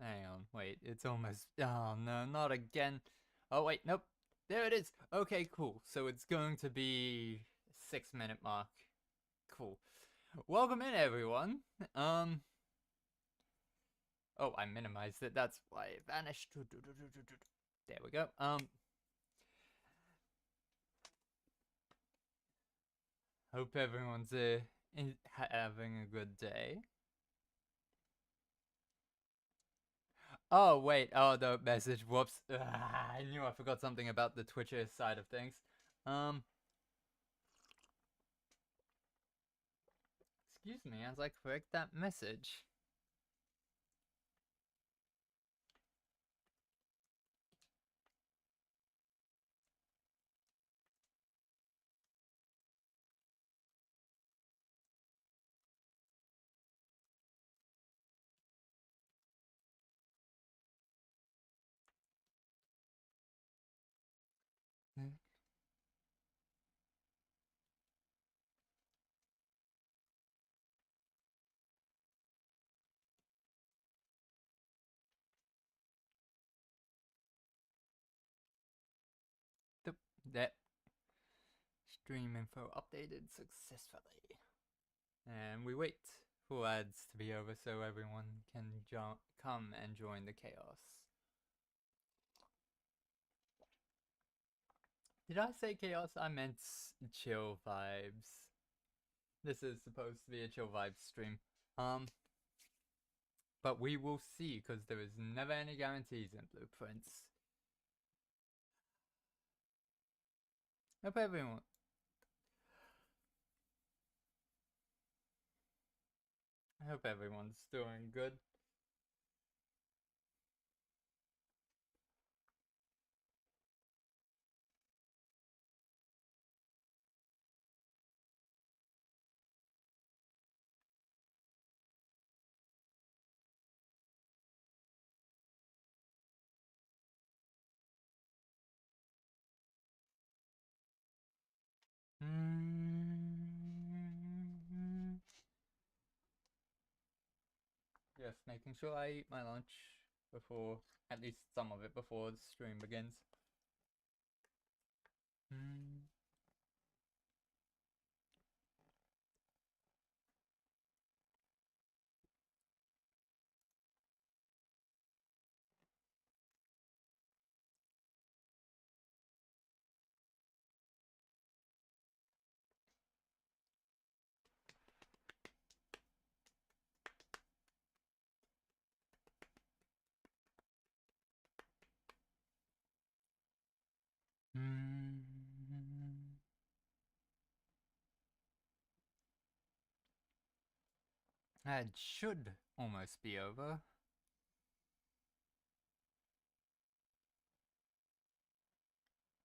Hang on, wait, it's almost. Oh no, not again. Oh wait, nope. There it is. Okay, cool. So it's going to be 6 minute mark. Cool. Welcome in, everyone. Um. Oh, I minimized it. That's why it vanished. There we go. Hope everyone's having a good day. Oh wait. Oh, the message. Whoops. I knew I forgot something about the Twitcher side of things. Um. Excuse me as I correct that message. That stream info updated successfully. And we wait for ads to be over so everyone can come and join the chaos. Did I say chaos? I meant chill vibes. This is supposed to be a chill vibes stream. Um, but we will see because there is never any guarantees in blueprints. Hope everyone. I hope everyone's doing good. Just making sure I eat my lunch before, at least some of it before the stream begins. That should almost be over.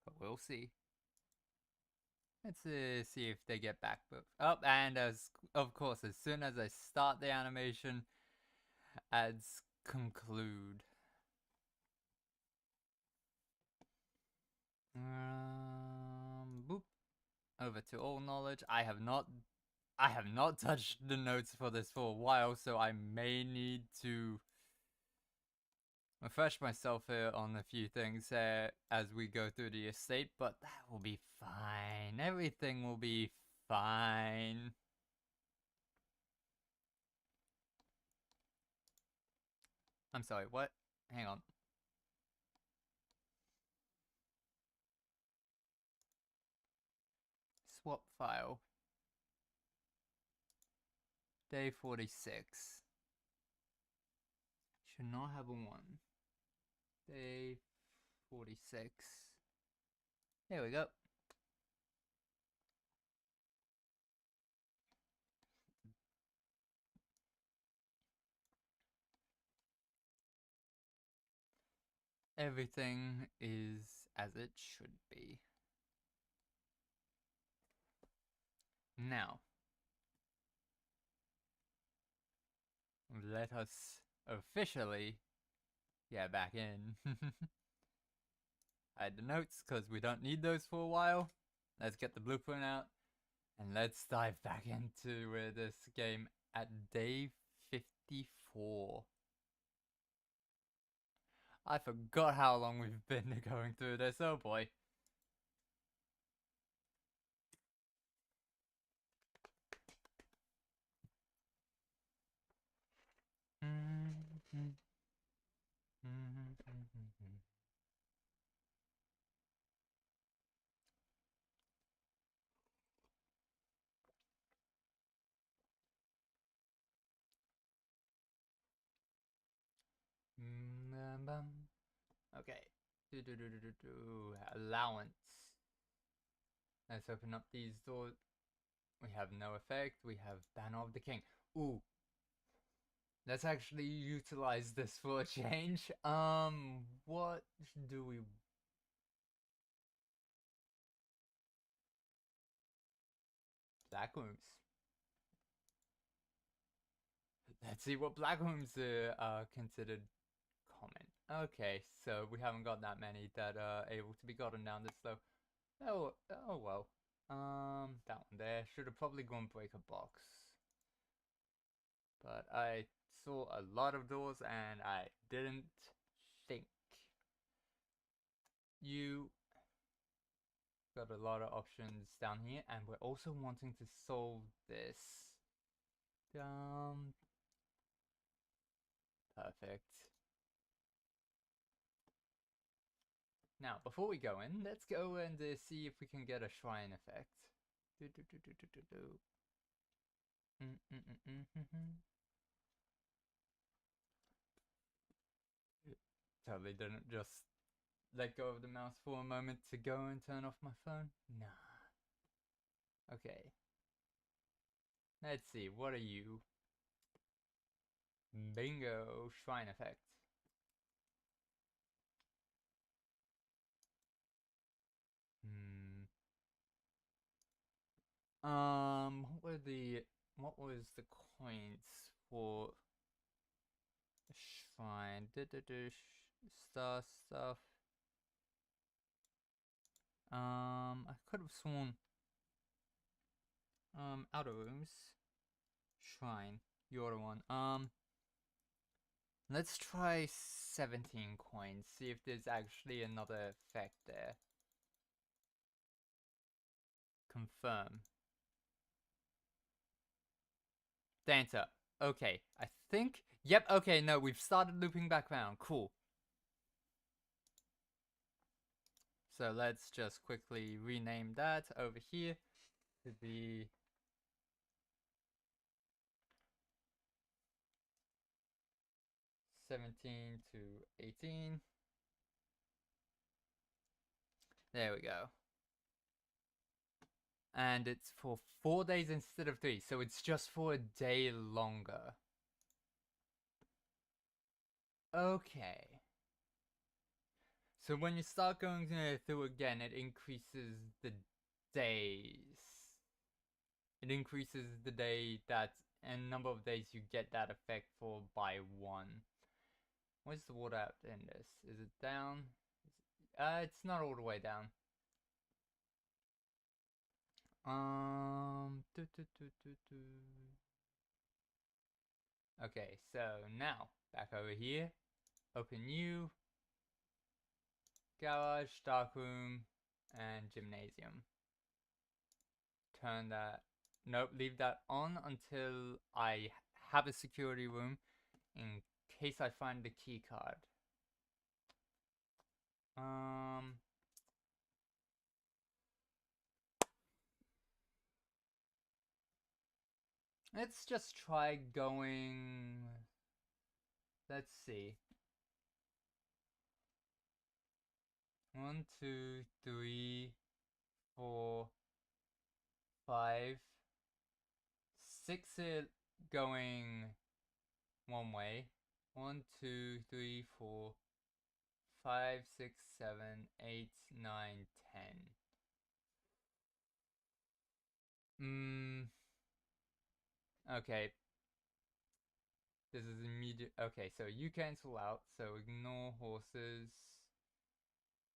But we'll see. Let's see if they get back. Oh, and as of course, as soon as I start the animation, ads conclude. Boop. Over to all knowledge. I have not touched the notes for this for a while, so I may need to refresh myself here on a few things as we go through the estate, but that will be fine. Everything will be fine. I'm sorry, what? Hang on. Swap file. Day 46. Should not have a 1. Day 46. There we go. Everything is as it should be. Now, let us officially get back in. Hide the notes because we don't need those for a while. Let's get the blueprint out and let's dive back into this game at day 54. I forgot how long we've been going through this. Oh boy. Okay. Allowance. Let's open up these doors. We have no effect. We have Banner of the King. Ooh. Let's actually utilize this for a change. What do we... Black rooms. Let's see what black rooms are considered common. Okay, so we haven't got that many that are able to be gotten down this low. Oh well. That one there. Should have probably gone break a box. But I saw a lot of doors and I didn't think. You got a lot of options down here, and we're also wanting to solve this. Perfect. Now, before we go in, let's go and see if we can get a shrine effect. Totally didn't just let go of the mouse for a moment to go and turn off my phone. Nah. Okay. Let's see, what are you? Bingo, shrine effect. What was the coins for the shrine? Star stuff. I could have sworn. Outer rooms. Shrine. You're the one. Let's try 17 coins. See if there's actually another effect there. Confirm. Danta. Okay, I think... Yep, okay, no, we've started looping back around. Cool. So let's just quickly rename that over here to be... $17 to $18. There we go. And it's for 4 days instead of 3, so it's just for a day longer. Okay. So when you start going through again, it increases the days. It increases the day that and number of days you get that effect for by 1. Where's the water out in this? Is it down? It's not all the way down. Do, do, do, do, do. Okay, so now back over here. Open new, garage, darkroom, and gymnasium. Turn that. Nope, leave that on until I have a security room in case I find the key card. Let's just try going. Let's see. 1, 2, 3, 4, 5, 6 it going one way. 1, 2, 3, 4, 5, 6, 7, 8, 9, 10. Okay. This is immediate. Okay, so you cancel out. So ignore horses.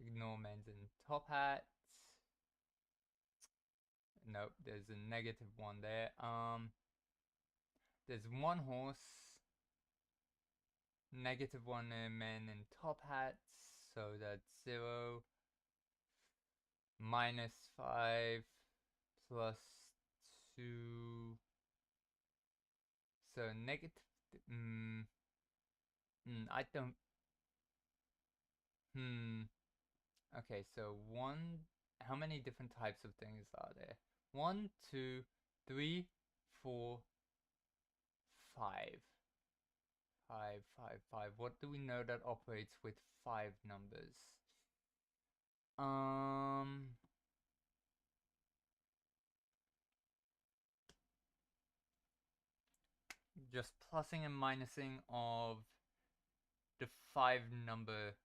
Ignore men's in top hats. Nope, there's a negative one there. There's one horse. -1 men in top hats, so that's 0. -5 plus 2. So negative. I don't. Okay, so one. How many different types of things are there? 1, 2, 3, 4, 5. 5, 5, 5. What do we know that operates with 5 numbers? Just plussing and minusing of the 5 number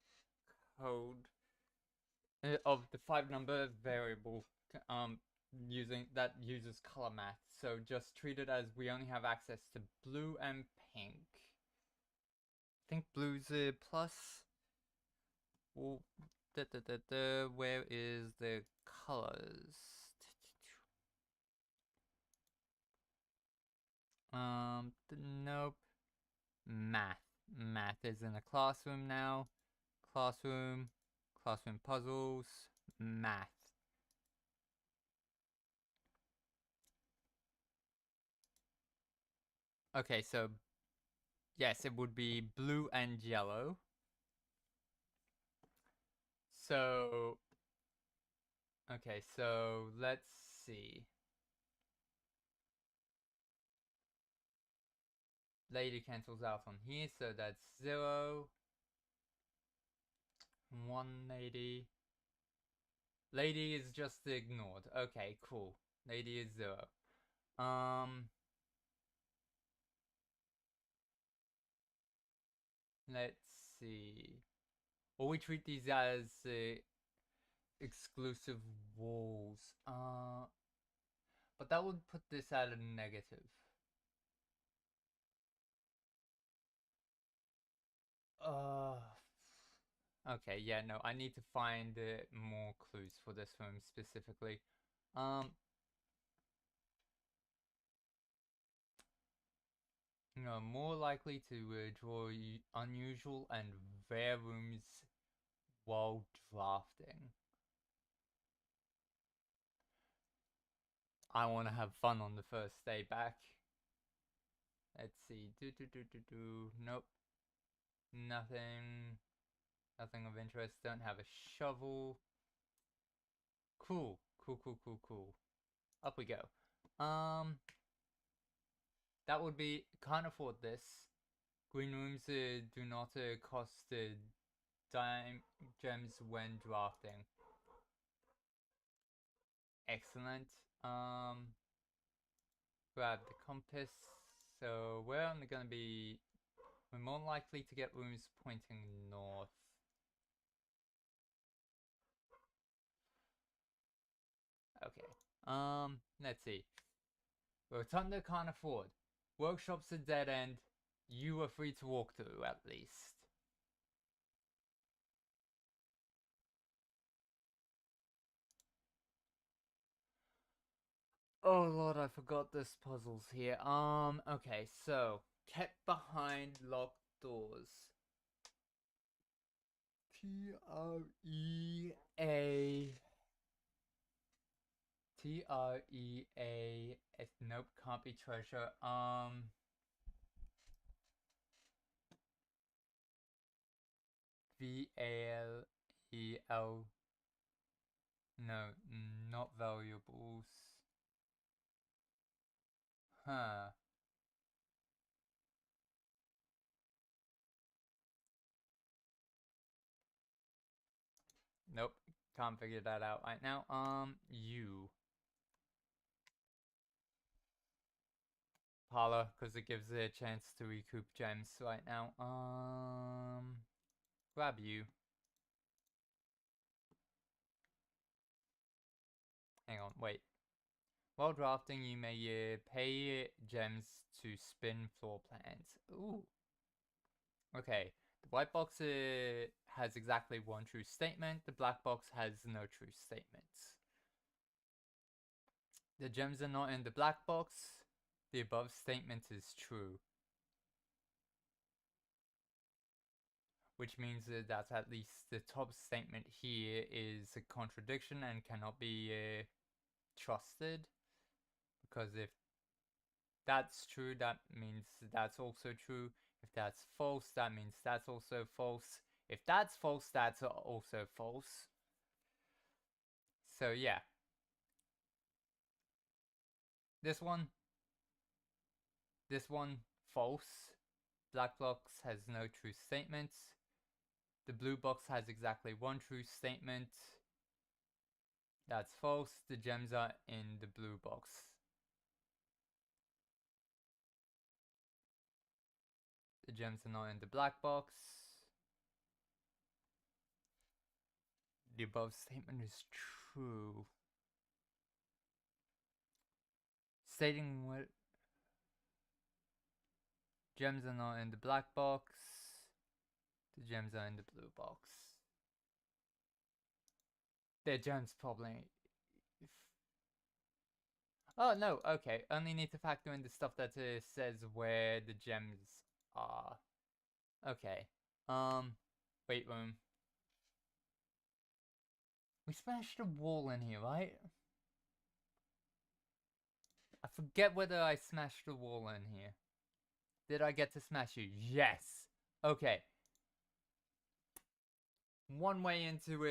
code of the 5 number variable using that uses color math. So just treat it as we only have access to blue and pink. I think blue's a plus. Well, where is the colors? Nope. Math is in a classroom now. Classroom puzzles, math. Okay, so yes, it would be blue and yellow. So, okay, so let's see. Lady cancels out on here, so that's 0. 180. Lady is just ignored. Okay, cool. Lady is 0. Let's see. Or we treat these as exclusive walls. But that would put this at a negative. Okay, yeah, no, I need to find more clues for this one specifically. No, more likely to draw unusual and rare rooms while drafting. I want to have fun on the first day back. Let's see. Nope. Nothing. Nothing of interest. Don't have a shovel. Cool. Up we go. That would be, can't afford this. Green rooms do not cost dime gems when drafting. Excellent. Grab the compass. So we're only gonna be, we're more likely to get rooms pointing north. Okay. Let's see. Rotunda can't afford. Workshop's a dead end. You are free to walk through, at least. Oh lord, I forgot this puzzle's here. Okay, so kept behind locked doors. T-R-E-A. T-R-E-A. Nope, can't be treasure. V-A-L-E-L. No, not valuables. Huh. Nope, can't figure that out right now. You. Parlor, because it gives it a chance to recoup gems right now. Grab you. Hang on, wait. While drafting, you may pay gems to spin floor plans. Ooh. Okay, the white box has exactly one true statement. The black box has no true statements. The gems are not in the black box. The above statement is true. which means that at least the top statement here is a contradiction and cannot be trusted. Because if that's true, that means that's also true. If that's false, that means that's also false. If that's false, that's also false. So yeah. This one, false. Black box has no true statements. The blue box has exactly one true statement. That's false. The gems are in the blue box. The gems are not in the black box. The above statement is true. Stating what gems are not in the black box. The gems are in the blue box. They're gems probably. Oh no, okay. Only need to factor in the stuff that says where the gems are. Okay. Wait room. We smashed a wall in here, right? I forget whether I smashed a wall in here. Did I get to smash you? Yes. Okay. One way into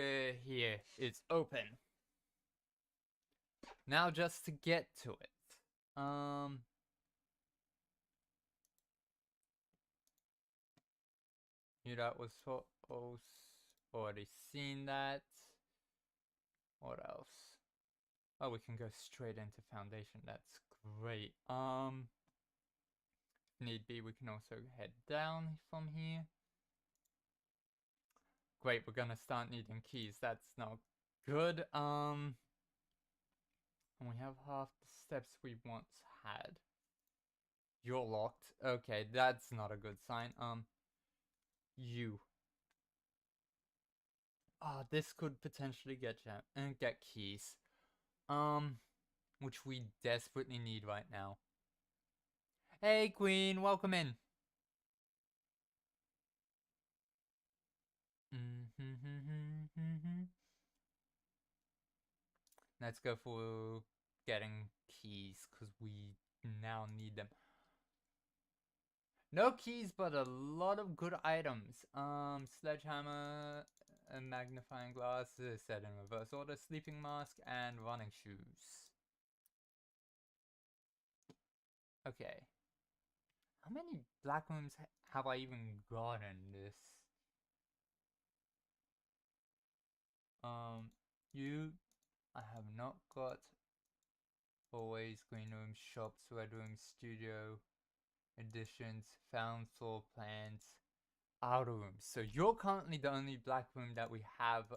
here is open. Now just to get to it. Knew that was false. Already seen that. What else? Oh, we can go straight into foundation. That's great. If need be, we can also head down from here. Great, we're gonna start needing keys. That's not good. And we have half the steps we once had. You're locked. Okay, that's not a good sign. You. This could potentially get keys. Which we desperately need right now. Hey, Queen, welcome in. Let's go for getting keys, because we now need them. No keys, but a lot of good items. Sledgehammer, a magnifying glass, set in reverse order, sleeping mask, and running shoes. Okay. How many black rooms have I even got in this? I have not got always green room, shops, red room, studio, additions, found floor plans, outer rooms. So you're currently the only black room that we have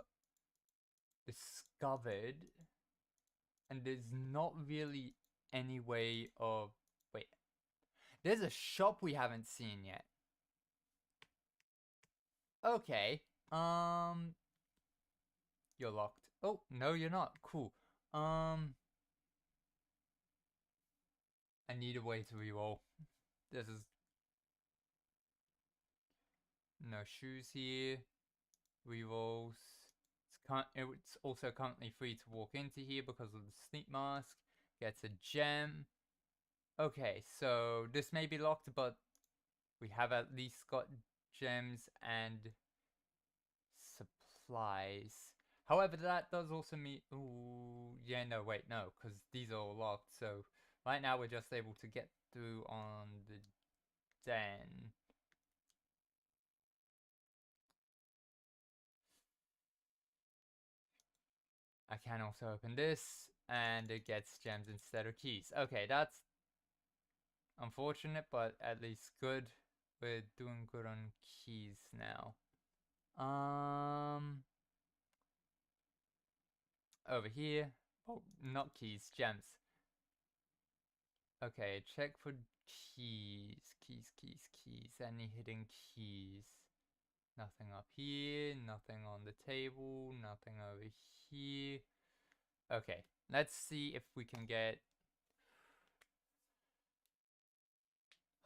discovered, and there's not really any way of... Wait. There's a shop we haven't seen yet. Okay. You're locked. Oh, no, you're not. Cool. I need a way to reroll. This is... No shoes here. Rerolls. It's also currently free to walk into here because of the sleep mask. Gets a gem. Okay, so this may be locked, but we have at least got gems and supplies. However, that does also mean... Ooh, yeah, no, wait, no, because these are all locked. So right now we're just able to get through on the den. I can also open this, and it gets gems instead of keys. Okay, that's unfortunate, but at least good. We're doing good on keys now. Over here. Oh, not keys, gems. Okay, check for keys. Keys. Any hidden keys? Nothing up here, nothing on the table, nothing over here. Okay, let's see if we can get...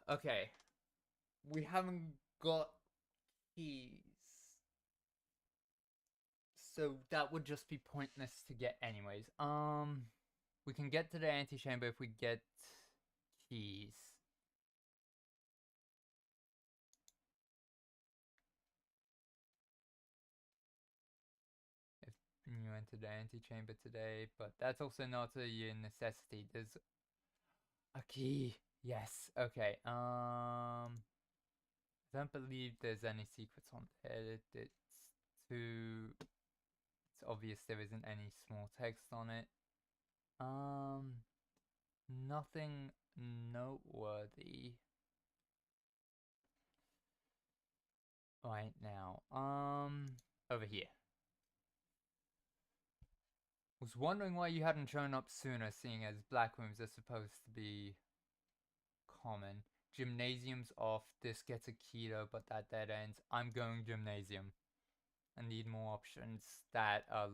Okay, we haven't got keys. So that would just be pointless to get anyways. We can get to the antechamber if we get keys. If you enter the antechamber today, but that's also not a necessity. There's a key. Yes. Okay. I don't believe there's any secrets on there. It's too. It's obvious there isn't any small text on it. Nothing noteworthy right now. Over here. Was wondering why you hadn't shown up sooner, seeing as black rooms are supposed to be common. Gymnasium's off. This gets a key though, but that dead ends. I'm going gymnasium. I need more options that are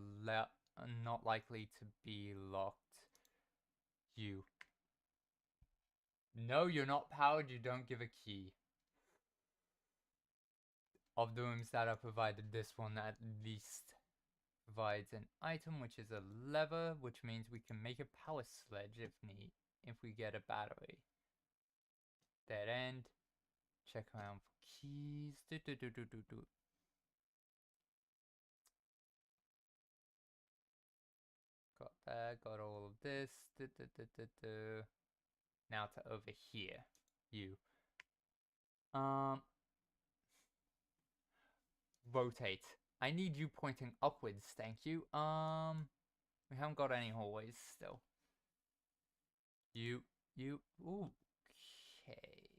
not likely to be locked. You. No, you're not powered. You don't give a key. Of the rooms that are provided, this one at least provides an item, which is a lever, which means we can make a power sledge if we get a battery. Dead end. Check around for keys. Got that. Got all of this. Now to over here. You. Rotate. I need you pointing upwards, thank you. We haven't got any hallways still. You. Ooh. Okay.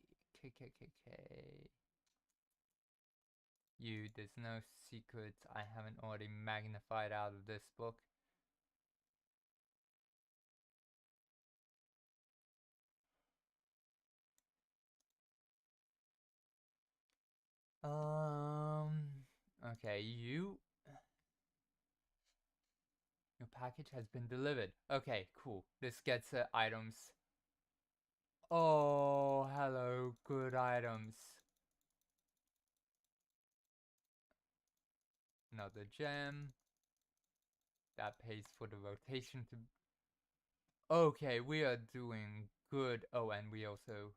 You, there's no secrets I haven't already magnified out of this book. Okay, you. Your package has been delivered. Okay, cool. This gets items. Oh, hello, good items. Another gem. That pays for the rotation to... Okay, we are doing good. Oh, and we also...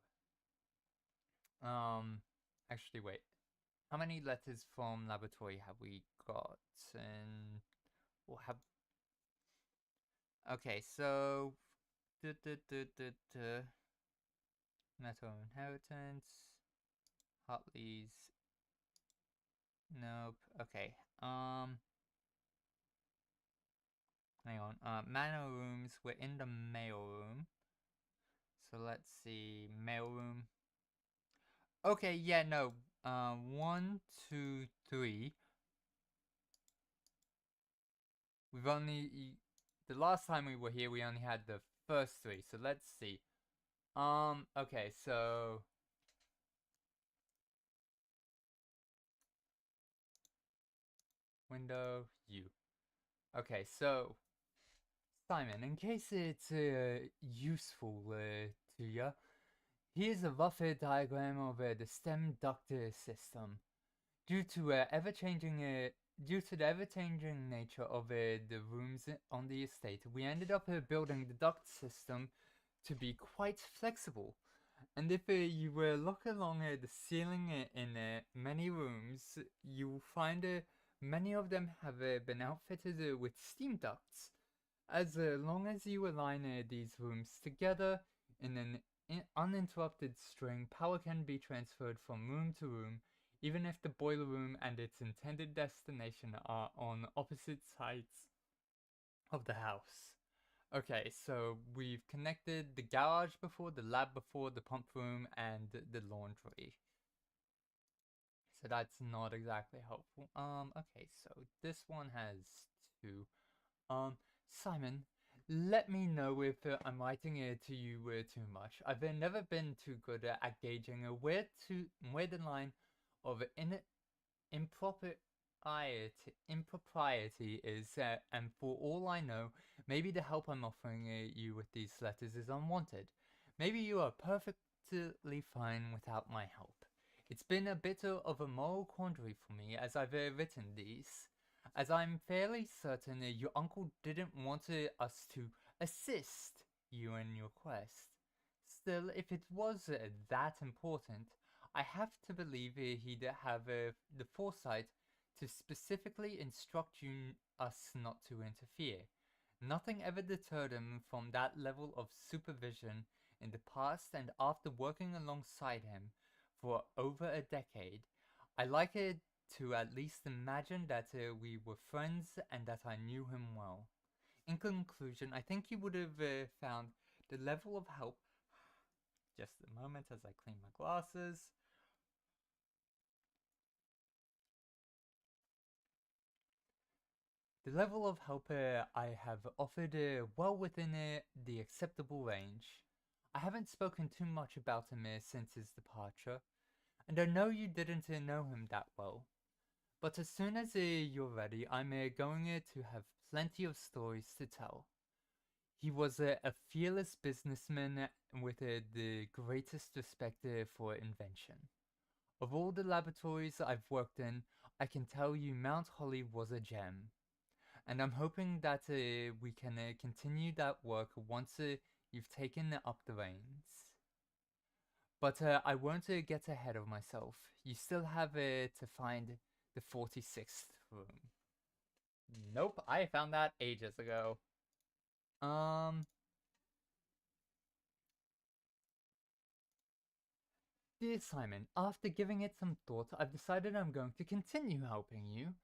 Actually, wait. How many letters from laboratory have we got? And we'll have... Okay, so... Metal inheritance. Hartley's... Nope. Okay. Hang on. Manor rooms. We're in the mail room. So let's see. Mail room. Okay, yeah, no. 1, 2, 3. We've only... The last time we were here, we only had the first 3. So let's see. Okay, so... Window, you. Okay, so... Simon, in case it's useful to you, here's a rough diagram of the stem duct system. Due to the ever-changing nature of the rooms on the estate, we ended up building the duct system to be quite flexible. And if you look along the ceiling in many rooms, you'll find many of them have been outfitted with steam ducts. As long as you align these rooms together in an uninterrupted string, power can be transferred from room to room, even if the boiler room and its intended destination are on opposite sides of the house. Okay, so we've connected the garage before, the lab before, the pump room, and the laundry. So that's not exactly helpful. Okay, so this one has 2. Simon, let me know if I'm writing it to you too much. I've never been too good at gauging where the line of impropriety is, and for all I know, maybe the help I'm offering you with these letters is unwanted. Maybe you are perfectly fine without my help. It's been a bit of a moral quandary for me as I've written these. as I'm fairly certain your uncle didn't want us to assist you in your quest. Still, if it was that important, I have to believe he'd have the foresight to specifically instruct us not to interfere. Nothing ever deterred him from that level of supervision in the past, and after working alongside him for over a decade, I like it to at least imagine that we were friends and that I knew him well. In conclusion, I think you would have found the level of help. Just a moment as I clean my glasses. The level of help I have offered well within the acceptable range. I haven't spoken too much about him since his departure, and I know you didn't know him that well. But as soon as you're ready, I'm going to have plenty of stories to tell. He was a fearless businessman with the greatest respect for invention. Of all the laboratories I've worked in, I can tell you Mount Holly was a gem. And I'm hoping that we can continue that work once you've taken up the reins. But I won't get ahead of myself. You still have to find the 46th room. Nope, I found that ages ago. Dear Simon, after giving it some thought, I've decided I'm going to continue helping you.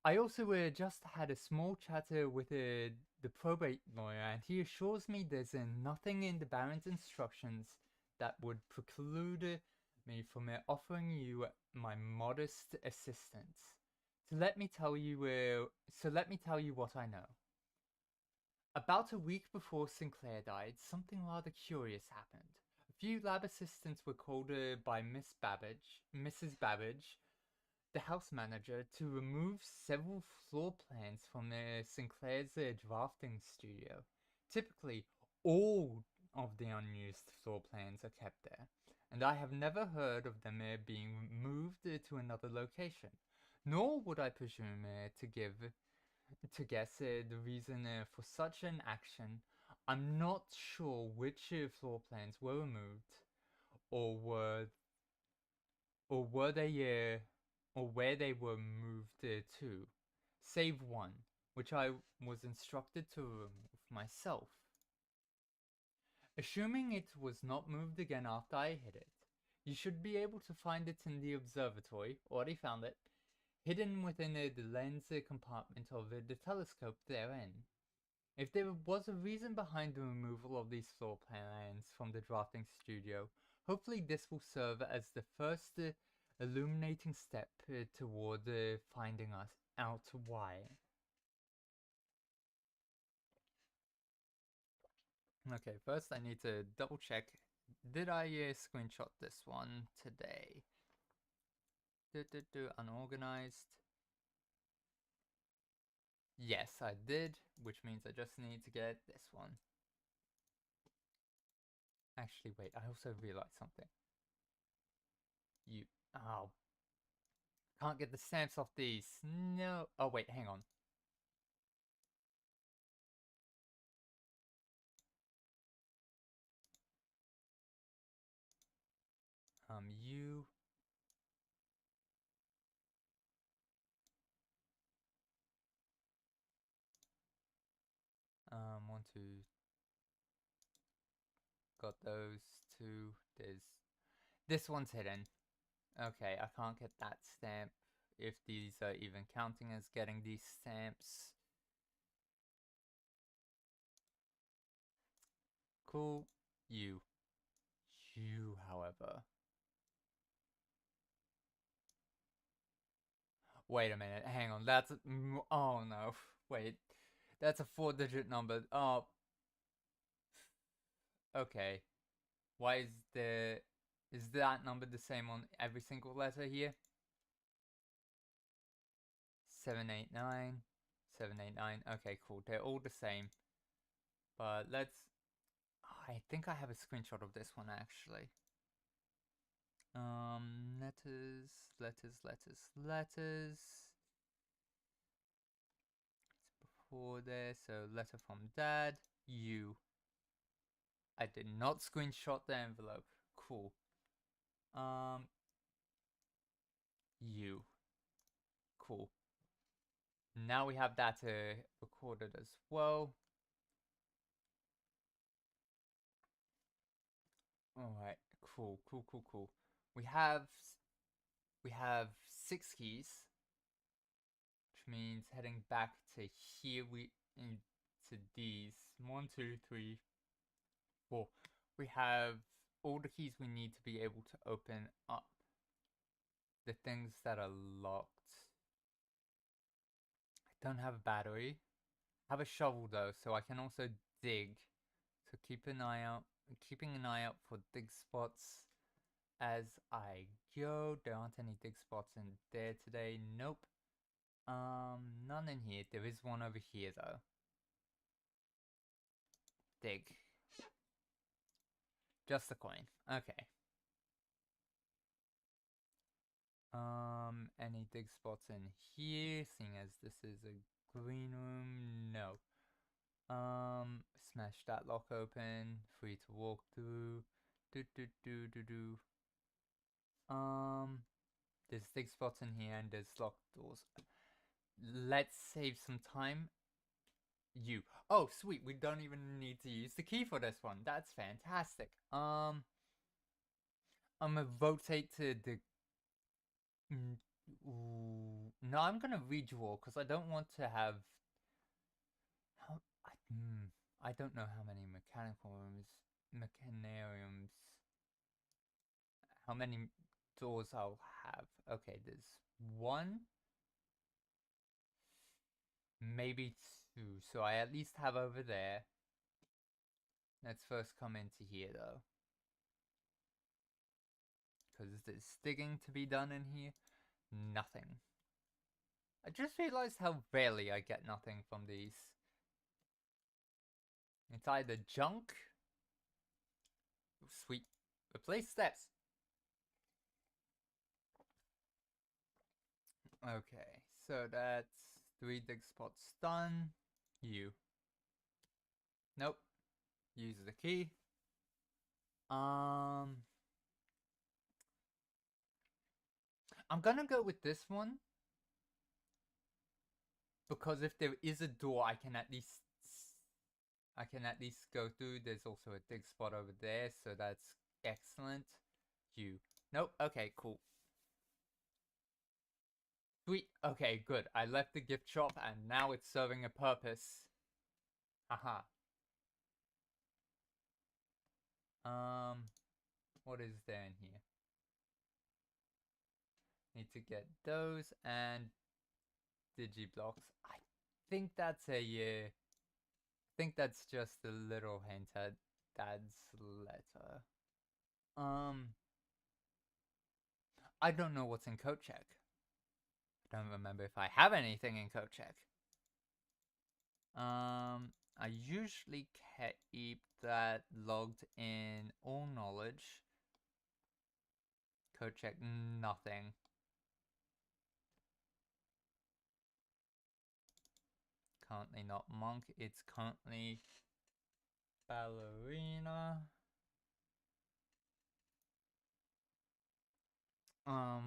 I also just had a small chatter with the probate lawyer, and he assures me there's nothing in the Baron's instructions that would preclude me from offering you my modest assistance. So let me tell you what I know. About a week before Sinclair died, something rather curious happened. A few lab assistants were called by Mrs. Babbage, the house manager, to remove several floor plans from Sinclair's drafting studio. Typically, all of the unused floor plans are kept there, and I have never heard of them being moved to another location. Nor would I presume to guess the reason for such an action. I'm not sure which floor plans were removed, or were or were they or where they were moved to, save one, which I was instructed to remove myself. Assuming it was not moved again after I hid it, you should be able to find it in the observatory. Already found it, hidden within the lens compartment of the telescope therein. If there was a reason behind the removal of these floor plans from the drafting studio, hopefully this will serve as the first illuminating step toward finding us out why. Okay, first I need to double check. Did I screenshot this one today? Unorganized. Yes, I did, which means I just need to get this one. Actually, wait, I also realized something. Oh. Can't get the stamps off these. No. Oh, wait, hang on. You. Want to. Got those two. There's. This one's hidden. Okay, I can't get that stamp. If these are even counting as getting these stamps. Cool. You. You, however. Wait a minute. Hang on. That's. Oh no. Wait. That's a 4-digit number. Oh. Okay. Why is that number the same on every single letter here? 789, 789. Okay, cool. They're all the same. But let's. I think I have a screenshot of this one actually. Letters. 4 there. So letter from dad. You. I did not screenshot the envelope. Cool. You. Cool. Now we have that recorded as well. Alright, cool. We have 6 keys, which means heading back to here to these. 1, 2, 3, 4. We have all the keys we need to be able to open up the things that are locked. I don't have a battery. I have a shovel though, so I can also dig. So keeping an eye out for dig spots as I go. There aren't any dig spots in there today. Nope. None in here. There is one over here though. Dig. Just a coin. Okay. Any dig spots in here? Seeing as this is a green room, no. Smash that lock open. Free to walk through. There's dig spots in here and there's locked doors. Let's save some time. You. Oh, sweet. We don't even need to use the key for this one. That's fantastic. I'm gonna rotate to the. No, I'm gonna redraw because I don't want to have. I don't know how many mechanariums. How many doors I'll have. Okay, there's 1. Maybe 2. So I at least have over there. Let's first come into here though. Because there's digging to be done in here. Nothing. I just realized how rarely I get nothing from these. It's either junk. Sweet. Replace steps. Okay, so that's 3 dig spots done. You. Nope. Use the key. I'm gonna go with this one. Because if there is a door, I can at least go through. There's also a dig spot over there, so that's excellent. You. Nope. Okay, cool. Sweet. Okay, good. I left the gift shop and now it's serving a purpose. Haha. What is there in here? Need to get those and digiblocks. I think that's I think that's just a little hint at Dad's letter. I don't know what's in code check. I don't remember if I have anything in code check. I usually keep that logged in all knowledge. Code check, nothing. Currently not monk, it's currently ballerina. I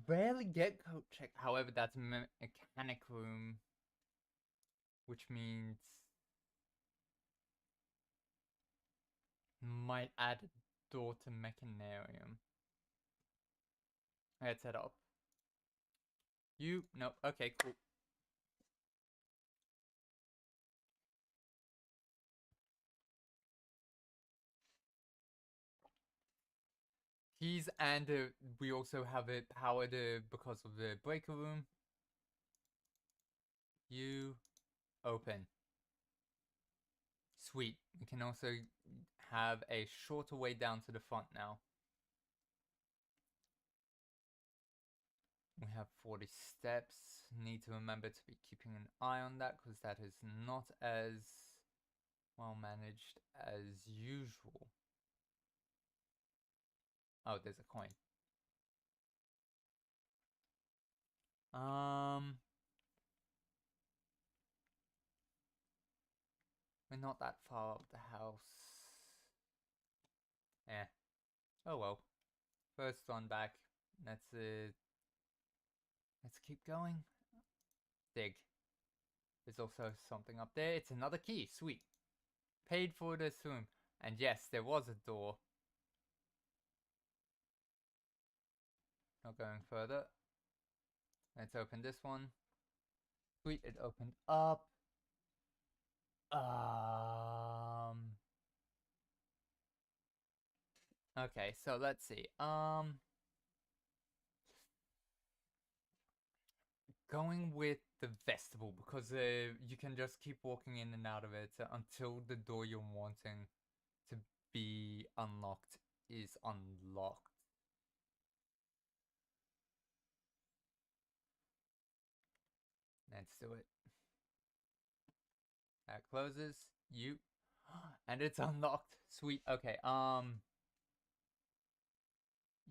rarely get code check. However, that's mechanic room, which means might add a door to mechanarium. Let's head up. You no. Okay, cool. Keys and we also have it powered because of the breaker room. You open. Sweet. We can also have a shorter way down to the front now. We have 40 steps. Need to remember to be keeping an eye on that because that is not as well managed as usual. Oh, there's a coin. Um, we're not that far up the house. Eh. Oh well. First one back. Let's keep going. Dig. There's also something up there. It's another key. Sweet. Paid for this room. And yes, there was a door. Not going further. Let's open this one. Sweet, it opened up. Okay, so let's see. Going with the vestibule because you can just keep walking in and out of it until the door you're wanting to be unlocked is unlocked. Let's do it. That closes. You. And it's unlocked. Sweet. Okay.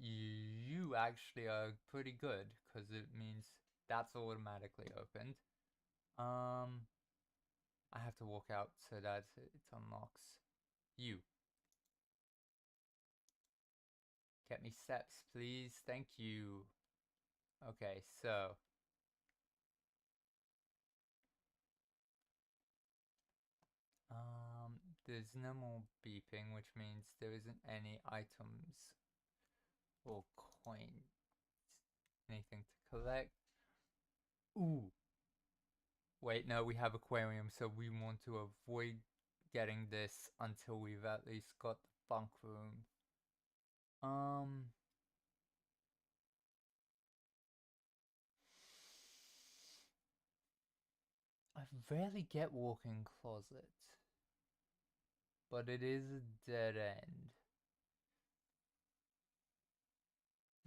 You actually are pretty good because it means that's automatically opened. I have to walk out so that it unlocks you. Get me steps, please. Thank you. Okay, so there's no more beeping, which means there isn't any items or coins, anything to collect. Ooh. Wait, no, we have aquarium, so we want to avoid getting this until we've at least got the bunk room. I rarely get walk-in closets, but it is a dead end.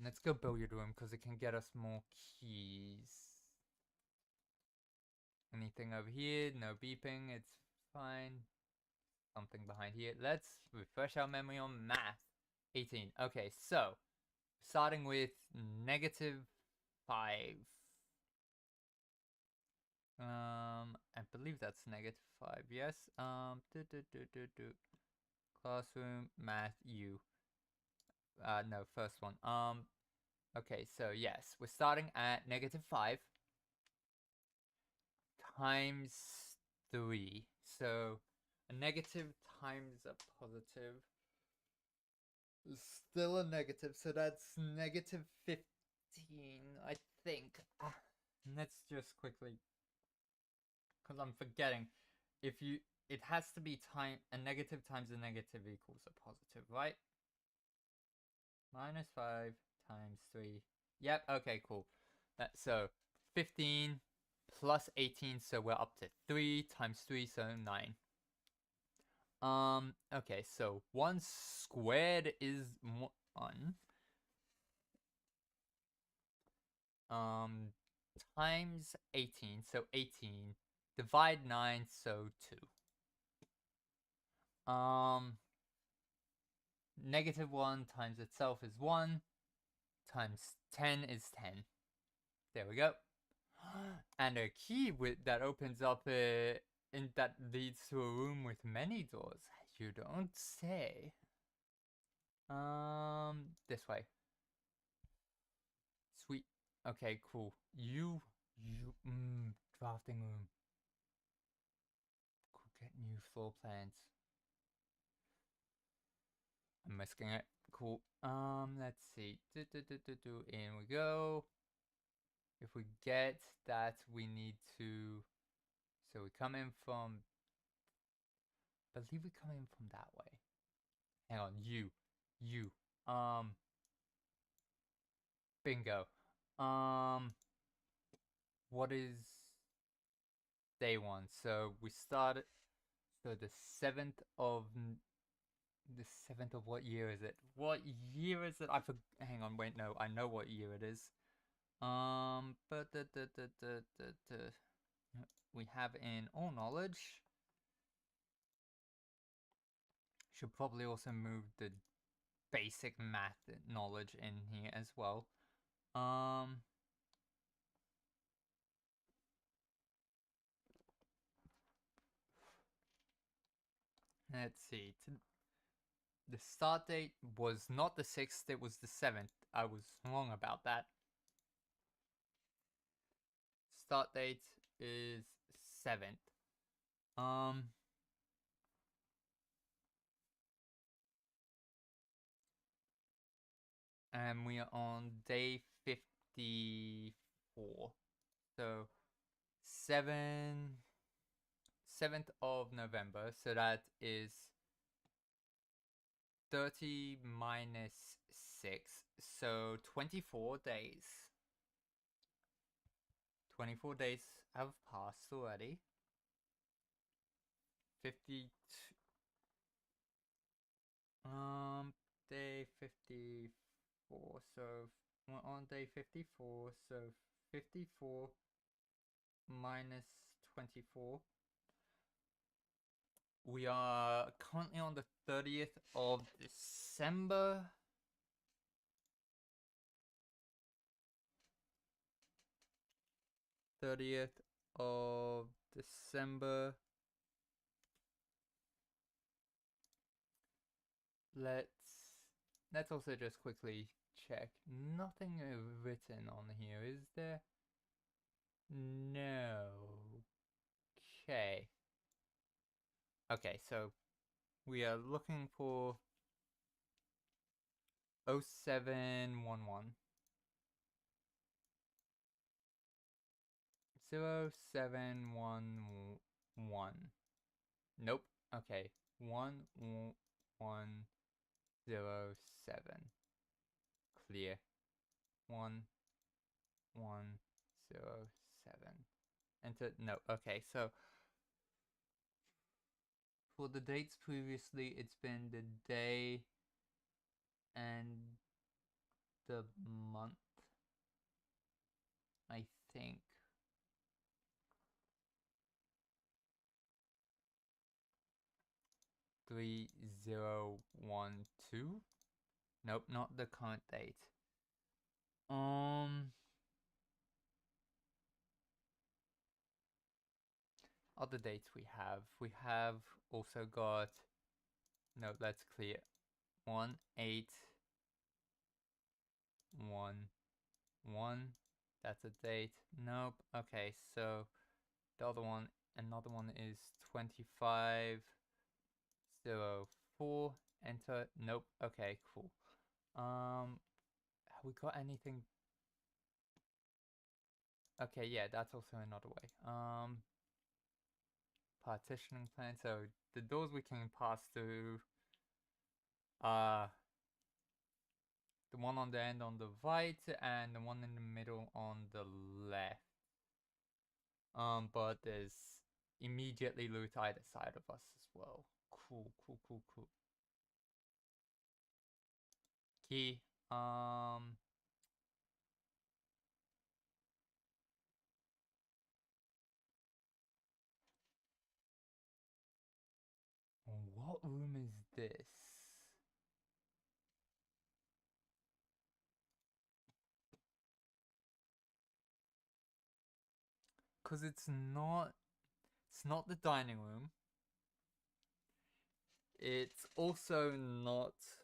Let's go billiard room because it can get us more keys. Anything over here? No beeping. It's fine. Something behind here. Let's refresh our memory on math. 18. Okay, so starting with -5. I believe that's -5. Yes. Classroom math U. No, first one. Okay, so yes, we're starting at -5 times 3. So a negative times a positive is still a negative, so that's -15, I think. Let's just quickly, because I'm forgetting. If you, it has to be a negative times a negative equals a positive, right? -5 times 3. Yep, okay, cool. So 15 plus 18, so we're up to 3 times 3, so 9. Okay, so 1 squared is 1. Times 18, so 18. Divide 9, so 2. -1 times itself is 1. Times 10 is 10. There we go. And a key that opens up that leads to a room with many doors. You don't say. This way. Sweet. Okay, cool. Drafting room. Cool, get new floor plans. I'm missing it. Cool. Let's see. In we go. If we get that, we need to. So we come in from. I believe we come in from that way. Hang on, you. Bingo. What is day 1? So we started. So the 7th of what year is it? What year is it? Hang on, wait, no, I know what year it is. But we have in all knowledge. Should probably also move the basic math knowledge in here as well. Let's see. The start date was not the 6th, it was the 7th. I was wrong about that. Start date is 7th. And we are on day 54. So 7th of November. So that is 30 minus 6. So 24 days. 24 days have passed already. 52. Day 54. So we're on day 54. So 54 minus 24. We are currently on the 30th of December. Let's also just quickly check. Nothing written on here, is there? No. Okay. Okay, so we are looking for 0711. 0711. Nope. Okay. 1107. Clear. 1107. Enter. No. Okay. So for the dates previously, it's been the day and the month, I think. Three 012. Nope, not the current date. Other dates we have also got. No, that's clear. 1811. That's a date. Nope. Okay, so the other one, another one is 2504. Enter. Nope. Okay, cool. Have we got anything? Okay, yeah, that's also another way. Partitioning plan. So the doors we can pass through are the one on the end on the right and the one in the middle on the left. But there's immediately loot either side of us as well. Cool. Key. What room is this? Cause it's not the dining room. It's also not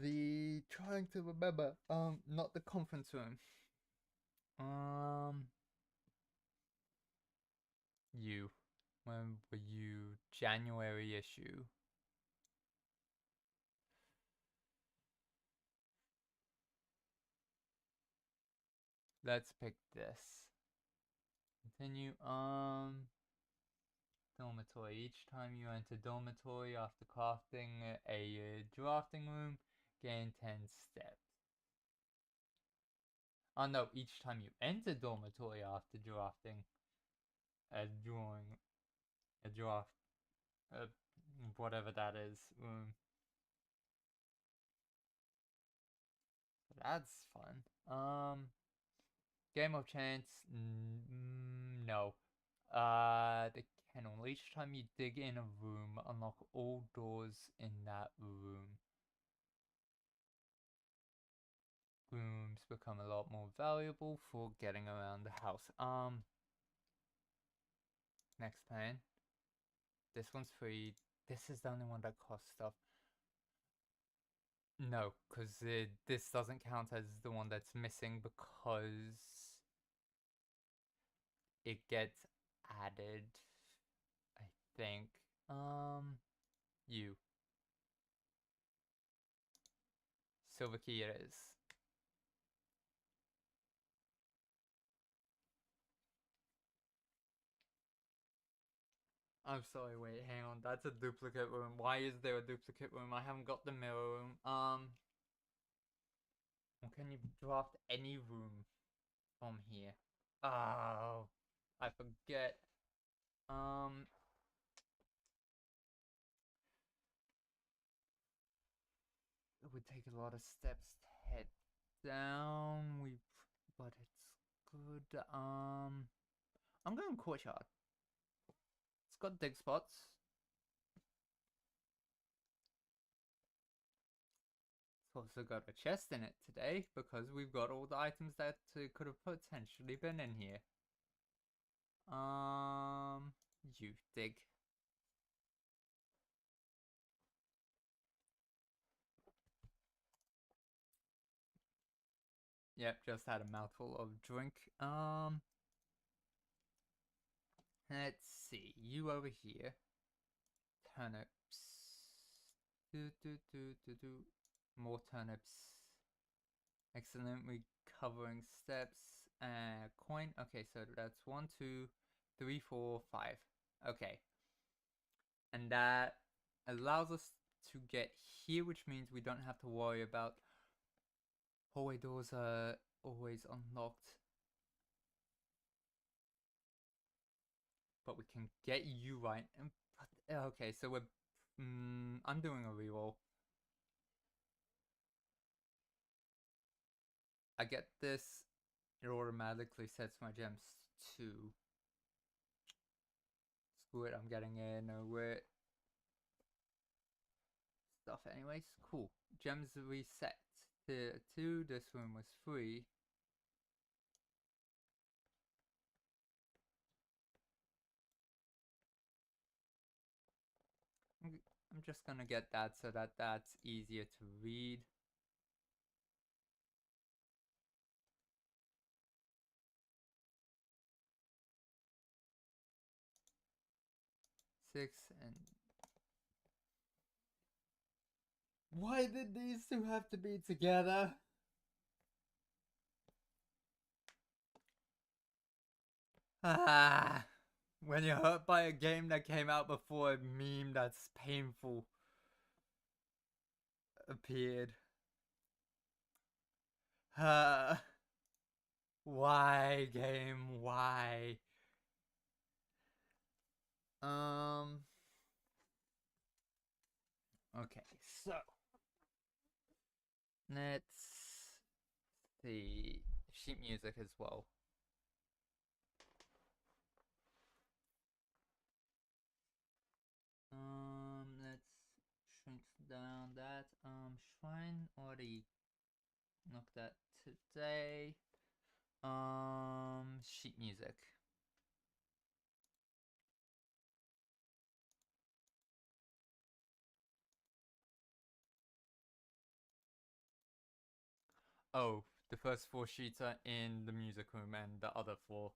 the trying to remember. Not the conference room. When were you? January issue. Let's pick this. Continue. Dormitory. Each time you enter dormitory after crafting a drafting room, gain 10 steps. Oh no, each time you enter dormitory after drafting a draft, whatever that is. That's fun. Game of chance. No. The kennel. Each time you dig in a room, unlock all doors in that room. Rooms become a lot more valuable for getting around the house. Next plan. This one's free. This is the only one that costs stuff. No, because this doesn't count as the one that's missing because it gets added, I think. You. Silver key it is. I'm sorry, wait, hang on. That's a duplicate room. Why is there a duplicate room? I haven't got the mirror room. Well, can you draft any room from here? Oh, I forget. Um, it would take a lot of steps to head down. But it's good. I'm going courtyard. It's got dig spots. It's also got a chest in it today because we've got all the items that could have potentially been in here. You dig. Yep, just had a mouthful of drink. Let's see. You over here. Turnips. Do. More turnips. Excellent. Recovering steps. Coin. Okay, so that's 1, 2, 3, 4, 5. Okay. And that allows us to get here, which means we don't have to worry about hallway doors are always unlocked. But we can get you right. Okay, so we're... I'm doing a reroll. I get this. It automatically sets my gems to... Screw it, I'm getting in with stuff anyways. Cool. Gems reset to 2. This one was 3. I'm just gonna get that so that that's easier to read. Six and... Why did these two have to be together? Ah, when you're hurt by a game that came out before a meme that's painful appeared. Why, game? Why? Okay, so let's see sheet music as well. Let's shrink down that. Shrine already knocked that today. Sheet music. Oh, the first 4 sheets are in the music room and the other 4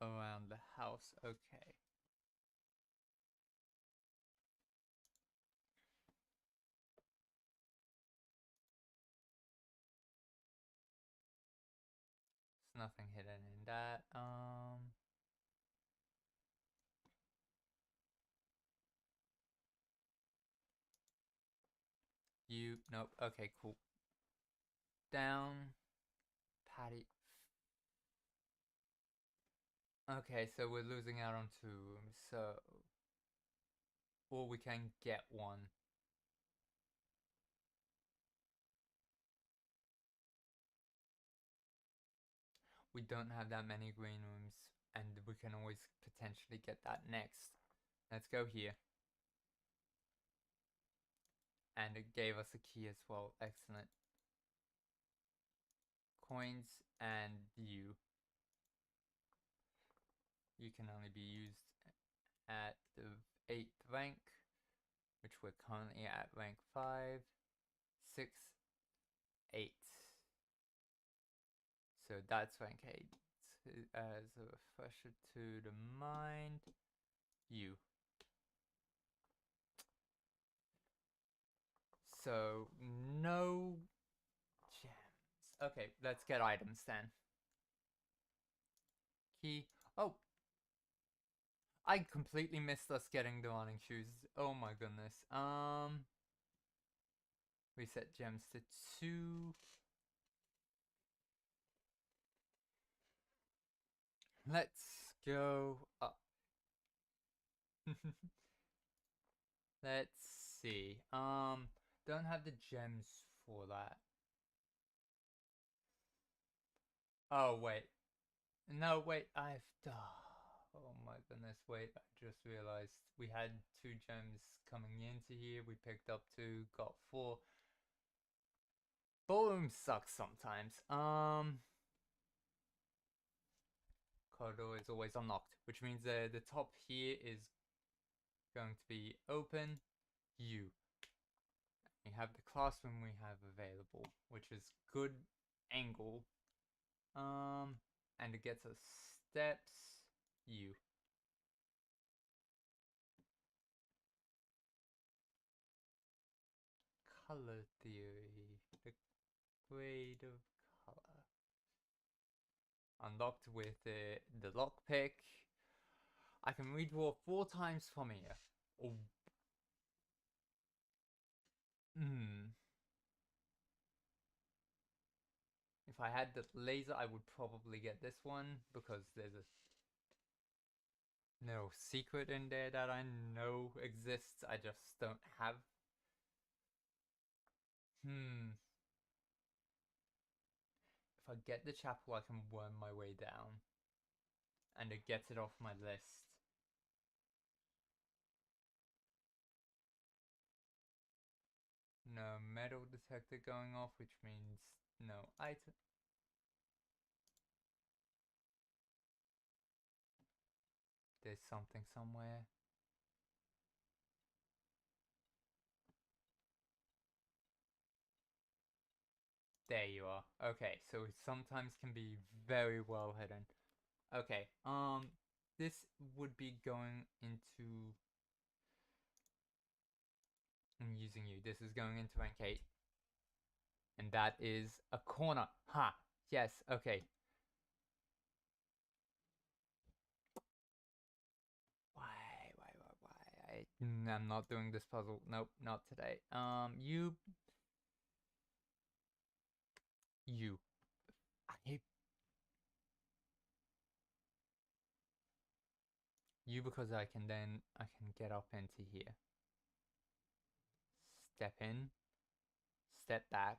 around the house. Okay. There's nothing hidden in that. Nope. Okay, cool. Down. Patty. Okay, so we're losing out on 2 rooms, so... Or we can get 1. We don't have that many green rooms, and we can always potentially get that next. Let's go here. And it gave us a key as well. Excellent. Coins and you. You can only be used at the 8th rank, which we're currently at rank 5, 6, 8. So that's rank 8. As a refresher to the mind, you. So, no gems. Okay, let's get items then. Key. Oh! I completely missed us getting the running shoes. Oh my goodness. Reset gems to 2. Let's go up. Let's see. Don't have the gems for that. Oh, wait. No, wait, oh my goodness, wait, I just realized we had 2 gems coming into here. We picked up 2, got 4. Ballroom sucks sometimes. Corridor is always unlocked, which means the top here is going to be open. We have the classroom we have available, which is good angle. And it gets us steps. Color theory. The grade of color. Unlocked with the lockpick. I can redraw 4 times from here. Oh. If I had the laser, I would probably get this one because there's a no secret in there that I know exists. I just don't have. If I get the chapel, I can worm my way down. And it gets it off my list. No metal detector going off, which means no item. There's something somewhere. There you are. Okay, so it sometimes can be very well hidden. Okay, this would be going into... I'm using you. This is going into rank 8. And that is a corner. Ha! Yes, okay. Why? I'm not doing this puzzle. Nope, not today. You. I hate you because I can get up into here. Step in. Step back.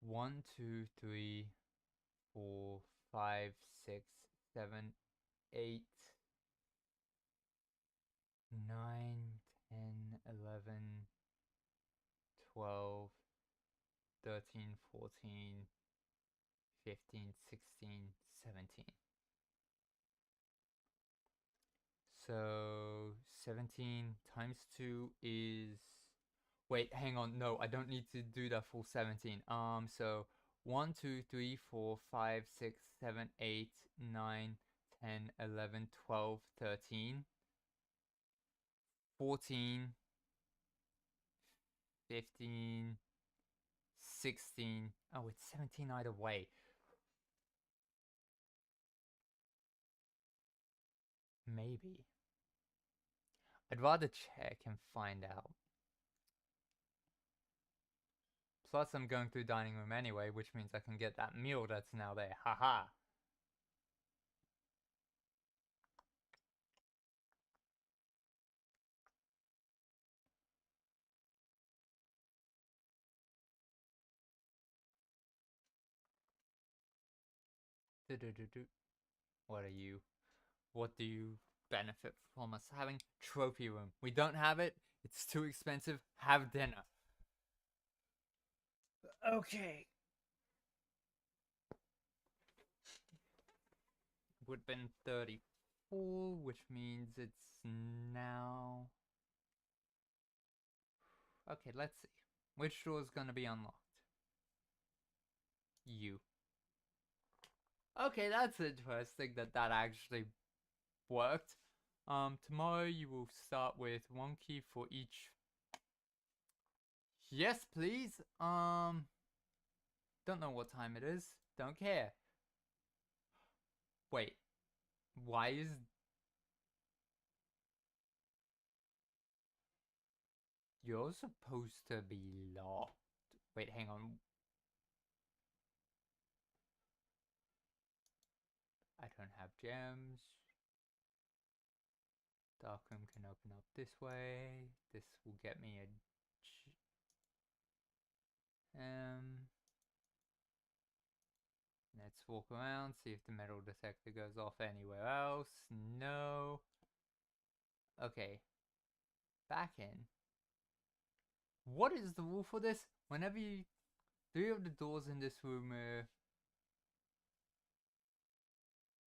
One, two, three, 4, 5, 6, 7, 8, 9, 10, 11, 12, 13, 14, 15, 16, 17. So 17 times 2 is... Wait, hang on. No, I don't need to do that full 17. So 1, 2, 3, 4, 5, 6, 7, 8, 9, 10, 11, 12, 13, 14, 15, 16. Oh, it's 17 either way. Maybe. I'd rather check and find out. Plus, I'm going through dining room anyway, which means I can get that meal that's now there. Haha. What are you? What do you benefit from us having? Trophy room. We don't have it. It's too expensive. Have dinner. Okay. would have been 34, which means it's now... Okay, let's see. Which door is going to be unlocked? You. Okay, that's interesting that actually worked. Tomorrow you will start with 1 key for each. Yes, please. Don't know what time it is. Don't care. Wait. Why is... You're supposed to be locked. Wait, hang on. I don't have gems. Darkroom can open up this way. This will get me a... Let's walk around, see if the metal detector goes off anywhere else. No. Okay. Back in. What is the rule for this? Whenever you... 3 of the doors in this room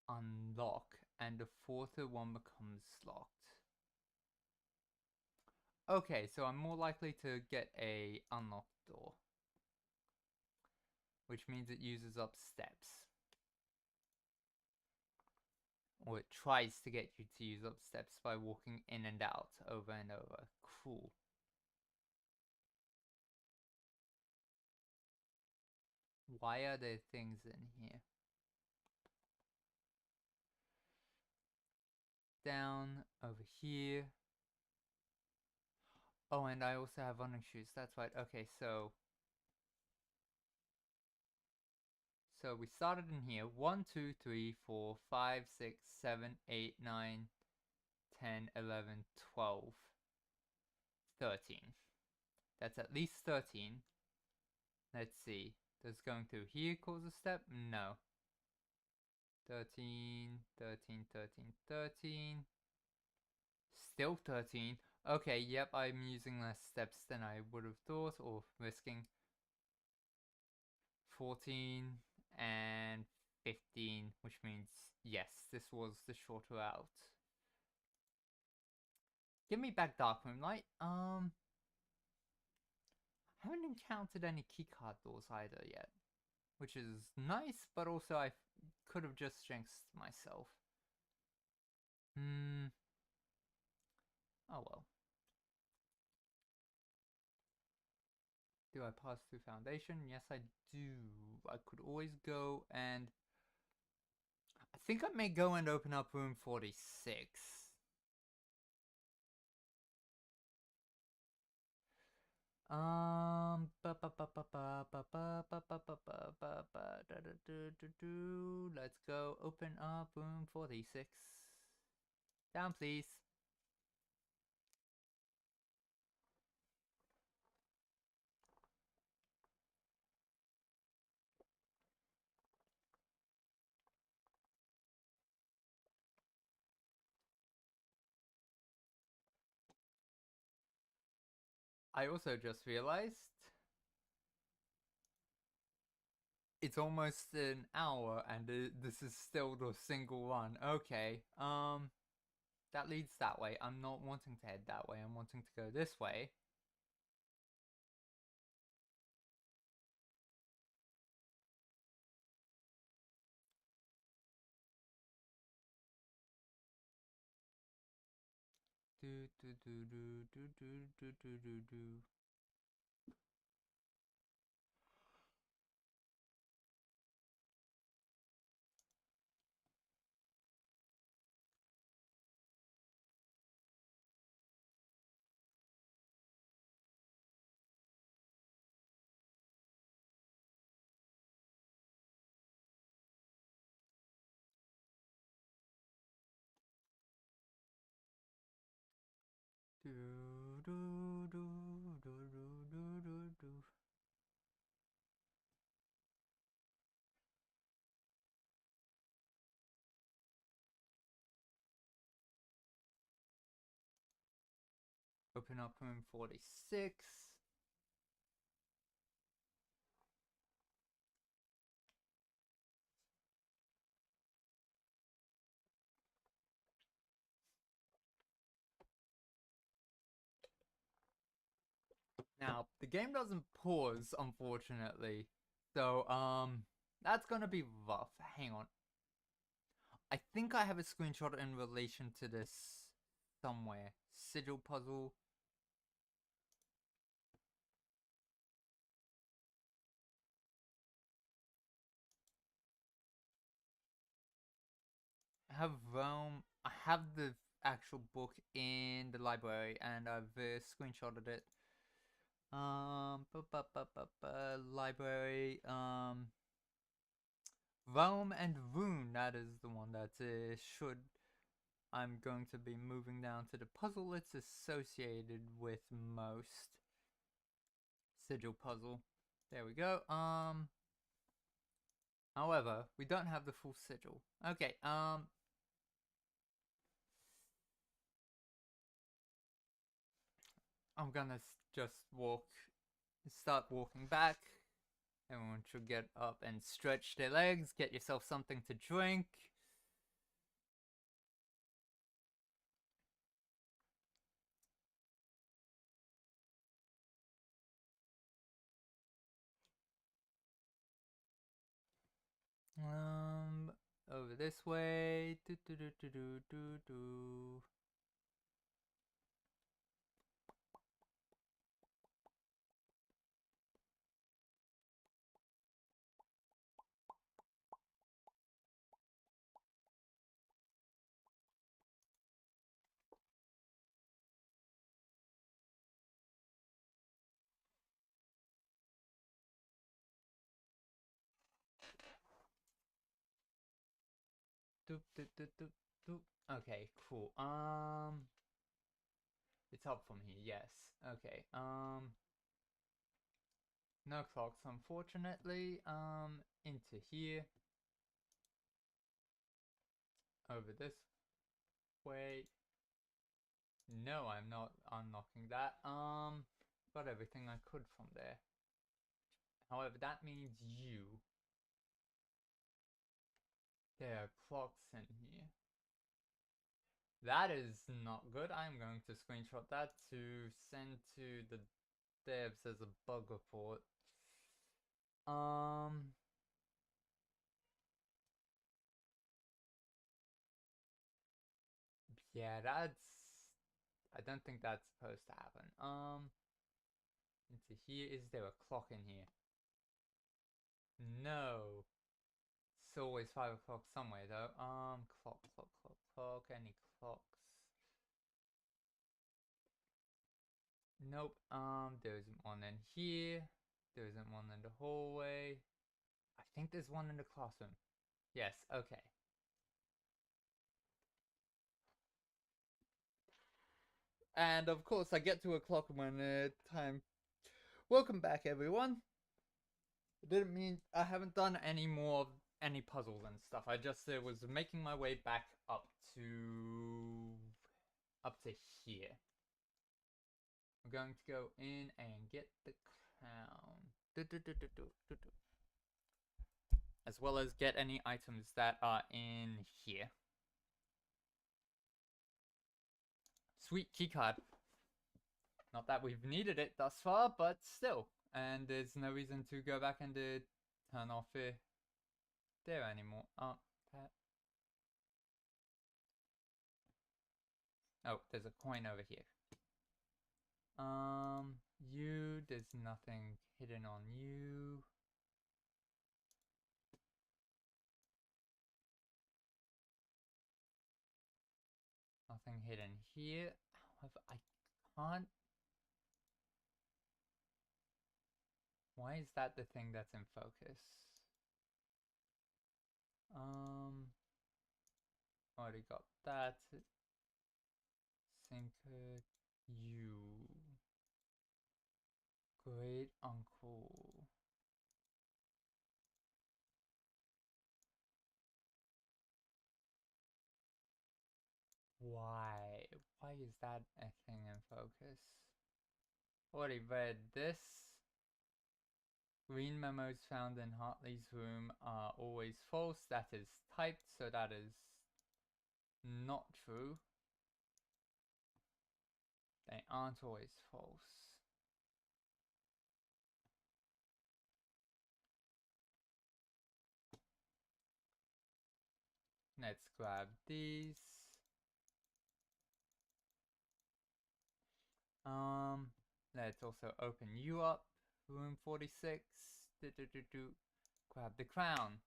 unlock, and the 4th one becomes locked. Okay, so I'm more likely to get a unlocked door, which means it uses up steps. Or it tries to get you to use up steps by walking in and out over and over. Cool. Why are there things in here? Down, over here. Oh, and I also have running shoes. That's right. Okay, so we started in here. 1, 2, 3, 4, 5, 6, 7, 8, 9, 10, 11, 12, 13. That's at least 13. Let's see. Does going through here cause a step? No. 13, 13, 13, 13. Still 13. Okay, yep, I'm using less steps than I would have thought, or risking. 14 and 15, which means yes, this was the shorter route. Give me back Dark Moonlight. I haven't encountered any keycard doors either yet, which is nice, but also I could have just jinxed myself. Oh well. Do I pass through Foundation? Yes, I do. I could always go and... I think I may go and open up room 46. Let's go open up room 46. Down, please. I also just realized it's almost an hour and this is still the single run. Okay, that leads that way. I'm not wanting to head that way. I'm wanting to go this way. Open up room 46. Now, the game doesn't pause, unfortunately. So, that's gonna be rough. Hang on. I think I have a screenshot in relation to this somewhere. Sigil puzzle. I have Rome. I have the actual book in the library, and I've screenshotted it. Library. Rome and Rune. That is the one that should. I'm going to be moving down to the puzzle it's associated with most. Sigil puzzle. There we go. However, we don't have the full sigil. Okay, I'm gonna just start walking back. Everyone should get up and stretch their legs, get yourself something to drink. Over this way. Do do do do do do do. Doop, doop, doop, doop, doop. Okay, cool. It's up from here, yes. Okay, no clocks, unfortunately. Into here. Over this way. No, I'm not unlocking that. Got everything I could from there. However, that means you. There are clocks in here. That is not good. I'm going to screenshot that to send to the devs as a bug report. Yeah, that's. I don't think that's supposed to happen. Into here. Is there a clock in here? No. It's always 5 o'clock somewhere though. Clock, clock, clock, clock. Any clocks? Nope. There isn't one in here. There isn't one in the hallway. I think there's one in the classroom. Yes, okay. And of course, I get to a clock when time. Welcome back, everyone. It didn't mean I haven't done any puzzles and stuff. I just was making my way back up to here. I'm going to go in and get the crown. As well as get any items that are in here. Sweet keycard. Not that we've needed it thus far, but still. And there's no reason to go back and turn off it there anymore. Oh, there's a coin over here. There's nothing hidden on you. Nothing hidden here. However, I can't. Why is that the thing that's in focus? Already got that. Sinker, you. Great uncle. Why? Why is that a thing in focus? Already read this. Green memos found in Hartley's room are always false. That is typed, so that is not true. They aren't always false. Let's grab these. Let's also open you up. Room 46. Grab the crown.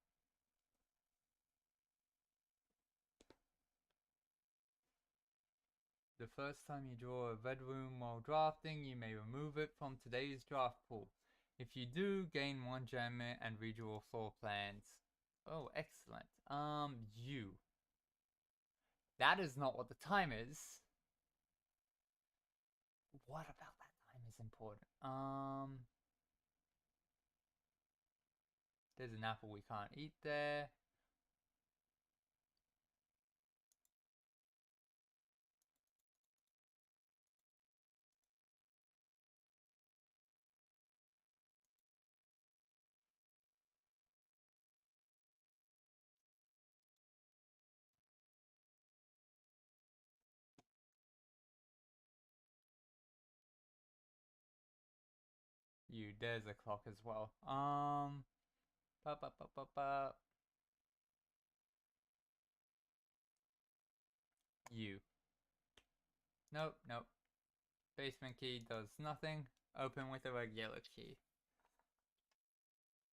The first time you draw a red room while drafting, you may remove it from today's draft pool. If you do, gain 1 gem and redraw floor plans. Oh, excellent. You. That is not what the time is. What about that time is important? There's an apple we can't eat there. You, there's a clock as well. Ba ba ba ba ba. You. Nope, nope. Basement key does nothing. Open with a regular key.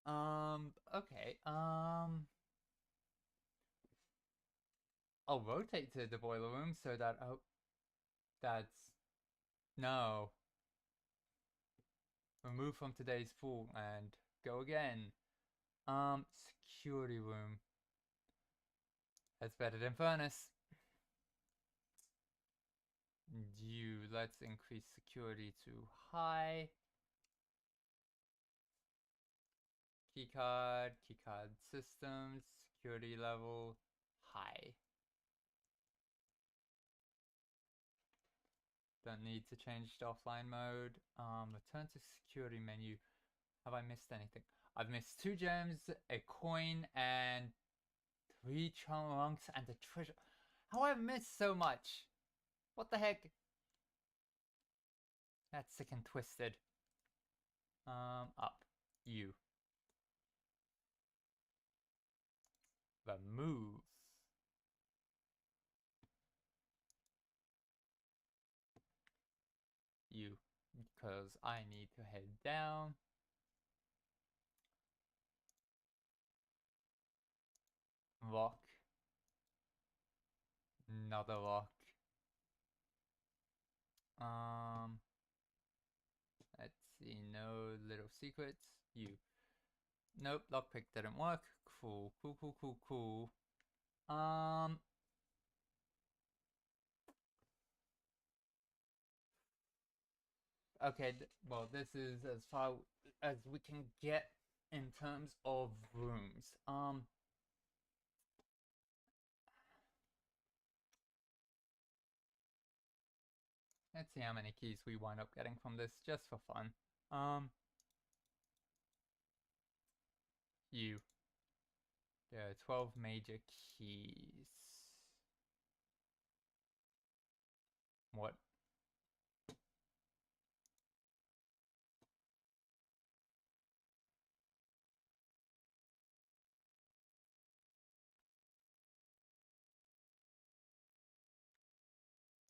Okay, I'll rotate to the boiler room so that, oh, that's, no. Remove from today's pool and go again. Security room. That's better than furnace. Let's increase security to high. Keycard systems, security level, high. Don't need to change to offline mode. Return to security menu. Have I missed anything? I've missed 2 gems, a coin, and 3 chunks and a treasure. How have I missed so much? What the heck? That's sick and twisted. Up. You. Remove. You. Because I need to head down. Rock. Another rock. Let's see, no little secrets. You. Nope, lockpick didn't work. Cool. Okay, well, this is as far as we can get in terms of rooms. Let's see how many keys we wind up getting from this, just for fun. You. There are 12 major keys. What?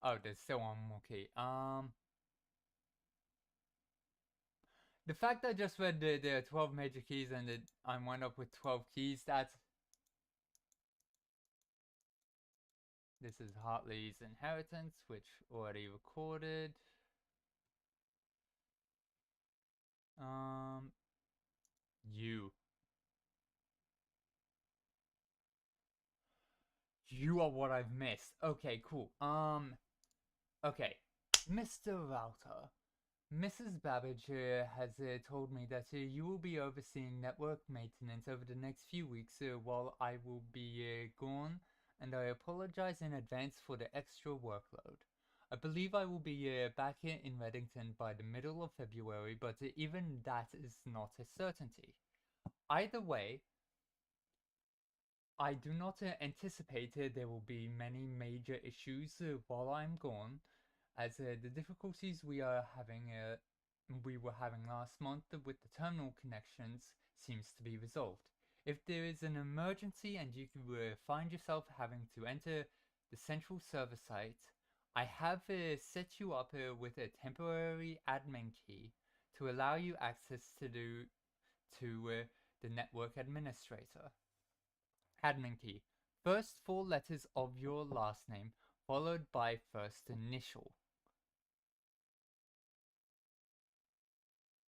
Oh, there's still one more key. The fact I just read there are 12 major keys and I wound up with 12 keys, that's... This is Hartley's Inheritance, which already recorded. You. You are what I've missed. Okay, cool. Okay. Mr. Router. Mrs. Babbage has told me that you will be overseeing network maintenance over the next few weeks while I will be gone, and I apologize in advance for the extra workload. I believe I will be back here in Reddington by the middle of February, but even that is not a certainty. Either way, I do not anticipate there will be many major issues while I'm gone, as the difficulties we were having last month with the terminal connections seems to be resolved. If there is an emergency and you find yourself having to enter the central server site, I have set you up with a temporary admin key to allow you access to the network administrator. Admin key. First four letters of your last name, followed by first initial.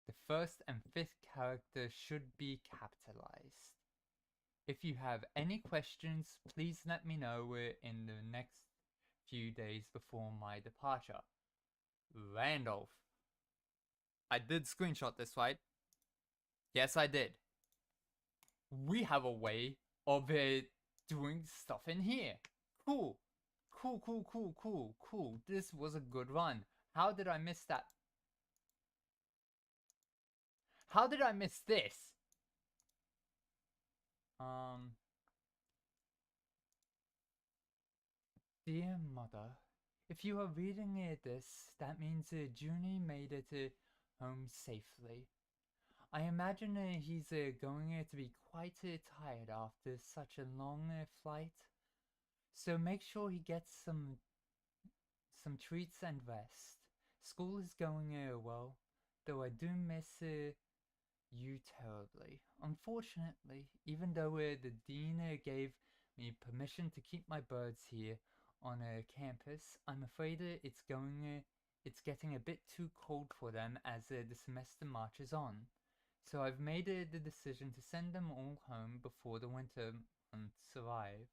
The first and fifth character should be capitalized. If you have any questions, please let me know in the next few days before my departure. Randolph. I did screenshot this, right? Yes, I did. We have a way of doing stuff in here. Cool. Cool, cool, cool, cool, cool. This was a good run. How did I miss that? How did I miss this? Dear mother, if you are reading this, that means Junie made it home safely. I imagine he's going to be quite tired after such a long flight. So make sure he gets some treats and rest. School is going well, though I do miss you terribly. Unfortunately, even though the dean gave me permission to keep my birds here on campus, I'm afraid it's getting a bit too cold for them as the semester marches on. So I've made the decision to send them all home before the winter months arrive.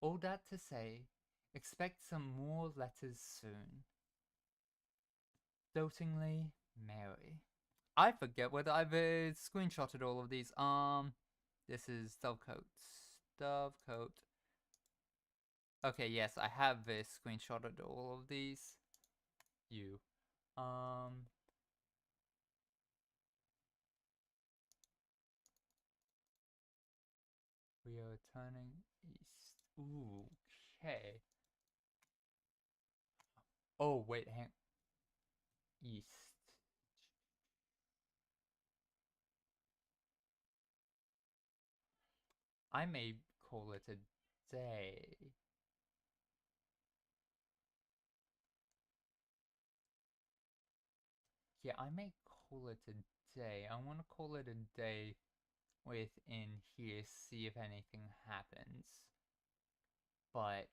All that to say, expect some more letters soon. Dotingly, Mary. I forget whether I've screenshotted all of these. This is Dovecoat. Dovecoat. Okay, yes, I have screenshotted all of these. You. We are turning east. Ooh, okay. Oh, wait, hang. East. I may call it a day. Yeah, I may call it a day. I want to call it a day within here, see if anything happens. But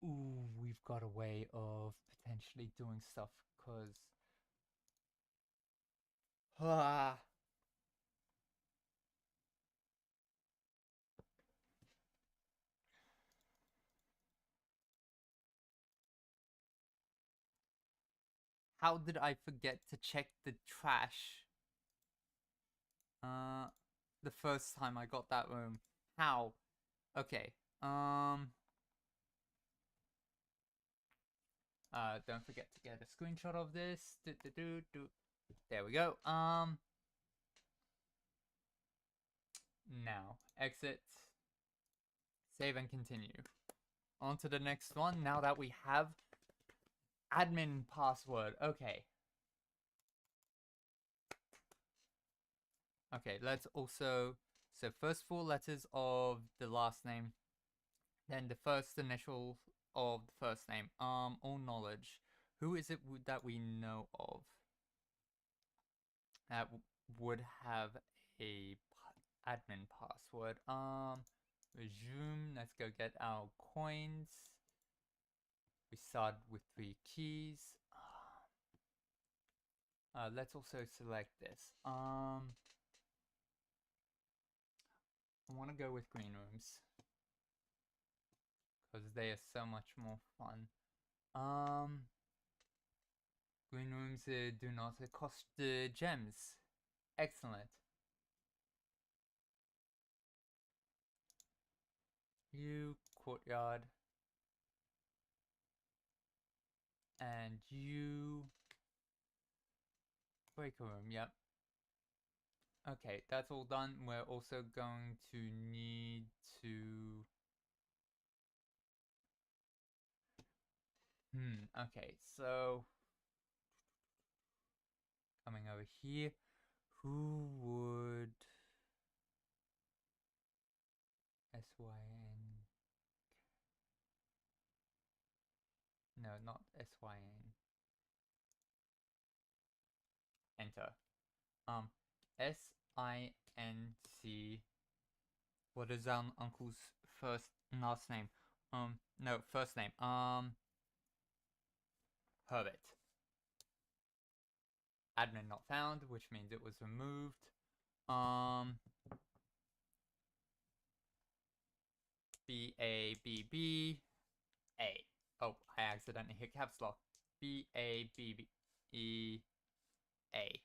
ooh, we've got a way of potentially doing stuff, cause how did I forget to check the trash? The first time I got that room. How? Okay. Don't forget to get a screenshot of this. There we go. Now, exit. Save and continue. On to the next one, now that we have admin password. Okay. Okay, let's also... So first four letters of the last name. Then the first initial of the first name. All knowledge. Who is it that we know of that would have a admin password? Resume. Let's go get our coins. We start with 3 keys. Let's also select this. I want to go with green rooms because they are so much more fun. Green rooms do not cost gems. Excellent. You courtyard. And you breaker room, yep. Okay, that's all done. We're also going to need to... okay, so... Coming over here. Who would SYN? No, not SYN. Enter. SINC. What is uncle's first and last name? No, first name. Herbert. Admin not found, which means it was removed. BABB A. Oh, I accidentally hit caps lock. BABB A.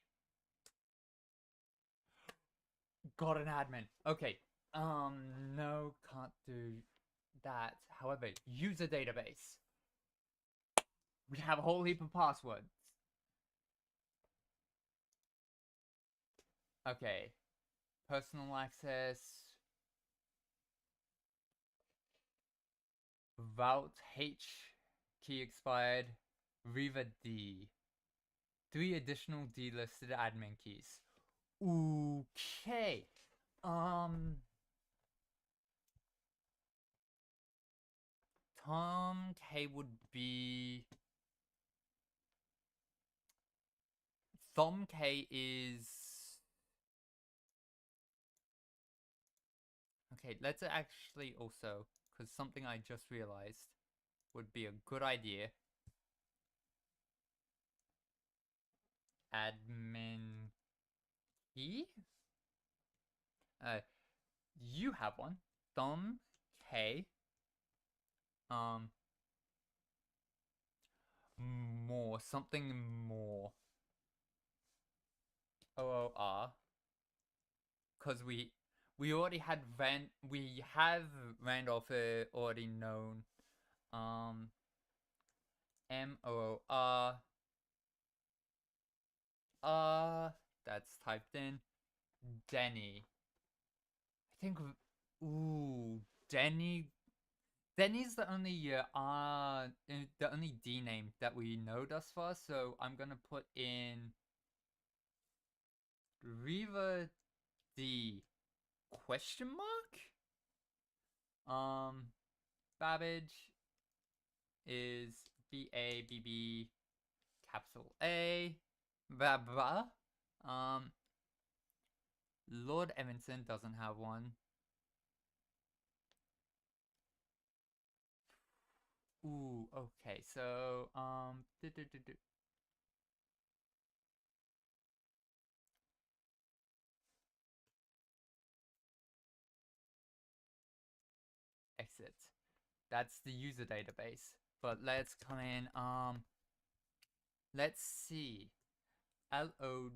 Got an admin. Okay. No, can't do that. However, user database. We have a whole heap of passwords. Okay. Personal access. Vault H. Key expired. Riva D. 3 additional delisted admin keys. Okay. Tom K would be... Thom K is... Okay, let's actually also, because something I just realized would be a good idea. Admin key? You have one. Thom K. More. Something more. OOR. Because we already had we have Randolph already known. MOOR. That's typed in. Denny. I think. Ooh, Denny. Denny's the only D name that we know thus far. So I'm gonna put in Riva D question mark. Babbage is BABB capital A. Baba. Lord Evanson doesn't have one. Ooh, okay, so, exit. That's the user database. But let's come in, let's see. LOWRM.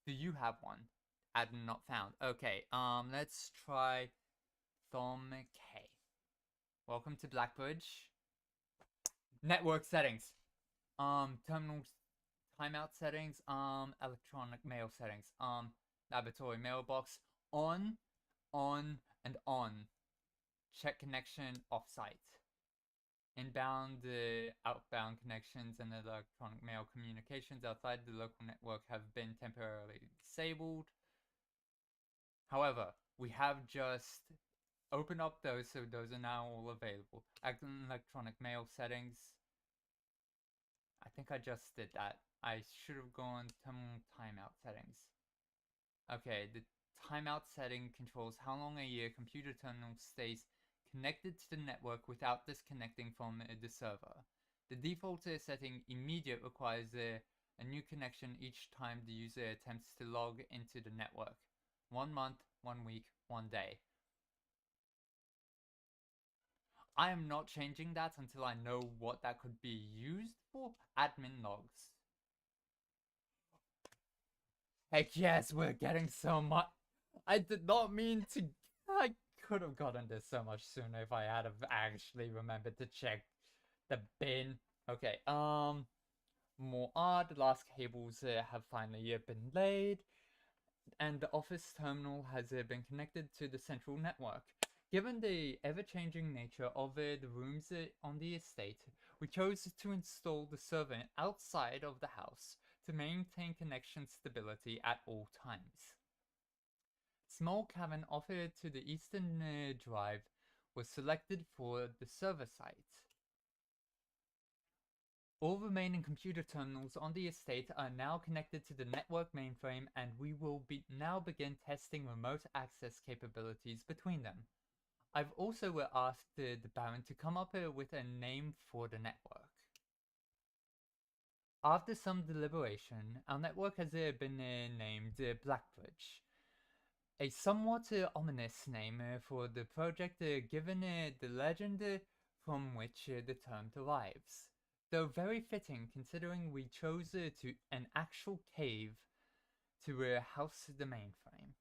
Do you have one? Admin not found. Okay, let's try Thom K. Welcome to Blackbridge. Network settings. Terminal timeout settings. Electronic mail settings. Laboratory mailbox. On, and on. Check connection offsite. Inbound, outbound connections and electronic mail communications outside the local network have been temporarily disabled. However, we have just opened up those, so those are now all available. Electronic mail settings. I think I just did that. I should have gone terminal timeout settings. Okay, the timeout setting controls how long a year computer terminal stays connected to the network without disconnecting from the server. The default setting immediate requires a new connection each time the user attempts to log into the network. 1 month, 1 week, 1 day. I am not changing that until I know what that could be used for. Admin logs. Heck yes, we're getting so much. I did not mean to. I could have gotten this so much sooner if I had actually remembered to check the bin. Okay, more odd. The last cables have finally been laid, and the office terminal has been connected to the central network. Given the ever-changing nature of the rooms on the estate, we chose to install the server outside of the house. to maintain connection stability at all times. Small cavern offered to the eastern drive was selected for the server site. All remaining computer terminals on the estate are now connected to the network mainframe, and we will now begin testing remote access capabilities between them. I've also asked the Baron to come up with a name for the network. After some deliberation, our network has been named Blackbridge. A somewhat ominous name for the project given the legend from which the term derives. Though very fitting considering we chose an actual cave to house the mainframe.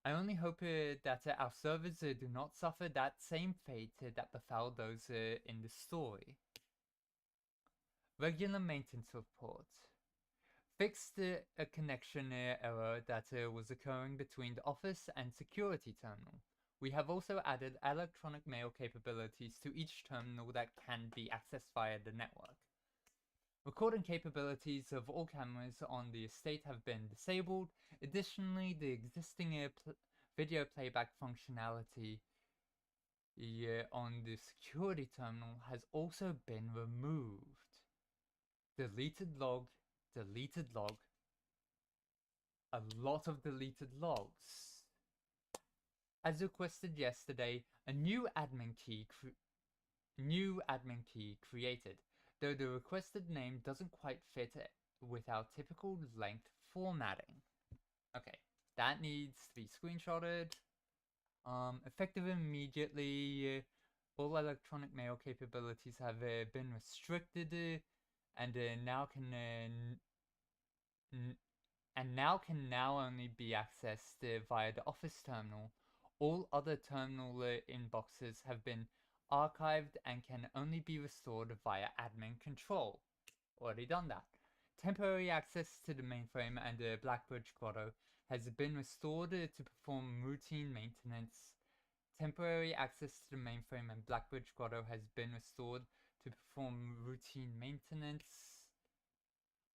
I only hope that our servers do not suffer that same fate that befell those in the story. Regular maintenance report. Fixed a connection error that was occurring between the office and security terminal. We have also added electronic mail capabilities to each terminal that can be accessed via the network. Recording capabilities of all cameras on the estate have been disabled. Additionally, the existing video playback functionality on the security terminal has also been removed. Deleted log, deleted log. A lot of deleted logs. As requested yesterday, a new admin key created, though the requested name doesn't quite fit with our typical length formatting. Okay, that needs to be screenshotted. Effective immediately, all electronic mail capabilities have been restricted and now can only be accessed via the office terminal. All other terminal inboxes have been archived and can only be restored via admin control. Already done that. Temporary access to the mainframe and the Blackbridge Grotto has been restored to perform routine maintenance. Temporary access to the mainframe and Blackbridge Grotto has been restored to perform routine maintenance.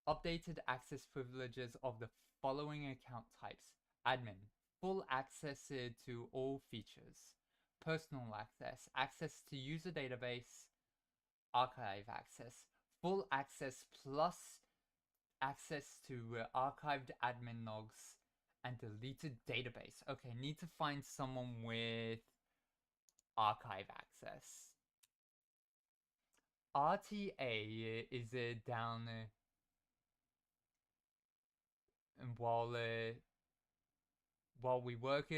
Updated access privileges of the following account types. Admin, full access to all features. Personal access, access to user database. Archive access, full access plus access to archived admin logs and deleted database. Okay, need to find someone with archive access. RTA is down while we work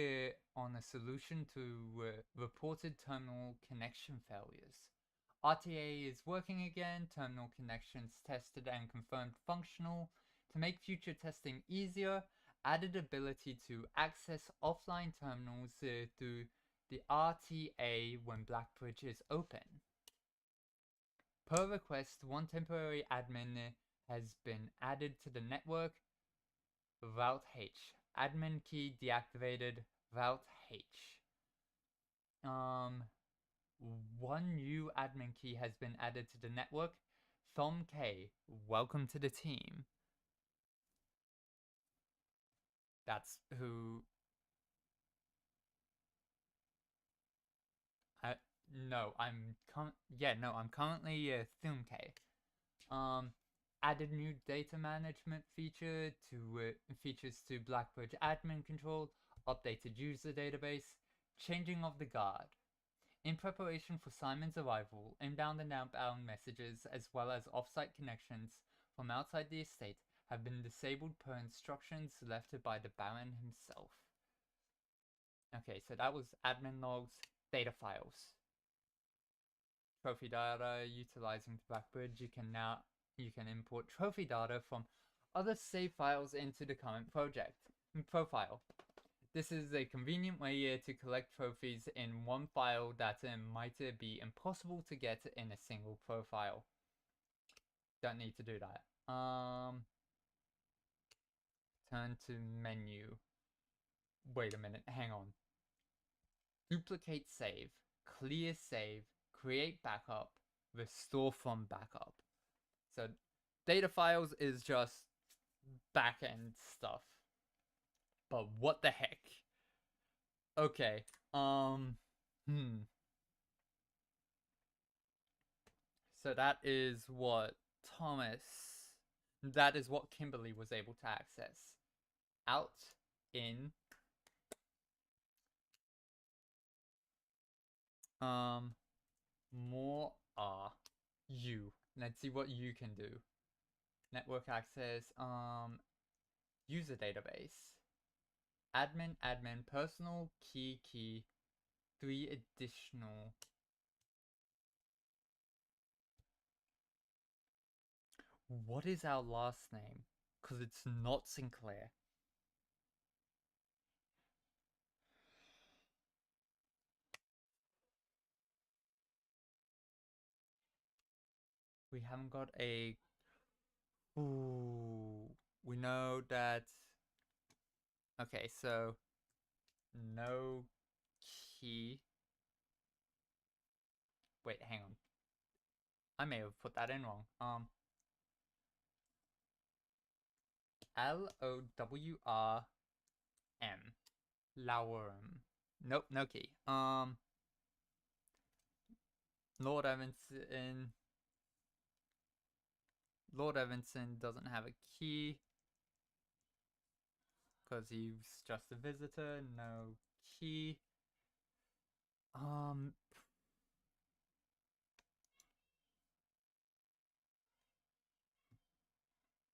on a solution to reported terminal connection failures. RTA is working again, terminal connections tested and confirmed functional. To make future testing easier, added ability to access offline terminals through the RTA when Blackbridge is open. Per request, one temporary admin has been added to the network. Route H. Admin key deactivated. Route H. One new admin key has been added to the network. Thom K. Welcome to the team. That's who... I'm currently Thom K. Added new data management features to Blackbridge admin control, updated user database, changing of the guard. In preparation for Simon's arrival, inbound and outbound messages as well as off-site connections from outside the estate have been disabled per instructions left by the Baron himself. Okay, so that was admin logs, data files. Trophy data, utilizing the Blackbridge, you can import trophy data from other save files into the current project profile. This is a convenient way to collect trophies in one file that might be impossible to get in a single profile. Don't need to do that. Turn to menu. Wait a minute, hang on. Duplicate save, clear save, create backup, restore from backup. So data files is just back end stuff. But what the heck? Okay. Hmm. So that is what Thomas. That is what Kimberly was able to access. Out, in. More are you. Let's see what you can do. Network access. User database. Admin, personal key, 3 additional. What is our last name? Because it's not Sinclair. We haven't got a. Ooh. We know that. Okay, so. No key. Wait, hang on. I may have put that in wrong. Lowrm. Lowrm. Nope, no key. Lord Evanson. Lord Evanson doesn't have a key because he's just a visitor. No key.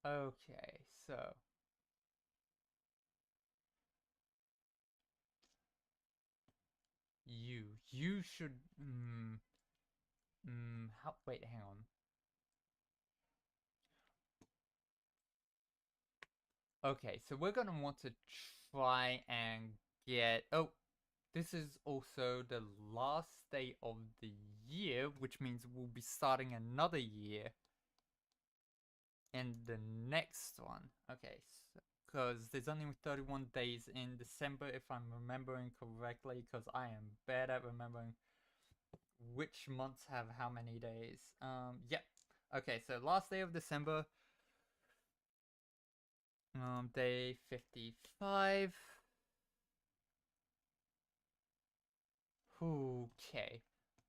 Okay, so you should. How? Wait, hang on. Okay, so we're gonna want to try and get. Oh, this is also the last day of the year, which means we'll be starting another year in the next one. Okay, because there's only 31 days in December, if I'm remembering correctly, because I am bad at remembering which months have how many days. Yep. Okay, so last day of December. Day 55. Okay.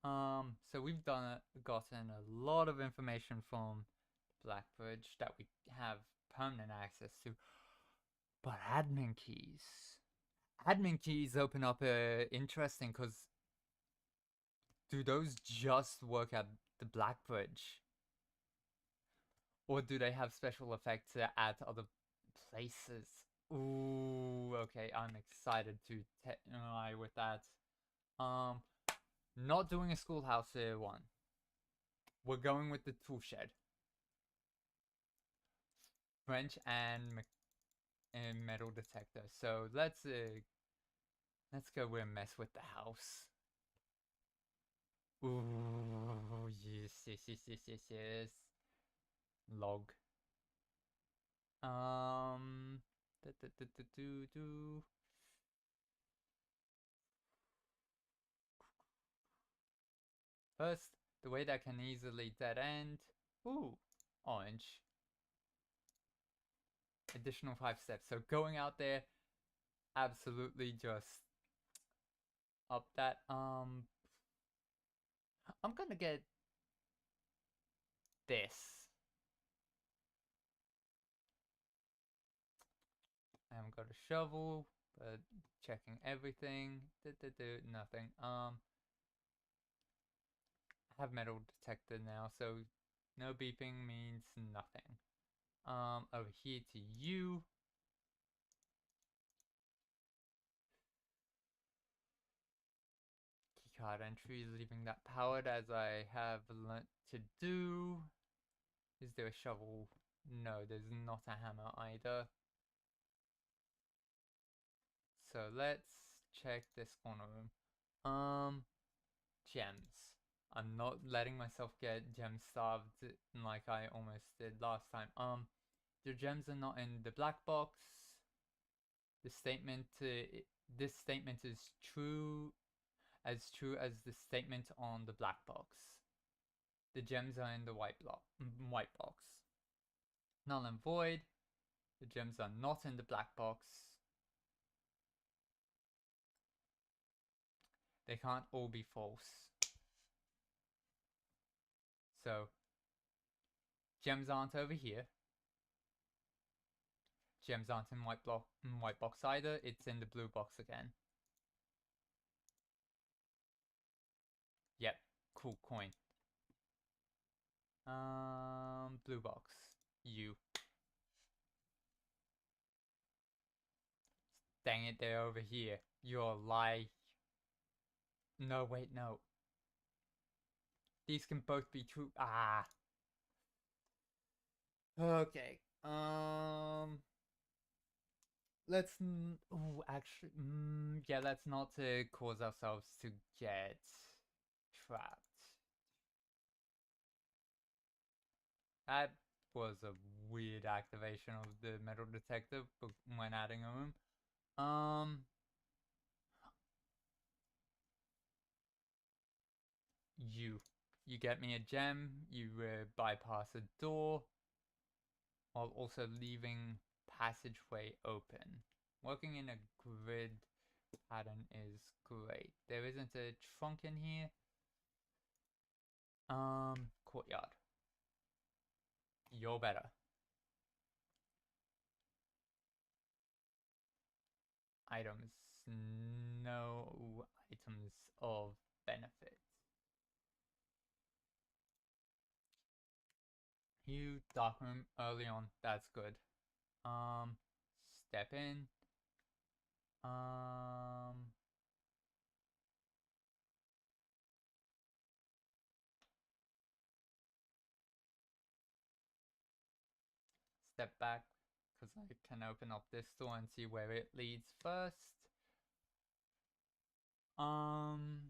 So we've gotten a lot of information from Blackbridge that we have permanent access to. But admin keys. Admin keys open up interesting because do those just work at the Blackbridge? Or do they have special effects to add to other places? Ooh, okay, I'm excited to try with that. Not doing a schoolhouse one. We're going with the tool shed. French and metal detector. So let's go and mess with the house. Ooh, yes. Log. Do. First, the way that can easily dead end. Ooh, orange. Additional 5 steps. So going out there, absolutely just up that. I'm gonna get this. I haven't got a shovel, but checking everything. Nothing. I have metal detector now, so no beeping means nothing. Over here to you. Keycard entry, leaving that powered as I have learnt to do. Is there a shovel? No, there's not a hammer either. So let's check this corner room. Gems. I'm not letting myself get gem starved like I almost did last time. The gems are not in the black box. The statement, this statement is true as the statement on the black box. The gems are in the white box. Null and void. The gems are not in the black box. They can't all be false. So, gems aren't over here. Gems aren't in white box either. It's in the blue box again. Yep, cool coin. Blue box. You. Dang it, they're over here. You're a lie. No, wait, no. These can both be true. Ah. Okay. Let's. Ooh, actually. Yeah, let's not cause ourselves to get trapped. That was a weird activation of the metal detector when adding a room. You get me a gem. You bypass a door while also leaving passageway open. Working in a grid pattern is great. There isn't a trunk in here. Courtyard. You're better. Items. No items of benefit. You dark room early on. That's good. Step in. Step back because I can open up this door and see where it leads first. Hmm.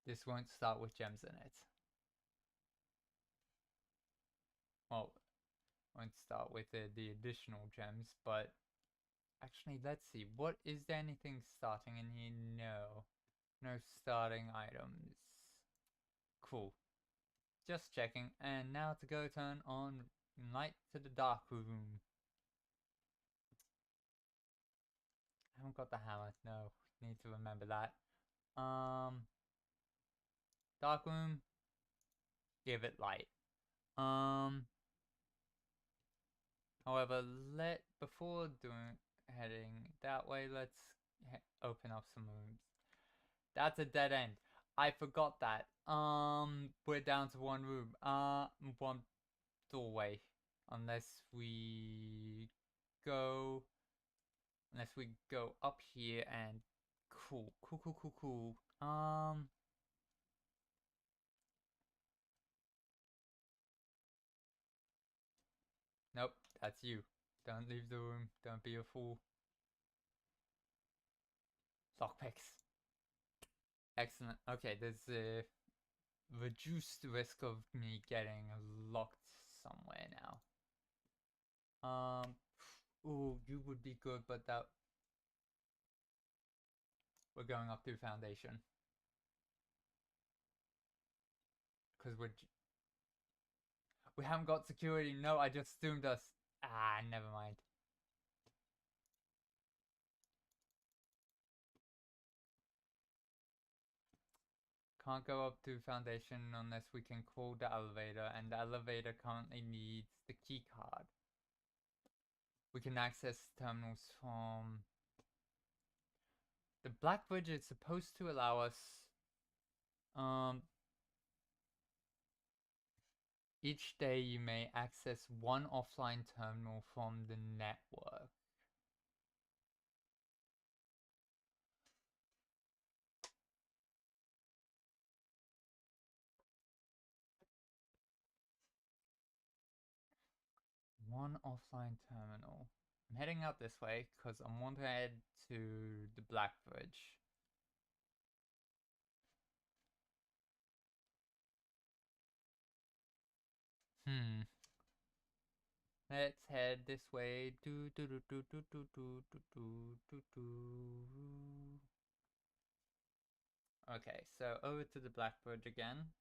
This won't start with gems in it. Well, won't start with the additional gems, but actually, let's see. What is there anything starting in here? No. No starting items. Cool. Just checking. And now to go turn on light to the dark room. I haven't got the hammer. No. Need to remember that. Dark room. Give it light. However, before heading that way, let's open up some rooms. That's a dead end. I forgot that. We're down to one room. One doorway. Unless we go up here and cool. Nope, that's you. Don't leave the room. Don't be a fool. Lockpicks. Excellent. Okay, there's a reduced risk of me getting locked somewhere now. Ooh, you would be good, but that we're going up through foundation because we haven't got security. No, I just zoomed us. Ah, never mind. Can't go up to foundation unless we can call the elevator, and the elevator currently needs the key card. We can access terminals from the Black Bridge. Is supposed to allow us each day you may access one offline terminal from the network. One offline terminal. I'm heading out this way because I want to head to the Black Bridge. Let's head this way. Okay, so over to the Blackbird again.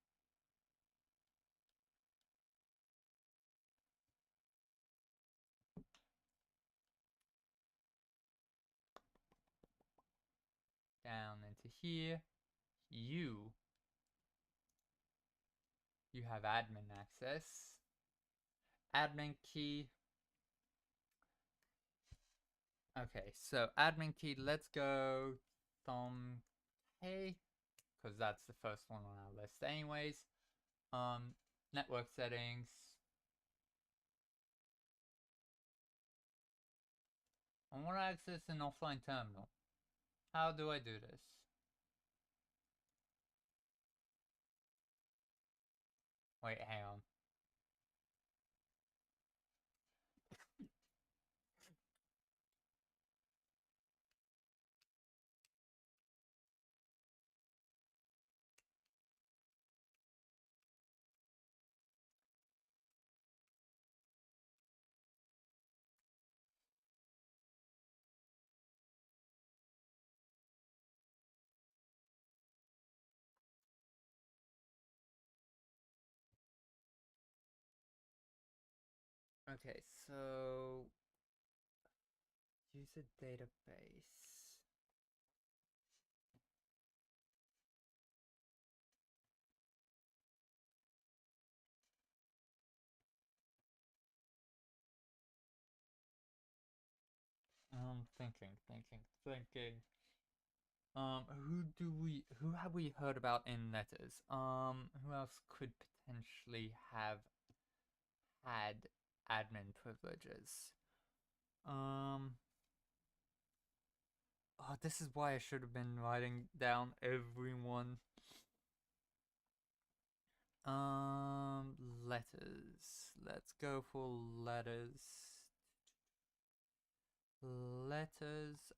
Down into here. You have admin access. Admin key. Okay, so admin key, let's go thumb K, because that's the first one on our list anyways. Network settings. I want to access an offline terminal. How do I do this? Wait, hang on. Okay, so use a database. Thinking. Who have we heard about in letters? Who else could potentially have had admin privileges? Oh, this is why I should have been writing down everyone. Letters. Let's go for letters. Letters,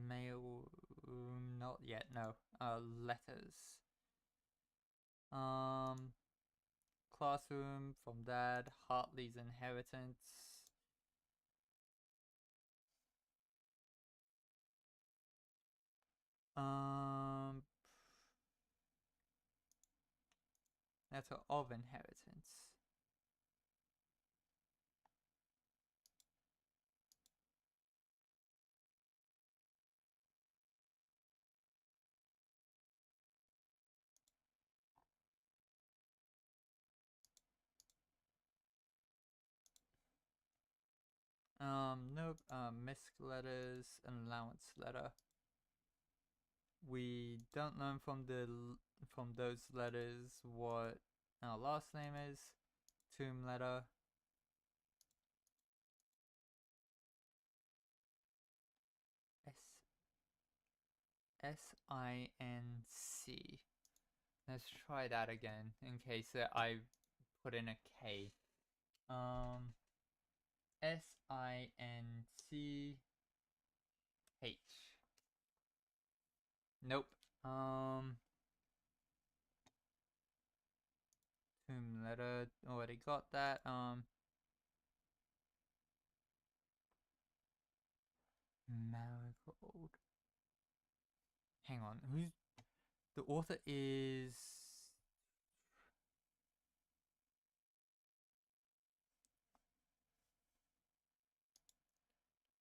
mail, not yet, no. Letters. Um, Classroom from Dad, Hartley's Inheritance. Um, Letter of Inheritance. Nope, misc letters, an allowance letter. We don't learn from those letters what our last name is. Tomb letter. SINC. Let's try that again in case I put in a K. SINCH. Nope. Tomb letter. Already got that. Marigold. Hang on. Who's the author? Is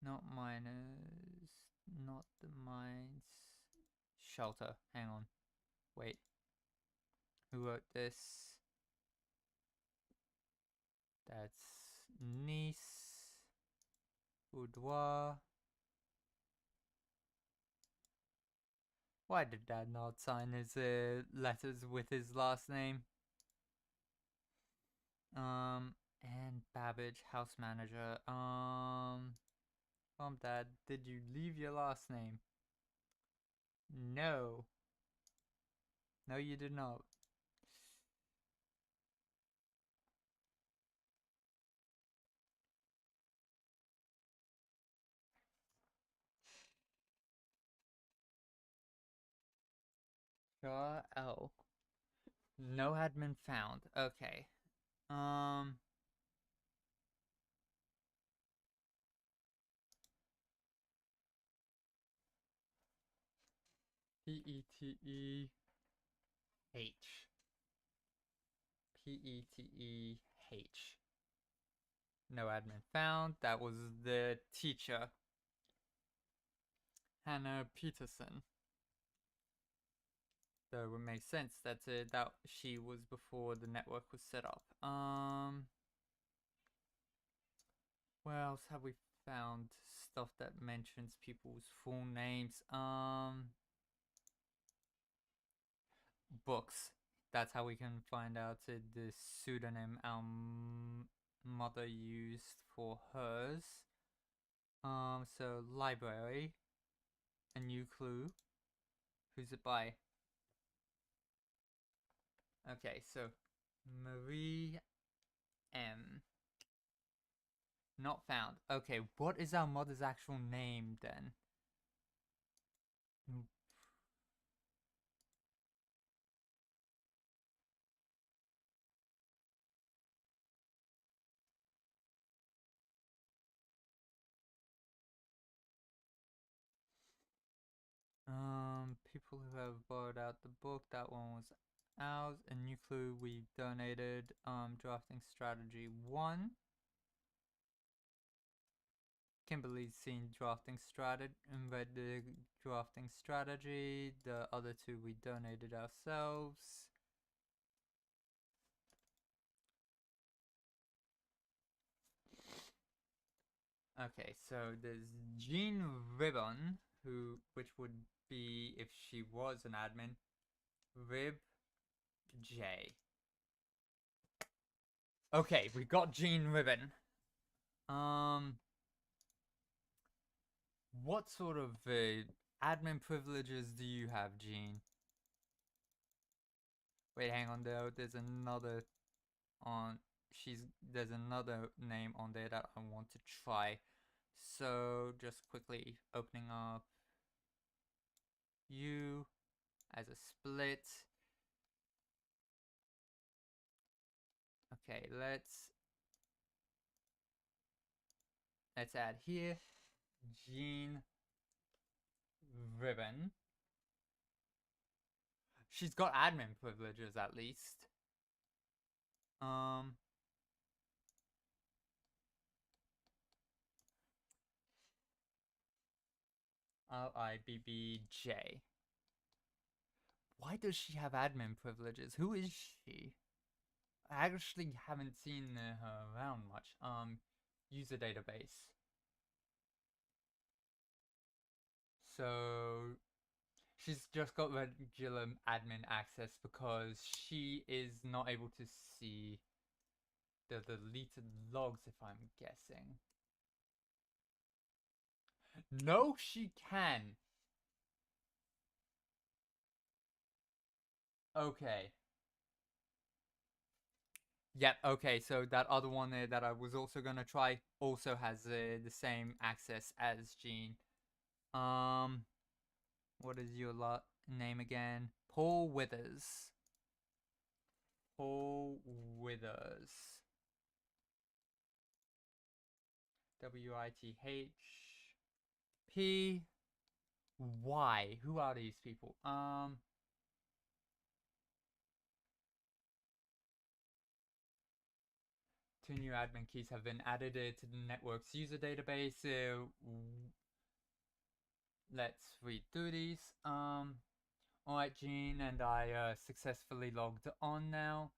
not miners. Not the mines. Shelter. Hang on. Wait. Who wrote this? That's Nice. Boudoir. Why did Dad not sign his letters with his last name? And Babbage, house manager. Dad, did you leave your last name? No. No, you did not. L. No admin found. Okay. Peteh. Peteh. No admin found. That was the teacher, Hannah Peterson. So it would make sense that she was before the network was set up. Where else have we found stuff that mentions people's full names? Books. That's how we can find out the pseudonym our mother used for hers. So library. A new clue. Who's it by? Okay, so Marie M. Not found. Okay, what is our mother's actual name then? People who have borrowed out the book. That one was ours. A new clue we donated. Drafting strategy 1. Kimberly's seen drafting strategy and read the drafting strategy. The other 2 we donated ourselves. Okay, so there's Jean Ribbon, which would be if she was an admin. Rib J. Okay, we got Jean Ribbon. What sort of admin privileges do you have, Jean? Wait, hang on though. There's another there's another name on there that I want to try. So just quickly opening up you as a split. Okay, let's add here Jean Ribbon. She's got admin privileges at least. LIBBJ. Why does she have admin privileges? Who is she? I actually haven't seen her around much. User database. So she's just got regular admin access because she is not able to see the deleted logs, if I'm guessing. No, she can. Okay. Yep, okay, so that other one there that I was also gonna try also has the same access as Jean. What is your name again? Paul Withers. Paul Withers. WITH. P. Y. Who are these people? 2 new admin keys have been added to the network's user database. Let's read through these. Alright, Jean and I successfully logged on now.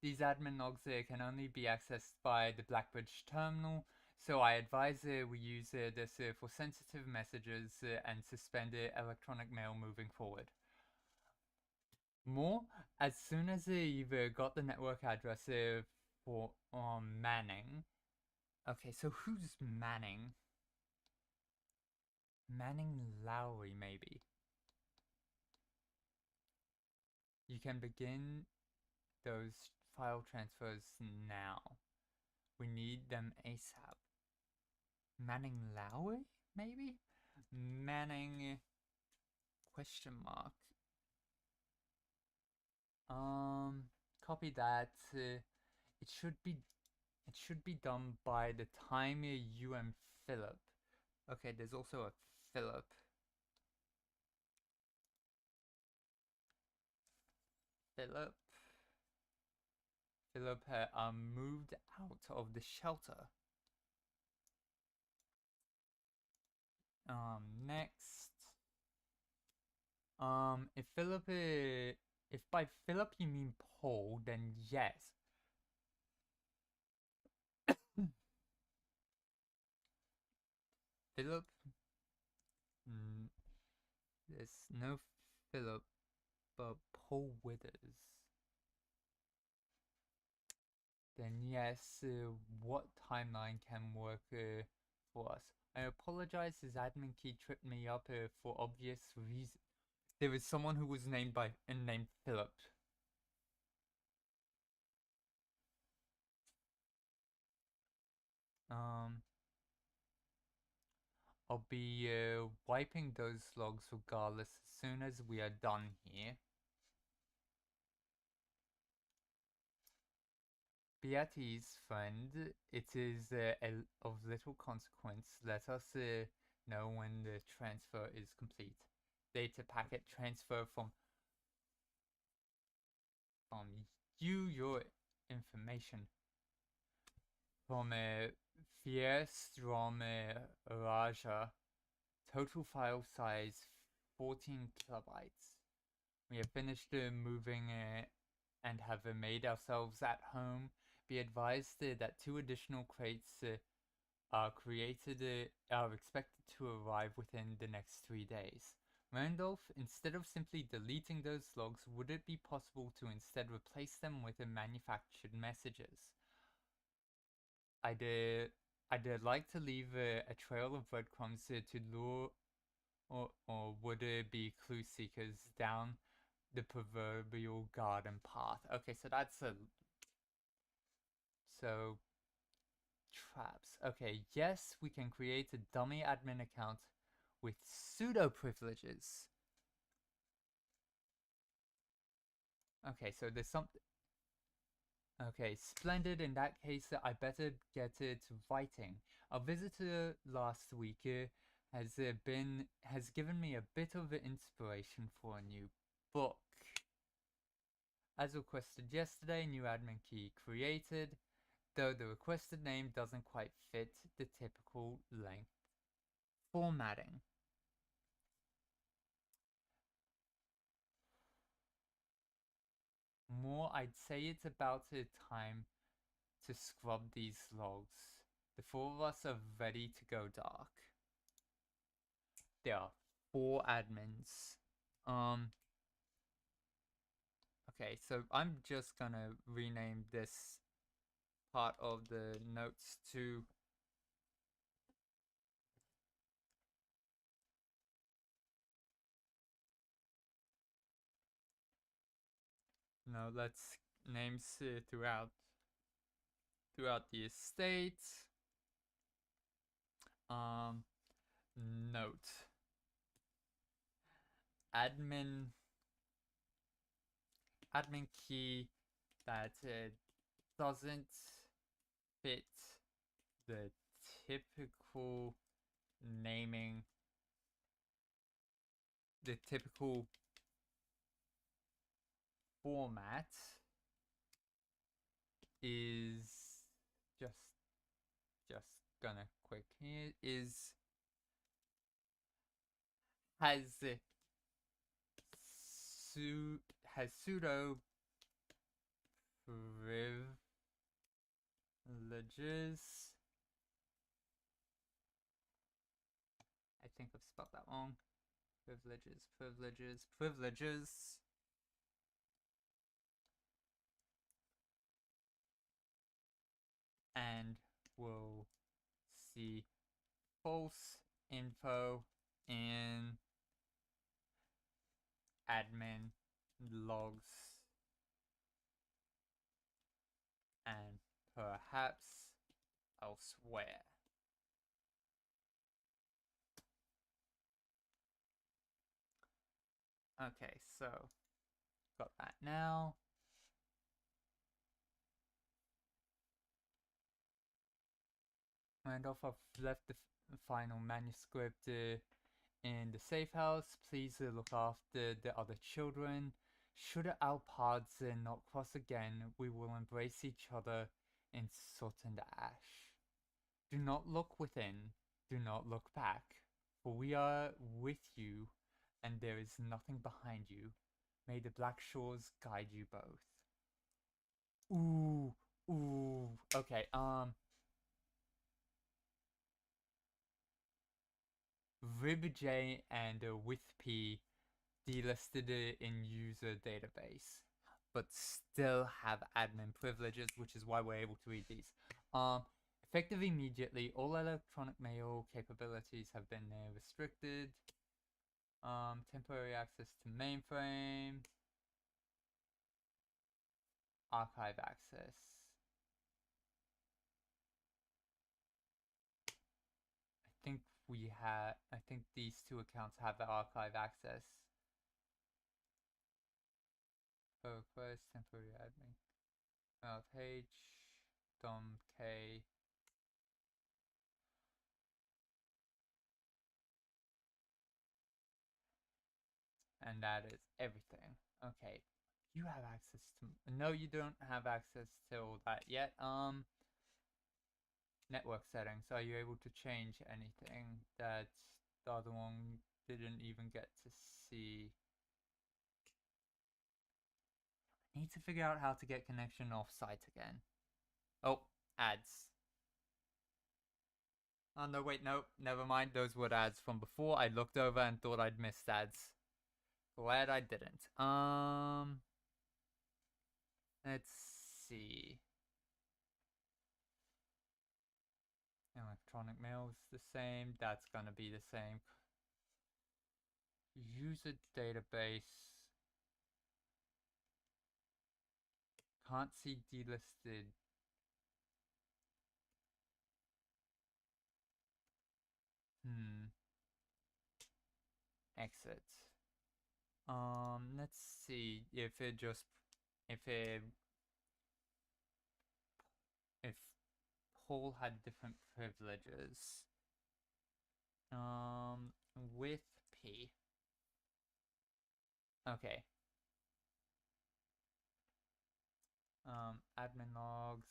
These admin logs can only be accessed by the Blackbridge terminal, so I advise we use this for sensitive messages and suspend electronic mail moving forward. More, as soon as you've got the network address for Manning. Okay, so who's Manning? Manning Lowry, maybe. You can begin those file transfers now. We need them ASAP. Manning Lowry, maybe? Manning question mark. Copy that. It should be done by the time you and Philip. Okay, there's also a Philip. Philip. Philip moved out of the shelter. Next. If Philip, if by Philip you mean Paul, then yes. Philip, there's no Philip, but Paul Withers. Then yes, what timeline can work for us? I apologize, his admin key tripped me up for obvious reasons. There was someone who was named Philip. I'll be wiping those logs regardless as soon as we are done here. Be at ease, friend. It is of little consequence. Let us know when the transfer is complete. Data packet transfer from you your information from Fiestrom Raja. Total file size 14 kilobytes. We have finished moving and have made ourselves at home. Be advised that 2 additional crates are expected to arrive within the next 3 days. Randolph, instead of simply deleting those logs, would it be possible to instead replace them with manufactured messages? I'd like to leave a trail of breadcrumbs to lure or would it be clue seekers down the proverbial garden path. Okay, so that's so traps. Okay, yes, we can create a dummy admin account with pseudo privileges. Okay, so there's something. Okay, splendid. In that case, I better get to writing. Our visitor last week has given me a bit of inspiration for a new book. As requested yesterday, new admin key created, though the requested name doesn't quite fit the typical length. Formatting. More, I'd say it's about time to scrub these logs. The 4 of us are ready to go dark. There are 4 admins. Okay, so I'm just gonna rename this part of the notes to no, let's names throughout the estate. Note. Admin key that doesn't fit the typical naming, the typical format is just gonna quick here is has pseudo privileges. I think I've spelled that wrong. Privileges. And we'll see false info in admin logs and perhaps elsewhere. Okay, so got that now. Randolph, I've left the final manuscript in the safe house. Please look after the other children. Should our paths not cross again, we will embrace each other in soot and ash. Do not look within, do not look back, for we are with you, and there is nothing behind you. May the black shores guide you both. Ooh, ooh. Okay, Rib J and with P delisted it in user database, but still have admin privileges, which is why we're able to read these. Effective immediately, all electronic mail capabilities have been restricted. Temporary access to mainframe. Archive access. I think these two accounts have the archive access. Request temporary admin. H, Dom K. And that is everything. Okay. You have access to... No, you don't have access to all that yet. Network settings. Are you able to change anything that the other one didn't even get to see? I need to figure out how to get connection off-site again. Oh, ads. Oh, no, wait, no, never mind. Those were ads from before. I looked over and thought I'd missed ads. Glad I didn't. Let's see. Electronic mail is the same. That's gonna be the same. User database. Can't see delisted. Exit. Let's see if if Paul had different privileges. With P. Okay. Admin logs.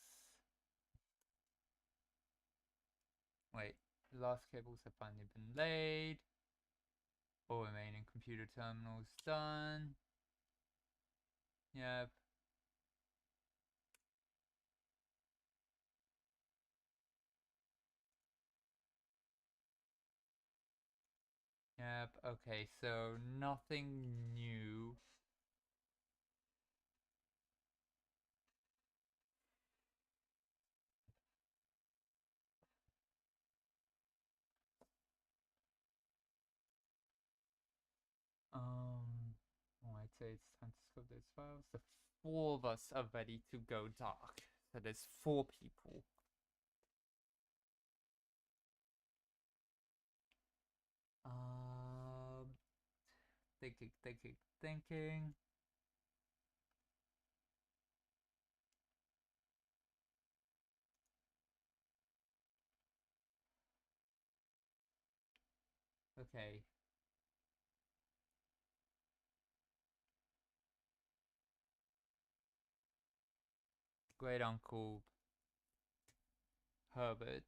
Wait, last cables have finally been laid. All remaining computer terminals done. Yep. Yep, okay, so nothing new. I'd say it's time to scope those files. The four of us are ready to go dark. So there's 4 people. Thinking. Okay. Great uncle Herbert.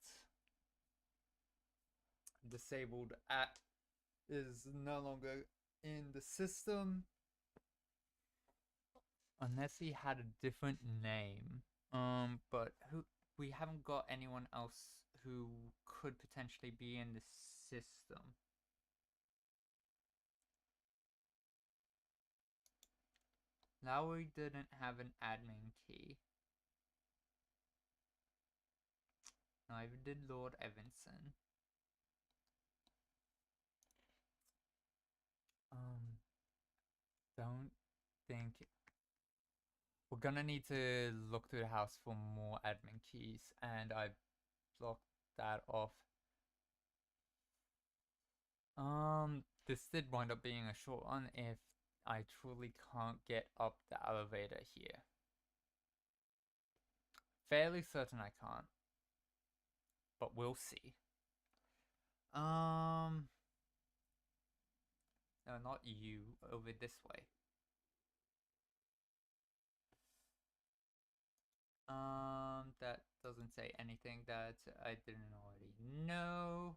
Disabled app is no longer in the system. Unless he had a different name. But we haven't got anyone else who could potentially be in the system. Lowry didn't have an admin key. Neither did Lord Evanson. Don't think... We're gonna need to look through the house for more admin keys, and I blocked that off. This did wind up being a short one if I truly can't get up the elevator here. Fairly certain I can't. But we'll see. No, not you. Over this way. That doesn't say anything that I didn't already know.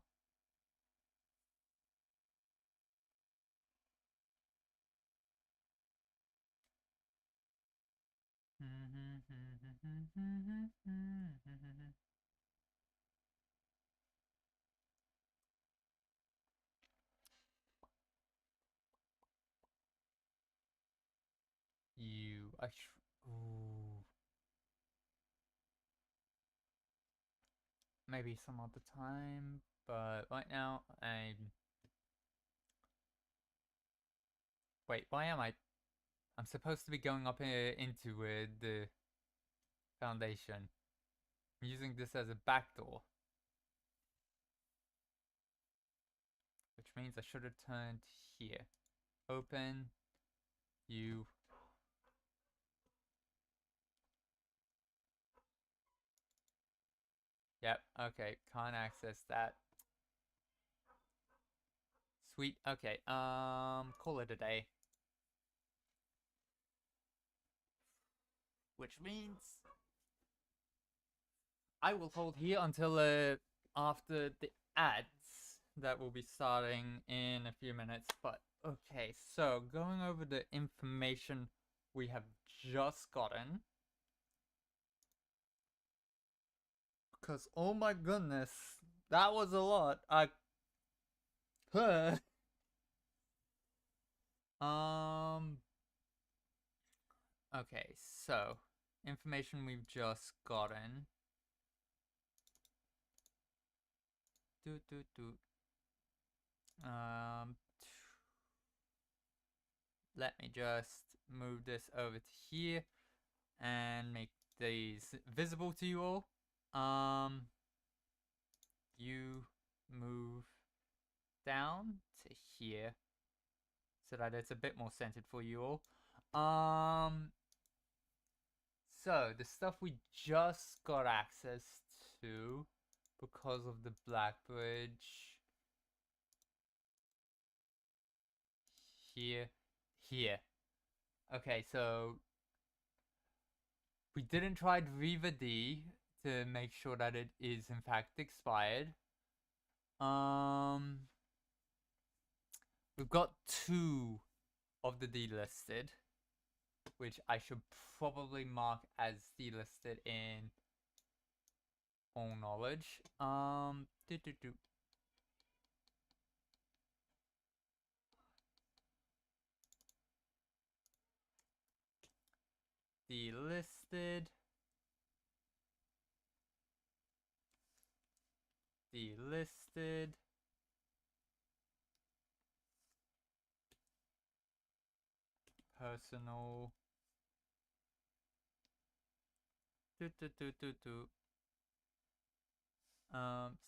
Ooh. Maybe some other time, but right now wait, why am I? I'm supposed to be going up here into the foundation. I'm using this as a backdoor, which means I should have turned here. Open. You. Yep. Okay. Can't access that. Sweet. Okay. Call it a day. Which means I will hold here until after the ads that will be starting in a few minutes. But okay, so going over the information we have just gotten. Because oh my goodness, that was a lot. Um okay, so information we've just gotten. Do do do. Um Let me just move this over to here and make these visible to you all. You move down to here so that it's a bit more centered for you all. So the stuff we just got access to because of the Black Bridge here, here. Okay, so we didn't try Riva D to make sure that it is in fact expired. We've got 2 of the delisted, which I should probably mark as delisted in all knowledge. Delisted. Delisted. Personal.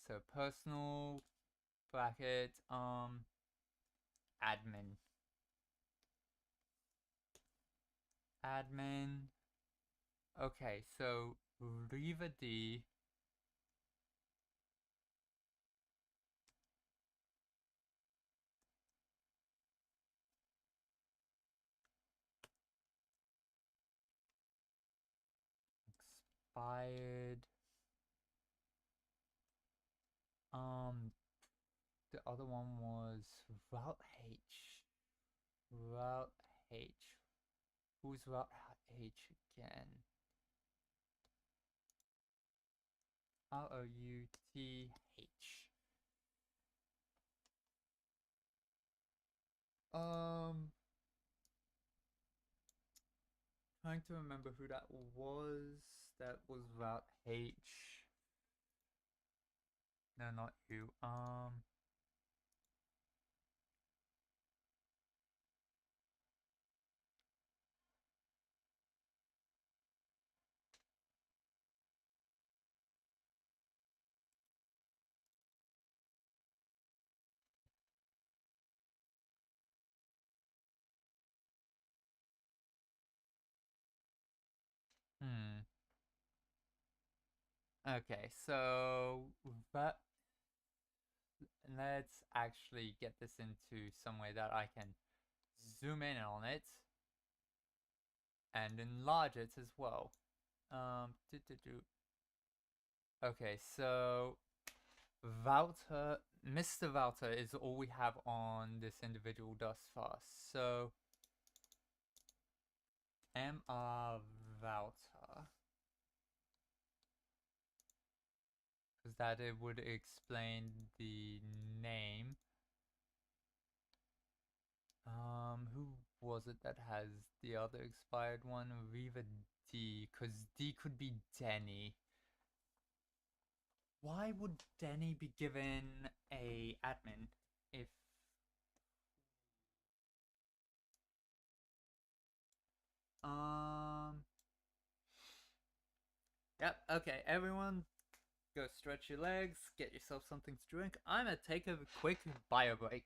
So personal bracket, admin. Admin. Okay, so Riva D. Expired. The other one was Route H. Route H. Who's Route H again? Routh. Trying to remember who that was. That was Route H. No, not you. Hmm. Okay, so that let's actually get this into some way that I can zoom in on it and enlarge it as well. Okay, so Wouter, Mr. Wouter is all we have on this individual thus far. So MR Wouter, because that it would explain the name. Who was it that has the other expired one? Viva D, because D could be Denny. Why would Denny be given a admin if yep, okay, everyone go stretch your legs, get yourself something to drink. I'm gonna take a quick bio break.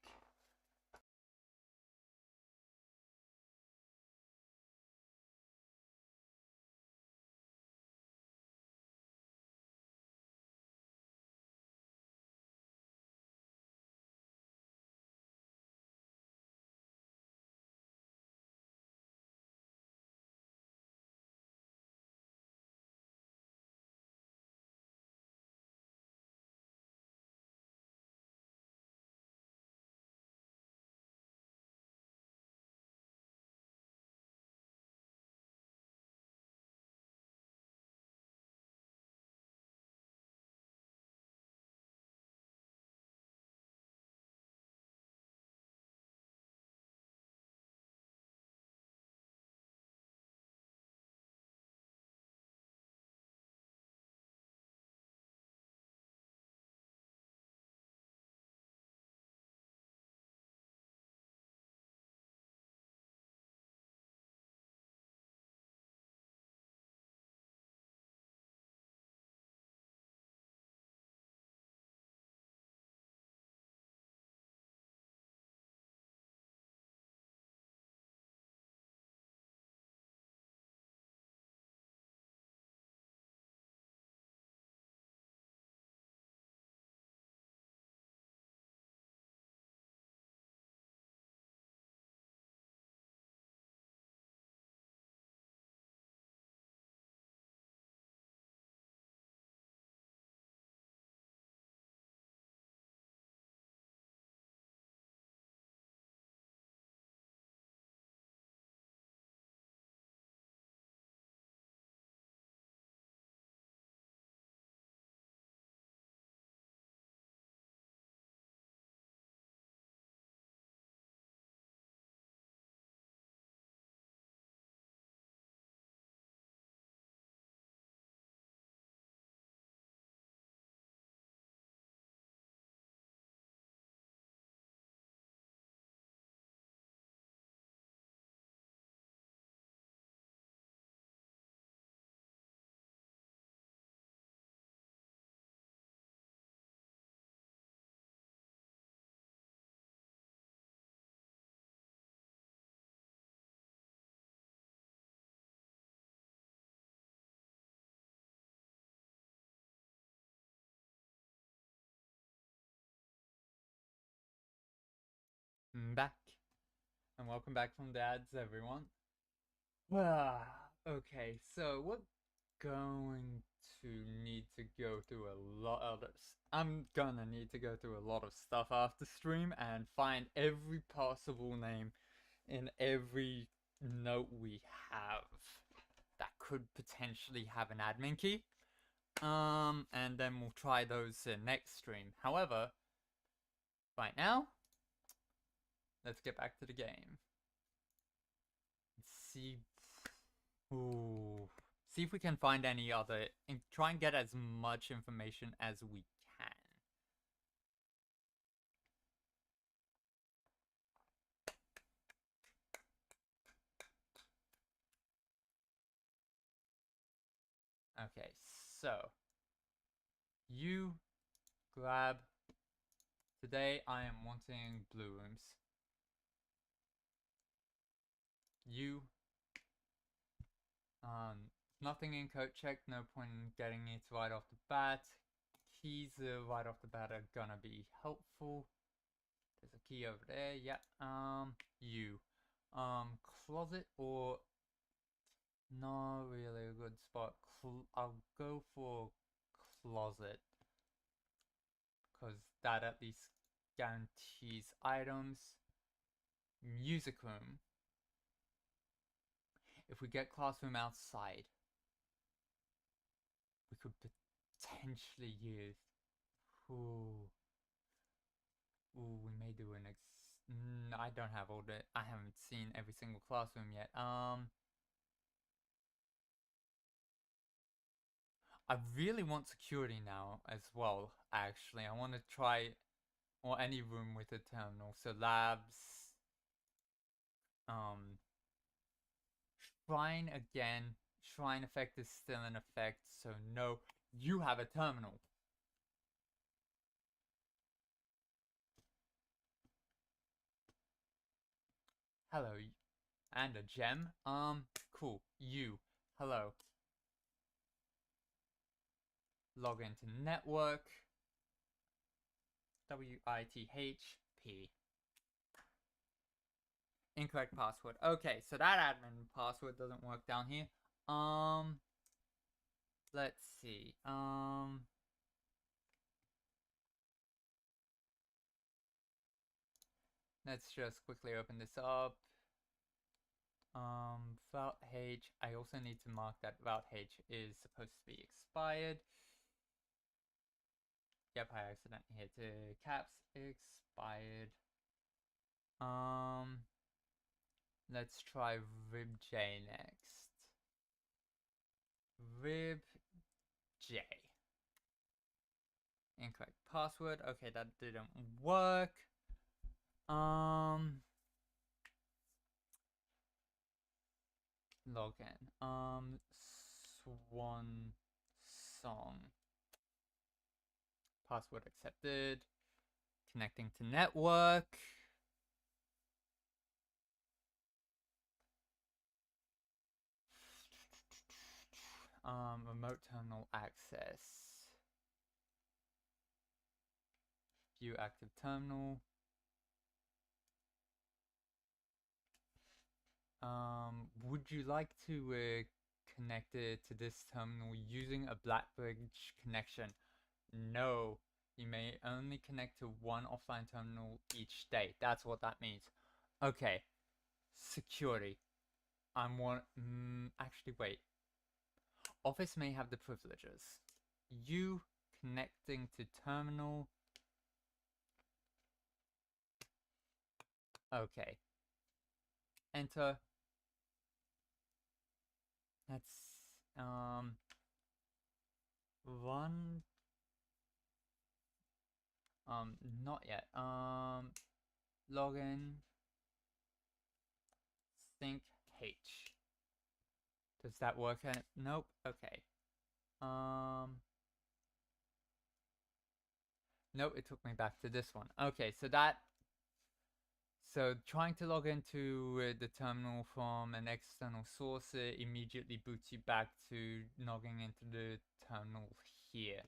Back. And welcome back from the ads, everyone. Okay, so we're going to need to go through a lot of this. I'm gonna need to go through a lot of stuff after stream and find every possible name in every note we have that could potentially have an admin key. And then we'll try those next stream. However, right now, let's get back to the game. See, ooh, see if we can find any other, and try and get as much information as we can. Okay, so you grab. Today I am wanting blue rooms. You nothing in code check, no point in getting it right off the bat. Keys right off the bat are gonna be helpful. There's a key over there, yeah. You. Closet or Not really a good spot. I'll go for closet, because that at least guarantees items. Music room. If we get classroom outside, we could potentially use. Ooh. Ooh, we may do an I don't have all the. I haven't seen every single classroom yet. I really want security now as well. Actually, I want to try or any room with a terminal. So labs. Um, Shrine again. Shrine effect is still in effect. So no, you have a terminal. Hello, and a gem. Cool. You. Hello. Log into network. WITHP. Incorrect password. Okay, so that admin password doesn't work down here. Let's see. Let's just quickly open this up. Route H. I also need to mark that Route H is supposed to be expired. Yep, I accidentally hit caps. Expired. Let's try ribj next. Ribj. Incorrect password. Okay, that didn't work. Login. Swan song. Password accepted. Connecting to network. Remote terminal access. View active terminal. Would you like to connect it to this terminal using a Blackbridge connection? No, you may only connect to one offline terminal each day. That's what that means. Okay, security. Actually, wait. Office may have the privileges. You connecting to terminal. Okay. Enter. Let's run. Not yet. Login. Sync H. Does that work? Nope. Okay. Nope, it took me back to this one. Okay, so trying to log into the terminal from an external source immediately boots you back to logging into the terminal here.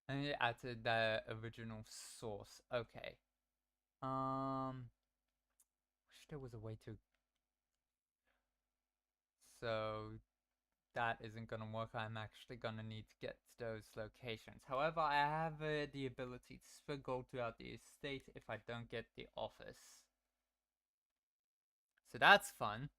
And it added the original source. Okay. Wish there was a way to. So that isn't gonna work. I'm actually gonna need to get to those locations. However, I have the ability to spread gold throughout the estate if I don't get the office. So that's fun.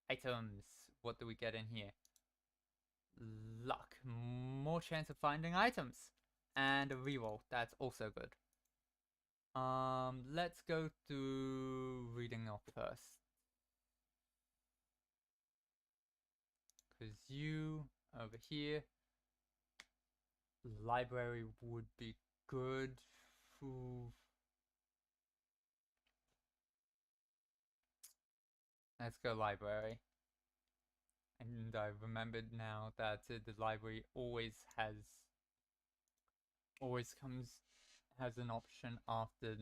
Items. What do we get in here? Luck. More chance of finding items. And a reroll. That's also good. Let's go to reading off first. Because you over here. Library would be good. Ooh. Let's go library. And I remembered now that the library always has an option after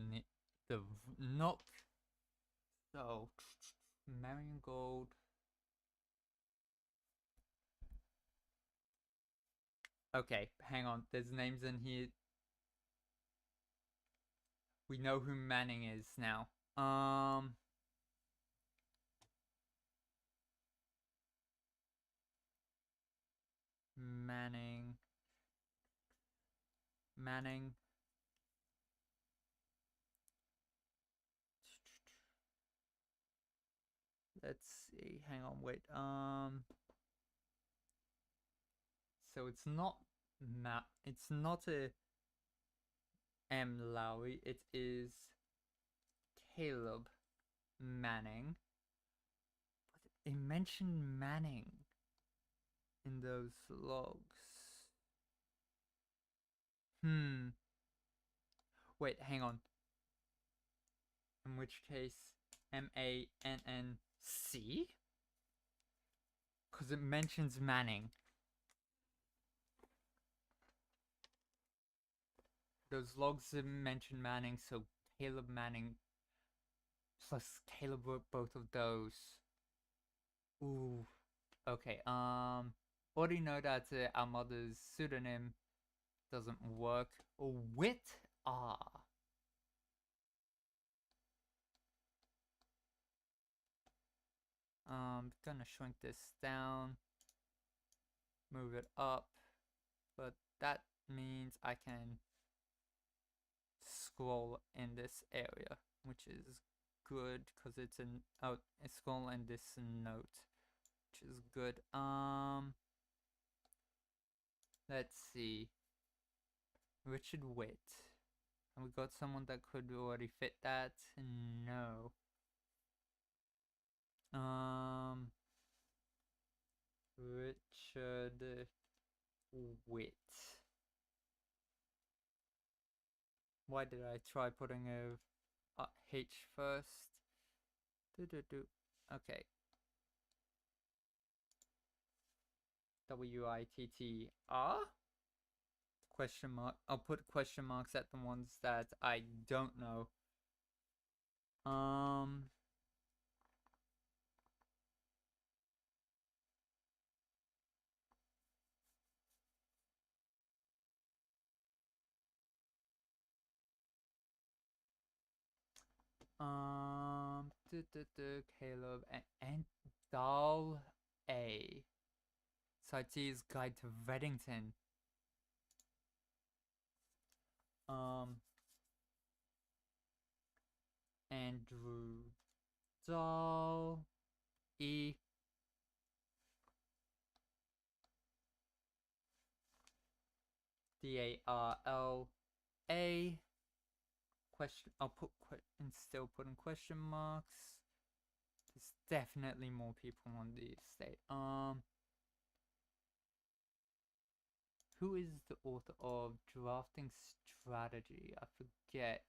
the knock. So Marion Gold. Okay, hang on. There's names in here. We know who Manning is now. Manning. Let's see. Hang on, wait. So it's not It's not a M. Lowry. It is Caleb Manning. But it mentioned Manning in those logs. Wait, hang on. In which case, MANNC? Because it mentions Manning. Those logs mention Manning, so Caleb Manning plus Caleb wrote both of those. Ooh. Okay, already know that our mother's pseudonym doesn't work. Wit? Gonna shrink this down, move it up, but that means I can scroll in this area, which is good because it's a scroll in this note, which is good. Let's see. Richard Witt. And we got someone that could already fit that? No. Richard Witt. Why did I try putting a H first? Okay. WITTR? Question mark. I'll put question marks at the ones that I don't know. Caleb and Dahl A. Sightseer's Guide to Reddington. Andrew Dahl E. DARLA. Question. I'll put and still putting question marks. There's definitely more people on the estate. Who is the author of Drafting Strategy? I forget.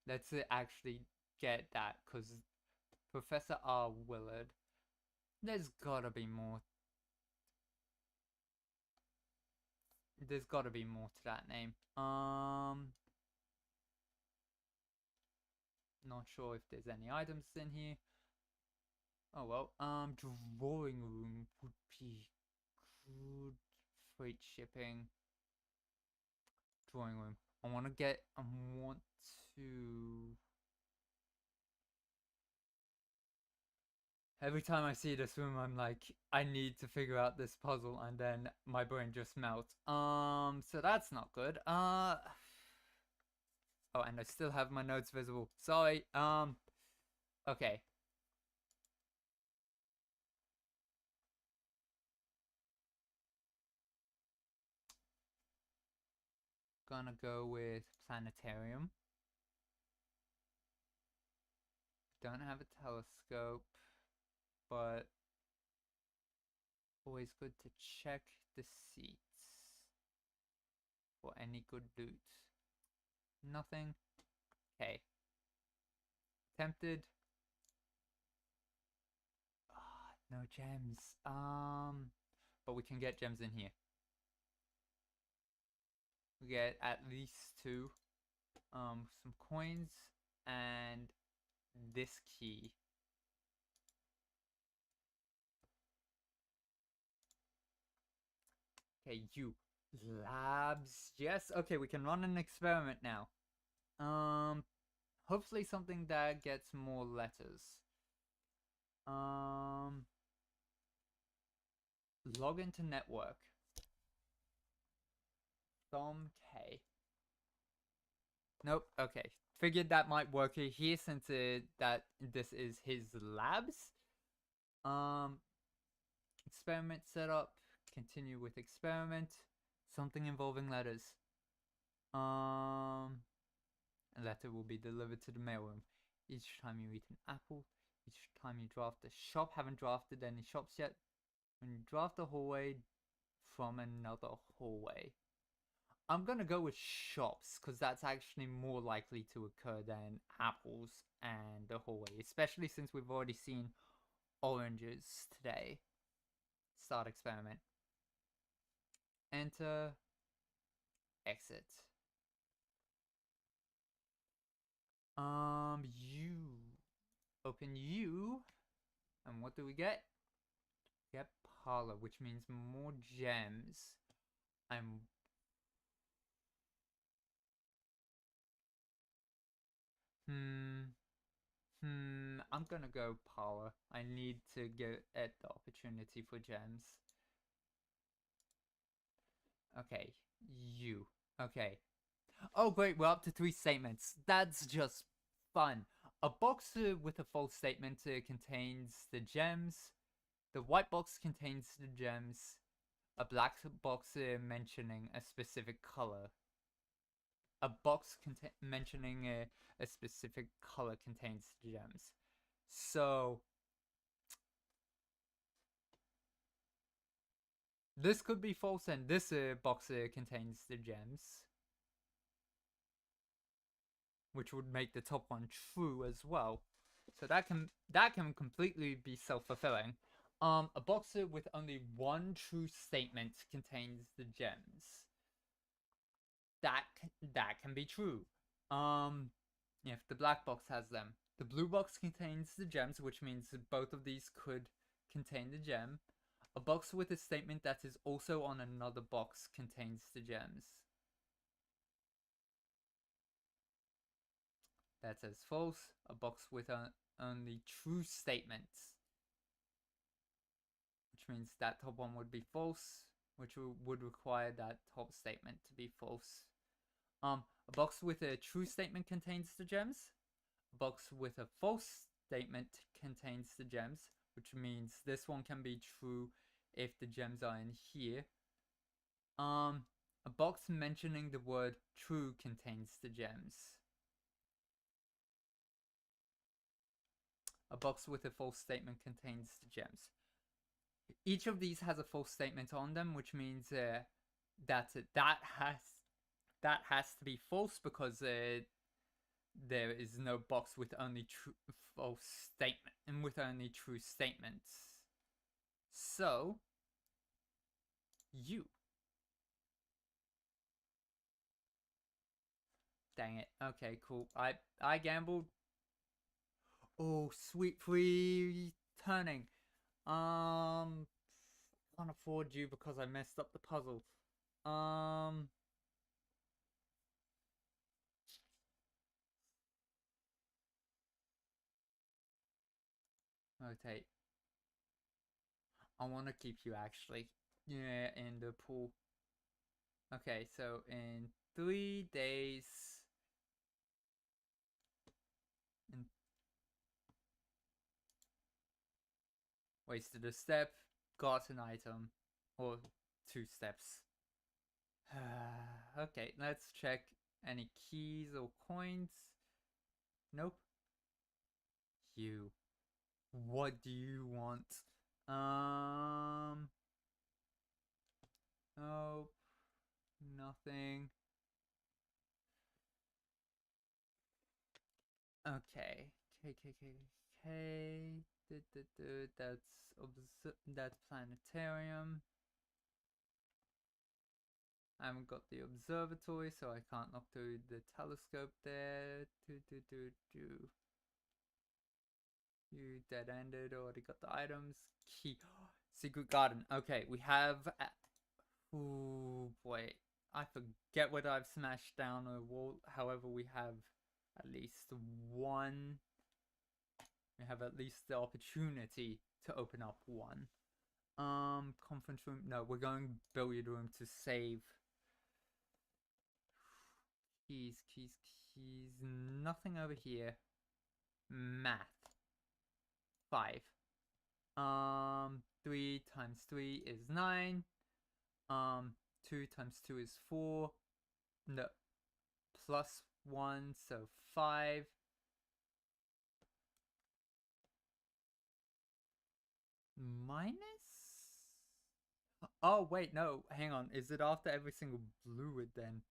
Let's actually get that, because Professor R. Willard. There's gotta be more. There's gotta be more to that name. Not sure if there's any items in here. Oh well. Drawing room would be good. Freight shipping. Drawing room. I want to. Every time I see this room, I'm like, I need to figure out this puzzle, and then my brain just melts. So that's not good. Oh, and I still have my notes visible. Sorry. Okay. Gonna go with planetarium. Don't have a telescope, but always good to check the seats for any good loot. Nothing. Okay. Tempted. No gems. But we can get gems in here. We get at least 2. Some coins and this key. Okay, you. Labs. Yes. Okay, we can run an experiment now. Hopefully something that gets more letters. Log into network. Dom K. Nope. Okay. Figured that might work here since that this is his labs. Experiment setup. Continue with experiment. Something involving letters. A letter will be delivered to the mailroom. Each time you eat an apple, each time you draft a shop. Haven't drafted any shops yet. When you draft a hallway from another hallway. I'm gonna go with shops because that's actually more likely to occur than apples and the hallway, especially since we've already seen oranges today. Start experiment. Enter. Exit. You. Open you. And what do we get? Get parlor, which means more gems. I'm gonna go parlor. I need to get at the opportunity for gems. Okay, you. Okay. Oh, great, we're up to 3 statements. That's just fun. A box with a false statement contains the gems. The white box contains the gems. A black box mentioning a specific color. A box mentioning a specific color contains the gems. So this could be false, and this box contains the gems, which would make the top one true as well. So that can completely be self-fulfilling. A box with only one true statement contains the gems. That can be true. If the black box has them, the blue box contains the gems, which means both of these could contain the gem. A box with a statement that is also on another box contains the gems. That says false. A box with only true statements, which means that top one would be false, which would require that top statement to be false. A box with a true statement contains the gems. A box with a false statement contains the gems, which means this one can be true if the gems are in here. A box mentioning the word true contains the gems. A box with a false statement contains the gems. Each of these has a false statement on them, which means that has to be false because there is no box with only true false statement and with only true statements. So you. Dang it. Okay, cool. I gambled. Oh, sweet free turning. Can't afford you because I messed up the puzzle. Rotate. I want to keep you actually. Yeah, in the pool. Okay, so in 3 days. Wasted a step, got an item, or 2 steps. Okay, let's check any keys or coins. Nope. You. What do you want? Nope. Nothing. Okay. K. That's planetarium. I haven't got the observatory, so I can't look through the telescope there. You dead-ended, already got the items. Key. Secret garden. Okay, we have Ooh, boy. I forget whether I've smashed down a wall. However, we have at least one. We have at least the opportunity to open up one. Conference room. No, we're going billiard room to save. Keys, keys, keys. Nothing over here. Math. 5. 3 times 3 is 9. 2 times 2 is 4. No. Plus 1, so 5. Minus? Oh, wait, no. Hang on. Is it after every single fluid then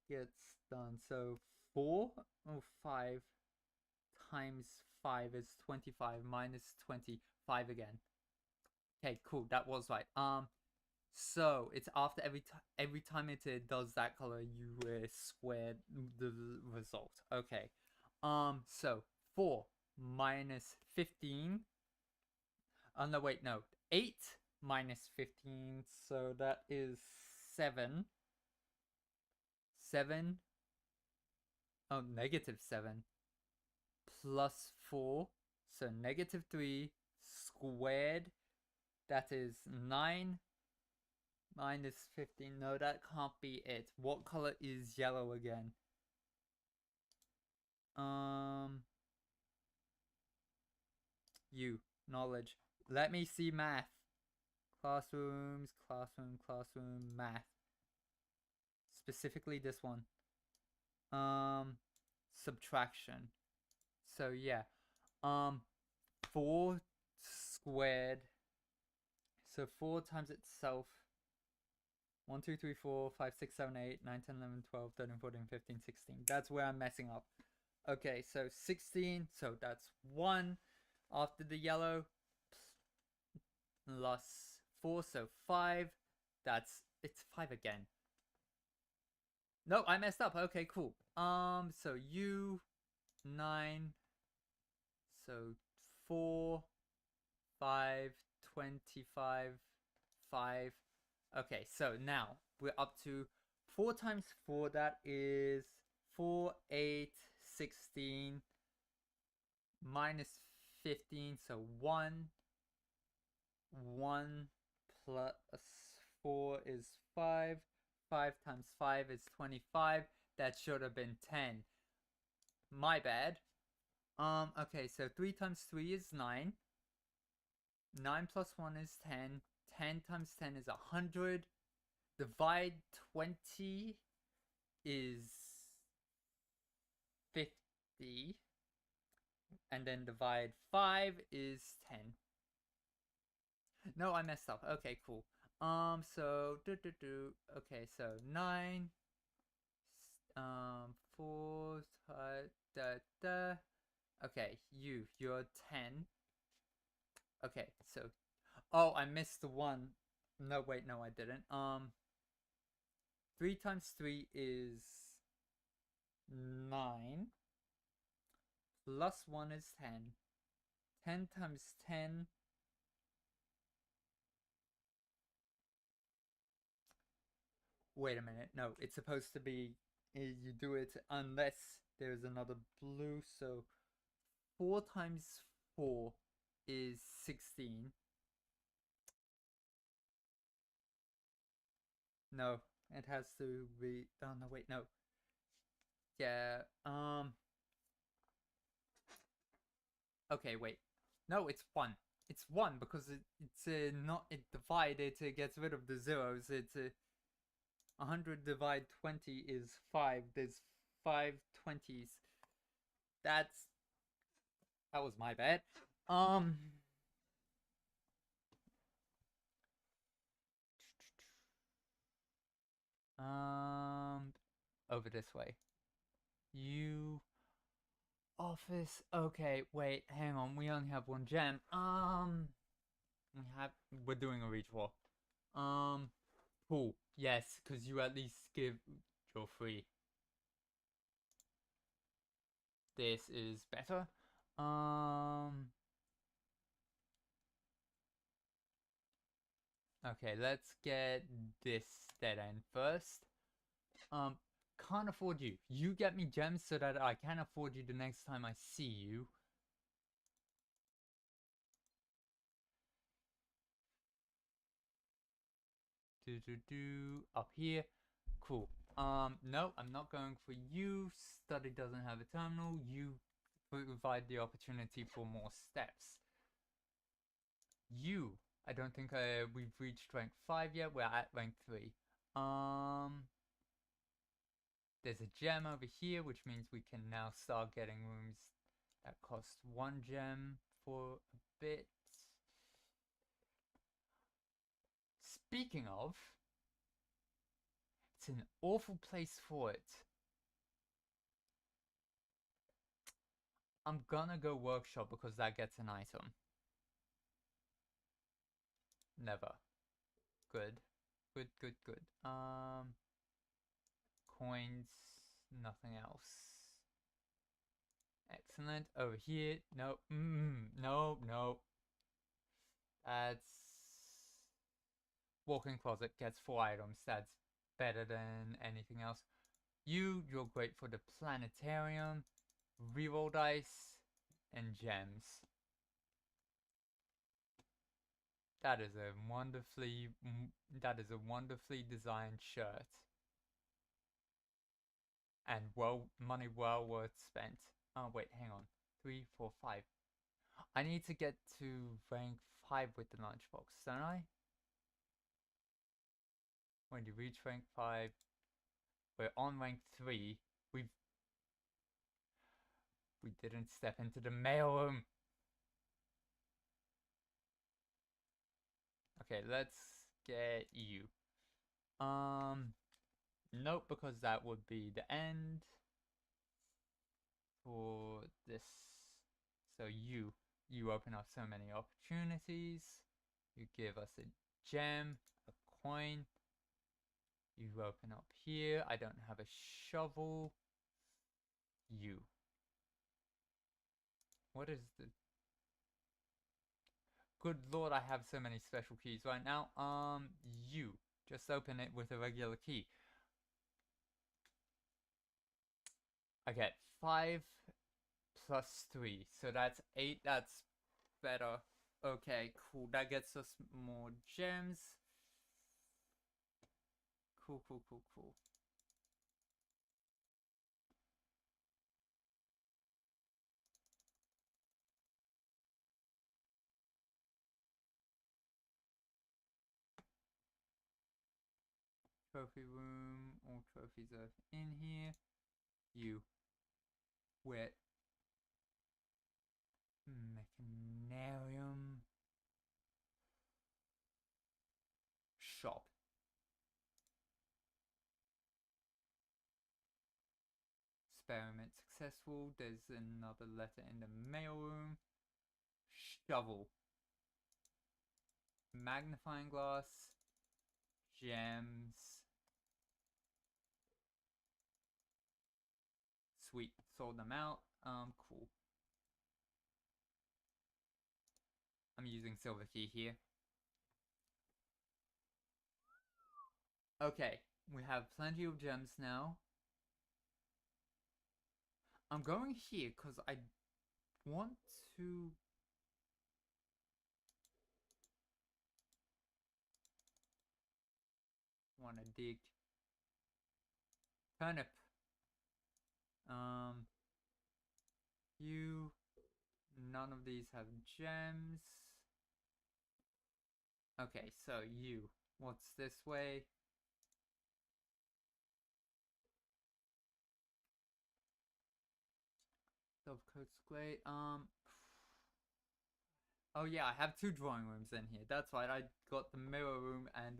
gets done? So 4 or 5 times 5 is 25 minus 25 again. Okay, cool. That was right. So it's after every time it does that color, you square the result. Okay. So 4 minus 15. Oh no, wait, no. 8 minus 15. So that is 7. 7. Oh, negative 7 plus 4. So negative 3 squared. That is 9 minus 15. No, that can't be it. What color is yellow again? You. Knowledge. Let me see math. Classrooms, classroom, math. Specifically this one. Subtraction. So yeah. 4 squared. So 4 times itself. 1, 2, 3, 4, 5, 6, 7, 8, 9, 10, 11, 12, 13, 14, 15, 16. That's where I'm messing up. Okay, so 16. So that's 1 after the yellow. Plus 4, so 5. It's 5 again. No, I messed up. Okay, cool. So U 9. So 4, 5, 25, 5. Okay, so now we're up to 4 times 4. That is 4, 8, 16 minus 15. So 1. 1 plus 4 is 5. 5 times 5 is 25. That should have been 10. My bad. Okay, so 3 times 3 is 9. 9 plus 1 is 10. 10 times 10 is 100. Divide 20 is 50. And then divide 5 is 10. No, I messed up. Okay, cool. So okay, so 9 4 okay, you're 10. Okay, so oh, I missed the 1. No, wait, no, I didn't. 3 times 3 is 9 plus 1 is 10. 10 times 10. Wait a minute. No, it's supposed to be you do it unless there's another blue. So 4 times 4 is 16. No, it has to be. Oh no, wait, no. Yeah. Okay, wait. No, it's 1. It's 1 because it's not it divided. It gets rid of the zeros. It's 100 divide 20 is 5. There's 5 20s. That was my bad. Over this way. You office. Okay, wait, hang on. We only have 1 gem. We're doing a reach war. Cool. Yes, because you at least give your free. This is better. Okay, let's get this dead end first. Can't afford you. You get me gems so that I can afford you the next time I see you. Up here. Cool. No, I'm not going for you. Study doesn't have a terminal. You provide the opportunity for more steps. You. I don't think we've reached rank 5 yet. We're at rank 3. There's a gem over here, which means we can now start getting rooms that cost 1 gem for a bit. Speaking of, it's an awful place for it. I'm gonna go workshop because that gets an item. Never. Good. Good, good, good. Coins, nothing else. Excellent. Over here. No. No, no. That's... Walk-in closet gets 4 items. That's better than anything else. You're great for the planetarium, reroll dice, and gems. That is a wonderfully designed shirt. And money well worth spent. Oh wait, hang on. 3, 4, 5. I need to get to rank 5 with the lunchbox, don't I? When you reach rank 5, we're on rank 3. We didn't step into the mailroom. Okay, let's get you. Nope, because that would be the end for this. So you open up so many opportunities. You give us a gem, a coin. You open up here. I don't have a shovel. You. What is the... Good lord, I have so many special keys right now. You. Just open it with a regular key. I get 5 plus 3. So that's 8. That's better. Okay, cool. That gets us more gems. Cool, cool, cool, cool. Trophy room. All trophies are in here. You. Wet. Mechanarium. Shop. Experiment successful. There's another letter in the mailroom. Shovel. Magnifying glass. Gems. Sweet. Sold them out. Cool. I'm using silver key here. Okay, we have plenty of gems now. I'm going here because I want to... Want to dig. Turnip. You... None of these have gems. Okay, so you. What's this way? Dovecoat's great. Oh yeah, I have 2 drawing rooms in here. That's right, I got the mirror room and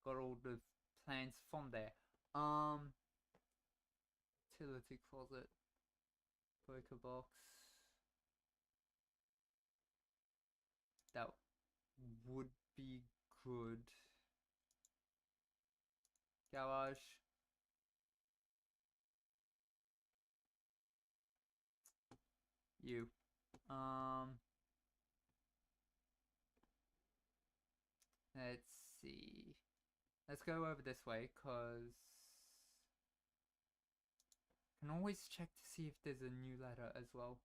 got all the plants from there. Utility closet. Breaker box. That would be good. Garage. You. Let's see. Let's go over this way, cause can always check to see if there's a new letter as well.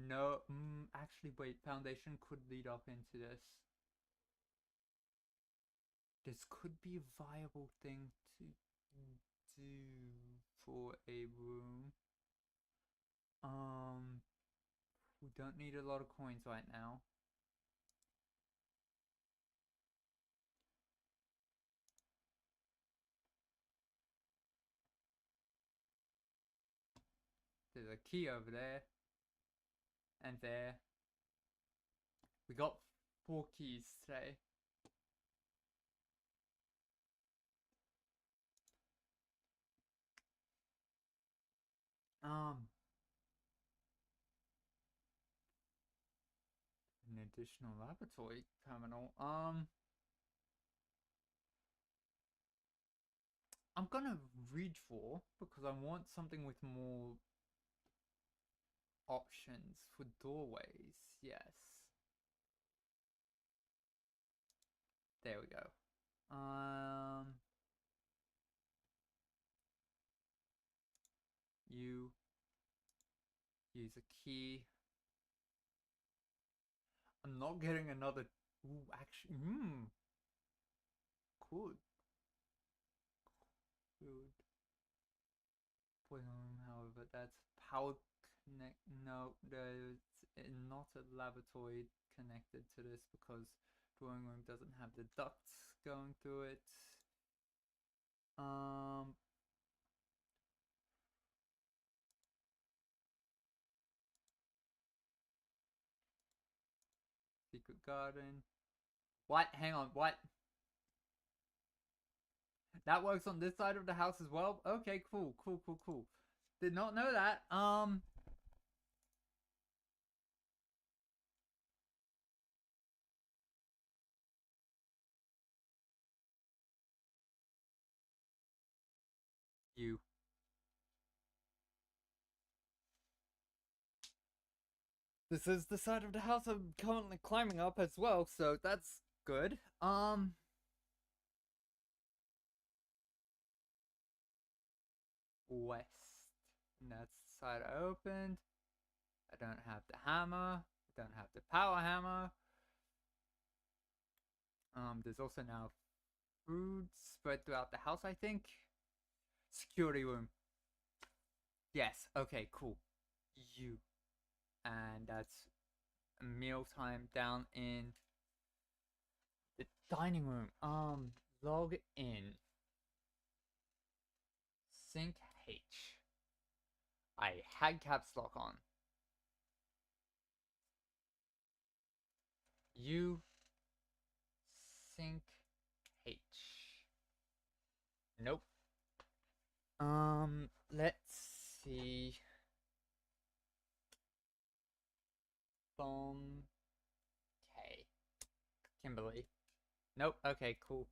No, actually, wait. Foundation could lead up into this. This could be a viable thing to do for a room. We don't need a lot of coins right now. There's a key over there. And there. We got 4 keys today. An additional laboratory terminal. I'm gonna redraw because I want something with more options for doorways. Yes. There we go. You use a key. I'm not getting another. Ooh, actually, could. However, that's power connect. No, there's not a laboratory connected to this because drawing room doesn't have the ducts going through it. Secret garden. What? Hang on. What? That works on this side of the house as well? Okay, cool. Did not know that. You. This is the side of the house I'm currently climbing up as well, so that's good. West. And that's the side I opened. I don't have the hammer. I don't have the power hammer. There's also now food spread throughout the house, I think. Security room. Yes, okay, cool. You. And that's mealtime down in the dining room. Log in. Sync H. I had caps lock on. You sync H. Nope. Let's see. Phone K. Kimberly. Nope. Okay, cool.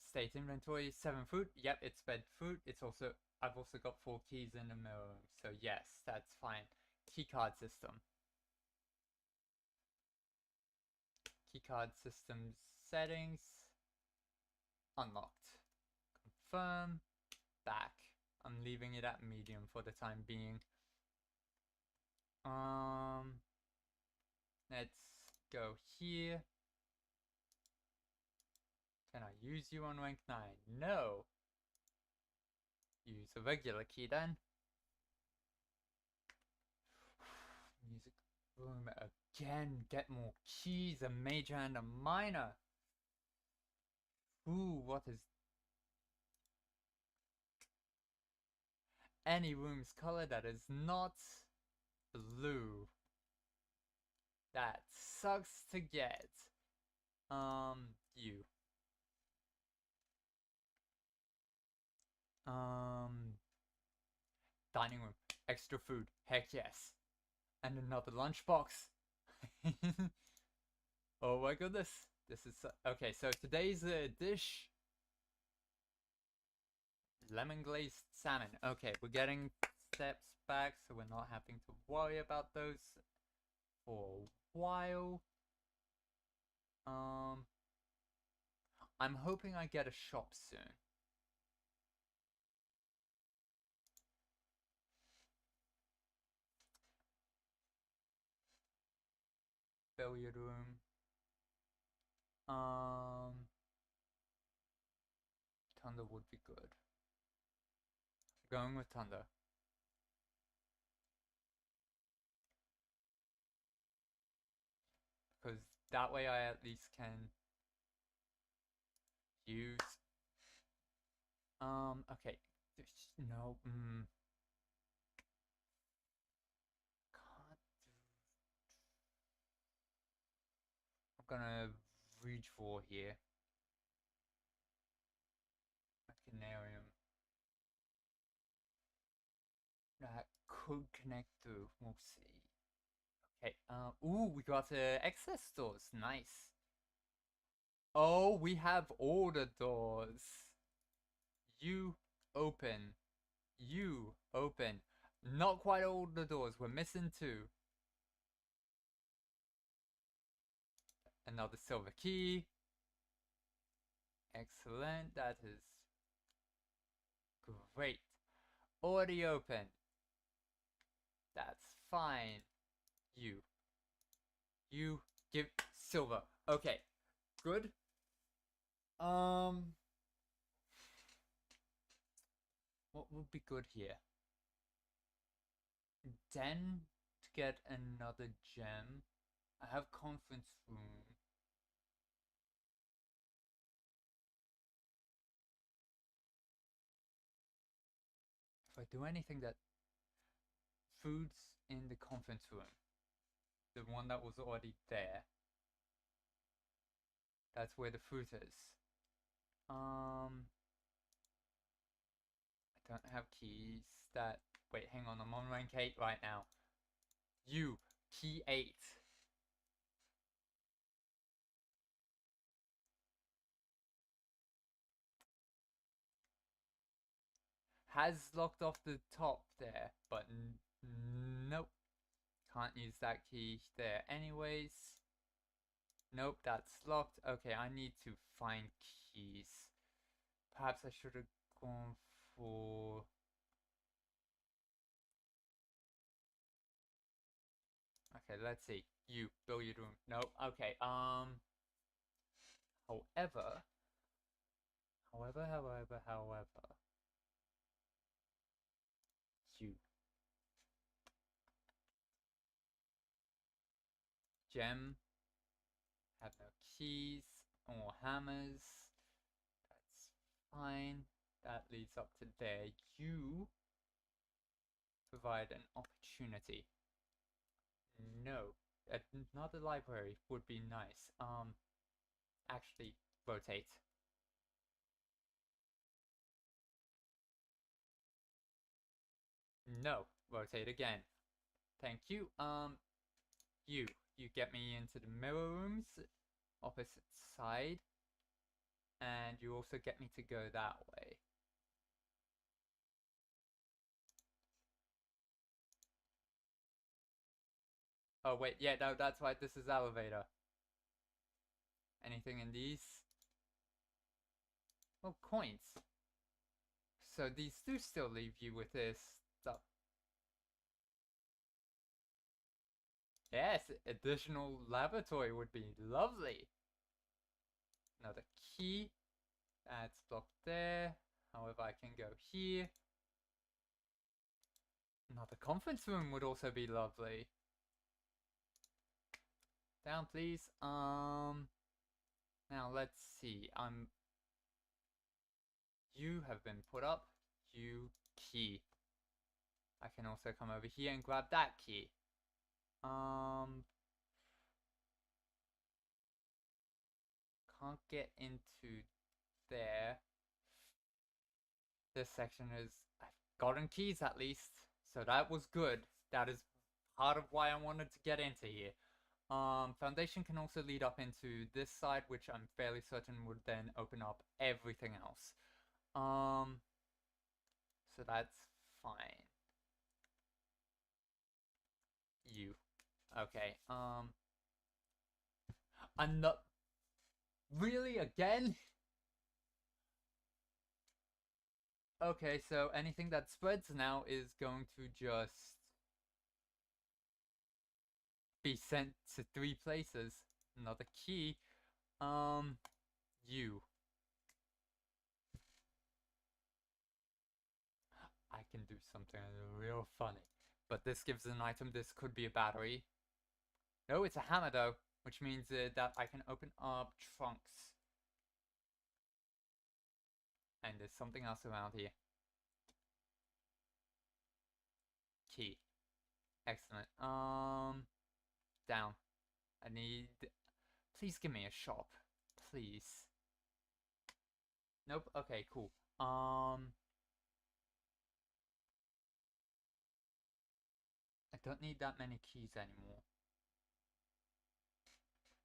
State inventory, 7 food. Yep, it's fed food. It's also I've also got 4 keys in the mirror, so yes, that's fine. Keycard system. Keycard system settings. Unlocked. Confirm. Back. I'm leaving it at medium for the time being. Let's go here. Can I use you on rank 9? No. Use a regular key then. Music room again. Get more keys. A major and a minor. Ooh, what is... Any room's color that is not blue. That sucks to get. You. Dining room. Extra food. Heck yes. And another lunchbox. Oh my goodness. This is... okay, so today's dish... lemon glazed salmon. Okay, we're getting steps back, so we're not having to worry about those for a while. I'm hoping I get a shop soon. Billiard room. Thunder would be good. Going with Thunder. Because that way I at least can use... okay. No, can't do... I'm gonna redraw here. Machinarium. That could connect through, we'll see. Okay, ooh, we got excess stores, nice. Oh, we have all the doors. You open. You open. Not quite all the doors, we're missing 2. Another silver key. Excellent, that is great. Already open. That's fine. You give silver. Okay, good. What would be good here? Den to get another gem. I have conference room. If I do anything that... Food's in the conference room. The one that was already there. That's where the fruit is. I don't have keys that... Wait, hang on, I'm on rank 8 right now. You, key 8. Has locked off the top there, but nope. Can't use that key there anyways. Nope, that's locked. Okay, I need to find keys. Perhaps I should have gone for... Okay, let's see. You, billiard room. Nope, okay, however... You. Gem. Have no keys or hammers. That's fine. That leads up to there. You provide an opportunity. No. Another library would be nice. Actually, rotate. No. Rotate again. Thank you. You get me into the mirror rooms, opposite side, and you also get me to go that way. Oh wait, yeah, no, that's right, this is elevator. Anything in these? Oh, coins. So these do still leave you with this stuff. Yes, additional laboratory would be lovely. Another key. That's blocked there. However, I can go here. Another conference room would also be lovely. Down, please. Now let's see. You have been put up. You key. I can also come over here and grab that key. Can't get into there. This section is... I've gotten keys at least. So that was good. That is part of why I wanted to get into here. Foundation can also lead up into this side, which I'm fairly certain would then open up everything else. So that's fine. Okay, I'm not really again. Okay, so anything that spreads now is going to just be sent to 3 places. Another key. You. I can do something real funny. But this gives an item. This could be a battery. No, it's a hammer though, which means that I can open up trunks. And there's something else around here. Key. Excellent. Down. I need... Please give me a shop. Please. Nope. Okay, cool. I don't need that many keys anymore.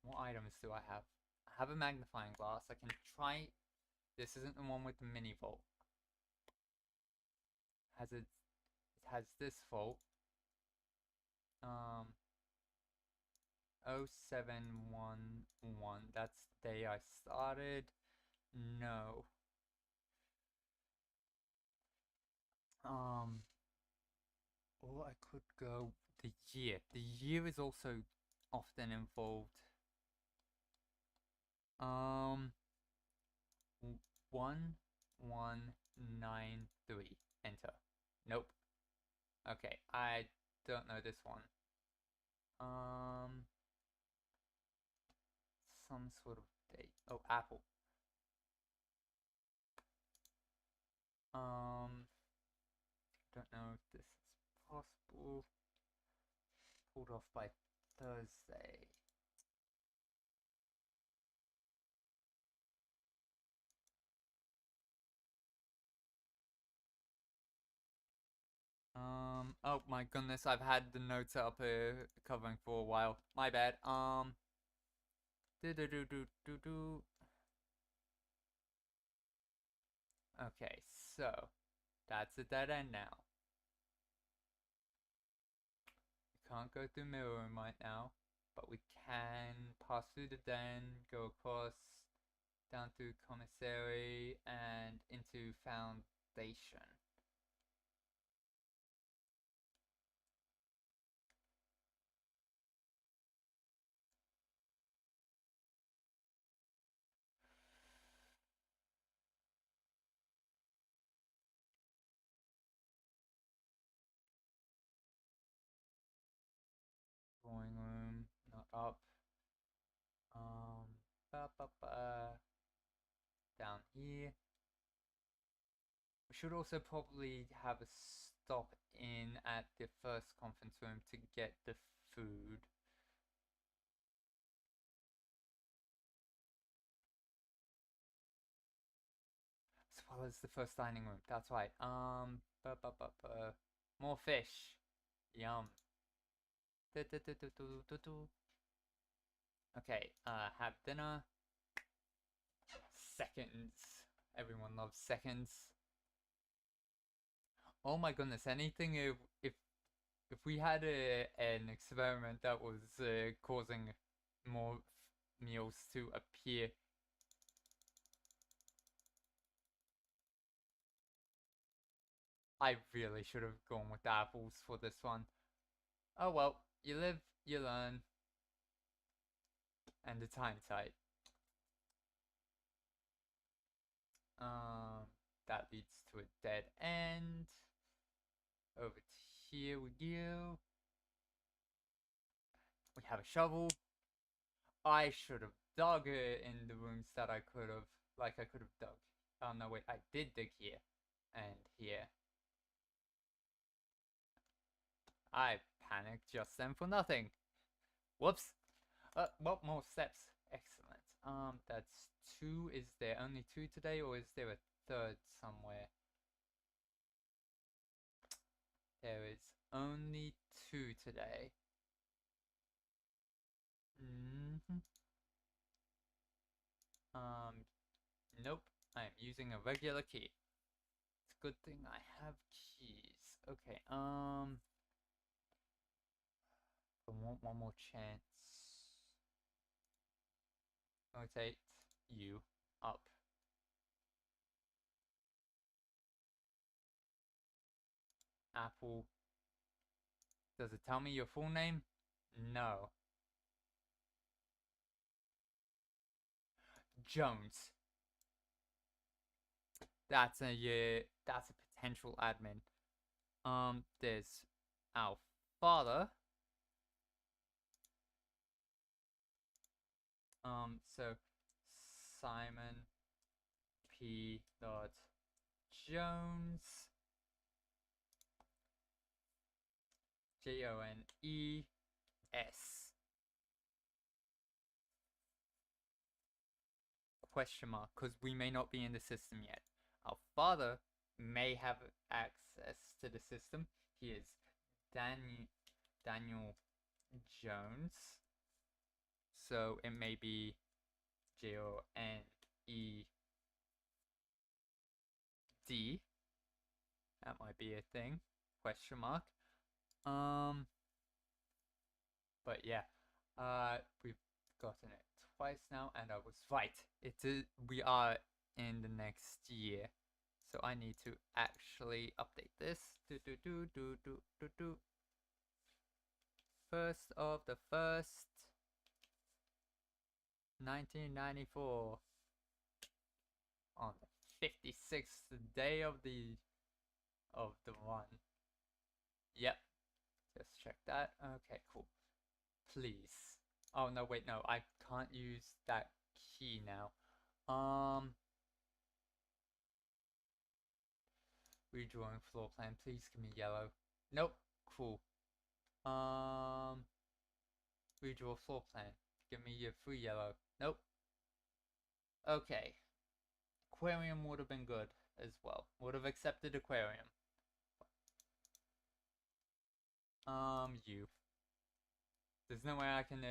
What items do I have? I have a magnifying glass. I can try... This isn't the one with the mini vault. It has this vault. 0711. That's the day I started. No. Or I could go the year. The year is also often involved. 1193. Enter. Nope. Okay, I don't know this one. Some sort of date. Oh, apple. Don't know if this is possible. Pulled off by Thursday. Oh my goodness, I've had the notes up covering for a while. My bad. Do do do do do do. Okay, so that's a dead end now. We can't go through mirror room right now, but we can pass through the den, go across, down through commissary, and into foundation. Drawing room, not up. Ba, ba, ba. Down here. We should also probably have a stop in at the first conference room to get the food. As well as the first dining room. That's right. Ba, ba, ba, ba. More fish. Yum. Du, du, du, du, du, du, du. Okay, have dinner. Seconds. Everyone loves seconds. Oh my goodness, anything if we had an experiment that was causing more meals to appear. I really should have gone with apples for this one. Oh well, you live, you learn, and it's hindsight. That leads to a dead end. Over here we go. We have a shovel. I should have dug in the rooms that I could have, like I could have dug. Oh no, wait, I did dig here and here. I panicked just then for nothing. Whoops. Well, more steps. Excellent. That's 2. Is there only 2 today, or is there a third somewhere? There is only 2 today. Nope. I am using a regular key. It's a good thing I have keys. Okay, I want one more chance. Rotate you up. Apple. Does it tell me your full name? No. Jones. That's a potential admin. There's our father. So Simon P. Dot Jones. Jones. Question mark, because we may not be in the system yet. Our father may have access to the system. He is Daniel Jones. So it may be Joned. That might be a thing. Question mark. But yeah, we've gotten it twice now, and I was right. We are in the next year, so I need to actually update this. First of the first, 1994, on the 56th day of the one. Yep, just check that. Okay, cool. Please. Oh no, wait, no, I can't use that key now. Redrawing floor plan. Please give me yellow. Nope. Cool. Redraw floor plan. Give me your free yellow. Nope. Okay. Aquarium would have been good as well. Would have accepted aquarium. You. There's no way I can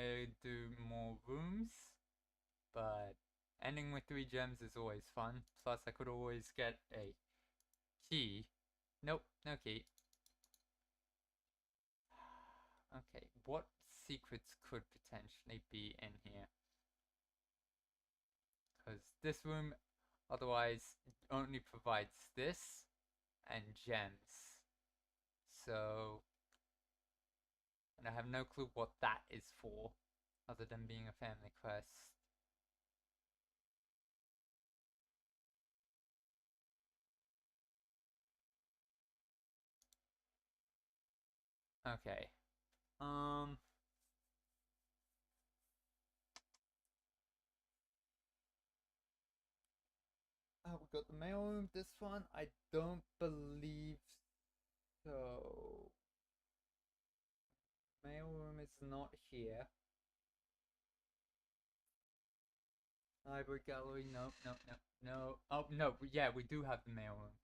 do more rooms, but ending with 3 gems is always fun. Plus, I could always get a key. Nope, no key. Okay, what secrets could potentially be in here? Because this room otherwise only provides this and gems. So, and I have no clue what that is for, other than being a family quest. Okay. Oh, we got the mail room. This one, I don't believe so. Mail room is not here. Library gallery, no, no, no, no. Oh, no, yeah, we do have the mail room.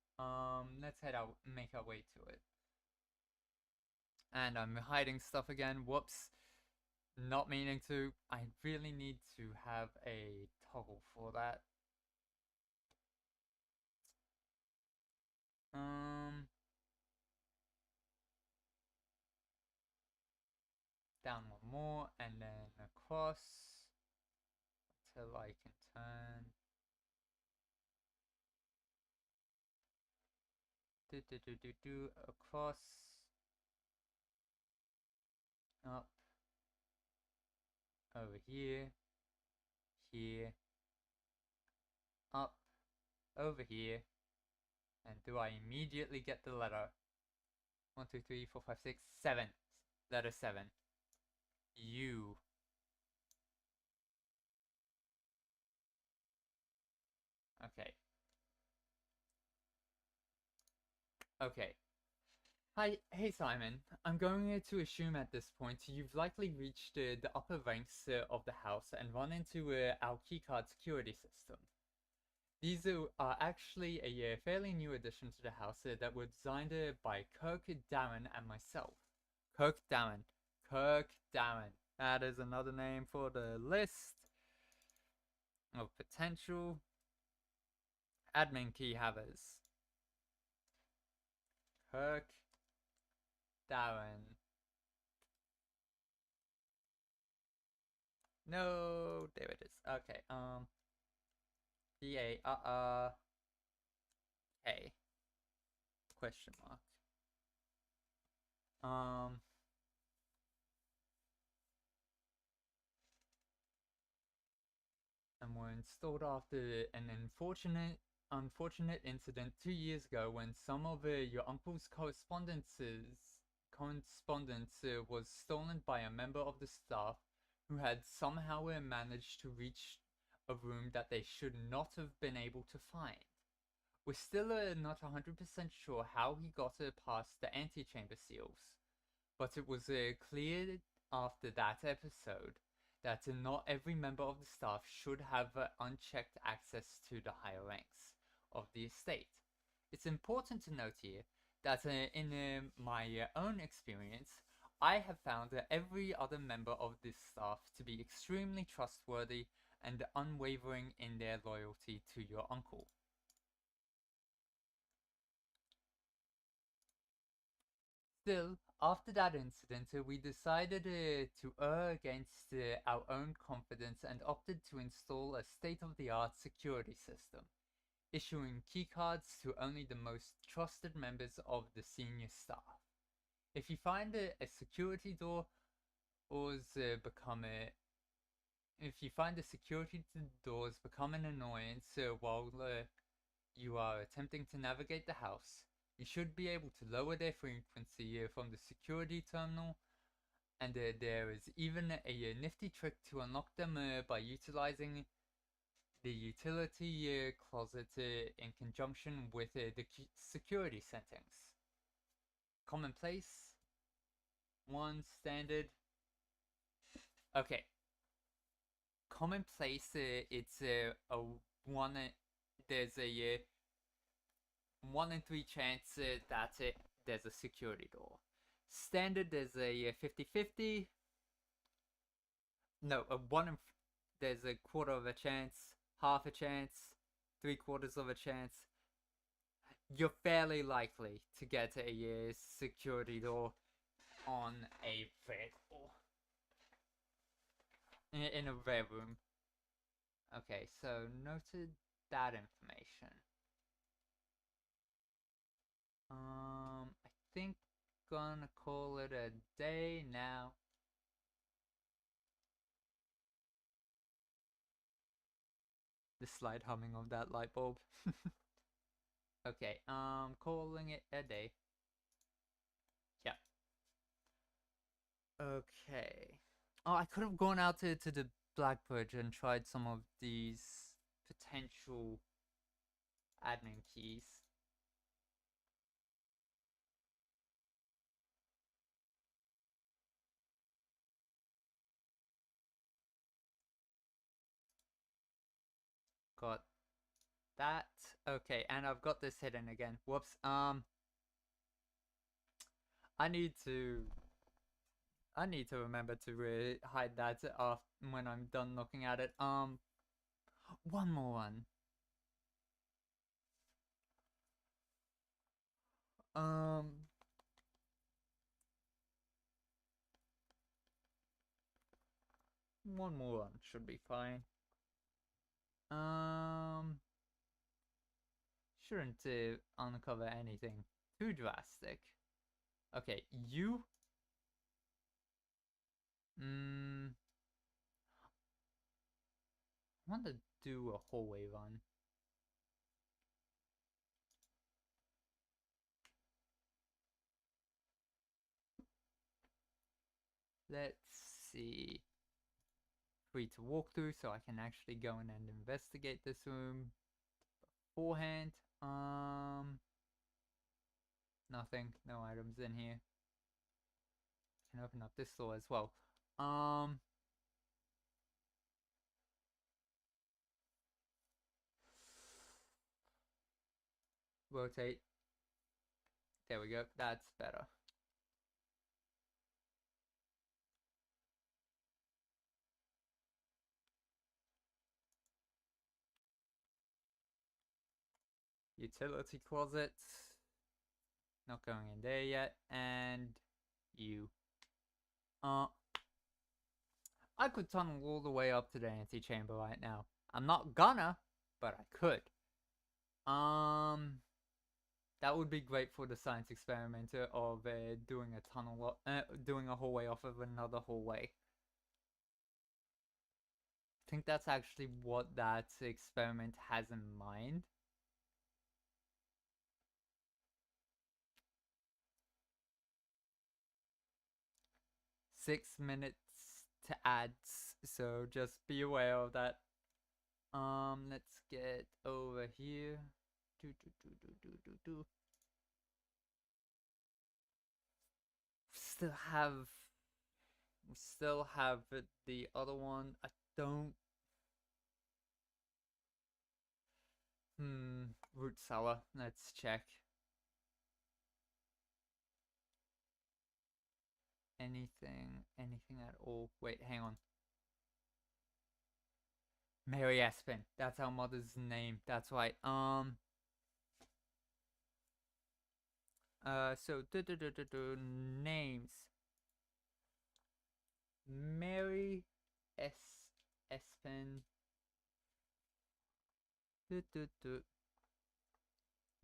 Let's head out, make our way to it. And I'm hiding stuff again, whoops. Not meaning to. I really need to have a toggle for that. Down one more, and then across until I can turn. Across. Up. Over here. Here. Up. Over here. And do I immediately get the letter? 1, 2, 3, 4, 5, 6, 7. Letter 7. U. Okay. Okay. Hi, hey Simon. I'm going to assume at this point you've likely reached the upper ranks of the house and run into our keycard security system. These are actually a fairly new addition to the house that were designed by Kirk, Darren, and myself. Kirk Darren. Kirk Darren. That is another name for the list of potential admin key havers. Kirk Darren. No, there it is. Okay, EA, hey, question mark. Um, and were installed after an unfortunate incident 2 years ago when some of your uncle's correspondence was stolen by a member of the staff who had somehow managed to reach a room that they should not have been able to find. We're still not 100% sure how he got past the antechamber seals, but it was clear after that episode that not every member of the staff should have unchecked access to the higher ranks of the estate. It's important to note here that in my own experience, I have found every other member of this staff to be extremely trustworthy and unwavering in their loyalty to your uncle. Still, after that incident, we decided to err against our own confidence and opted to install a state-of-the-art security system, issuing keycards to only the most trusted members of the senior staff. If you find a security door doors become a if you find the security doors become an annoyance while you are attempting to navigate the house, you should be able to lower their frequency from the security terminal, and there is even a nifty trick to unlock them by utilizing the utility closet in conjunction with the security settings. Commonplace, one standard. Okay, commonplace. It's a one. There's a 1 in 3 chance that there's a security door. Standard, there's a 50-50. No, there's a quarter of a chance, half a chance, 3/4 of a chance. You're fairly likely to get a security door on a red door in a rare room. Okay, so noted that information. I think gonna call it a day now. The slight humming of that light bulb. Okay, calling it a day. Yeah. Okay. Oh, I could have gone out to the Black Bridge and tried some of these potential admin keys. Got that. Okay, and I've got this hidden again. Whoops. I need to remember to hide that off when I'm done looking at it. One more one. Um, one more one should be fine. Shouldn't uncover anything too drastic. Okay, you. I want to do a hallway run. Let's see. Free to walk through, so I can actually go in and investigate this room beforehand. Nothing. No items in here. Can open up this door as well. Rotate. There we go. That's better. Utility closet. Not going in there yet. And you. I could tunnel all the way up to the antechamber right now. I'm not gonna, but I could. That would be great for the science experimenter of doing a tunnel, doing a hallway off of another hallway. I think that's actually what that experiment has in mind. Six minutes to add, so just be aware of that. Let's get over here. Still have, we still have the other one. I don't. Root cellar. Let's check. Anything at all? Wait, hang on. Mary Aspen. That's our mother's name. That's right. So names. Mary Espen.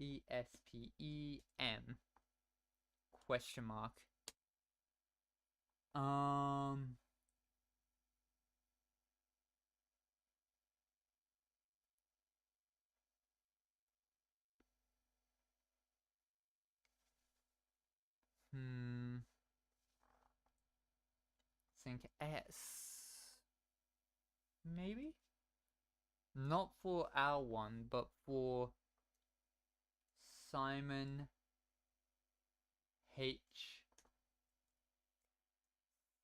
ESPEM question mark. Think S. Maybe? Not for our one, but for Simon H.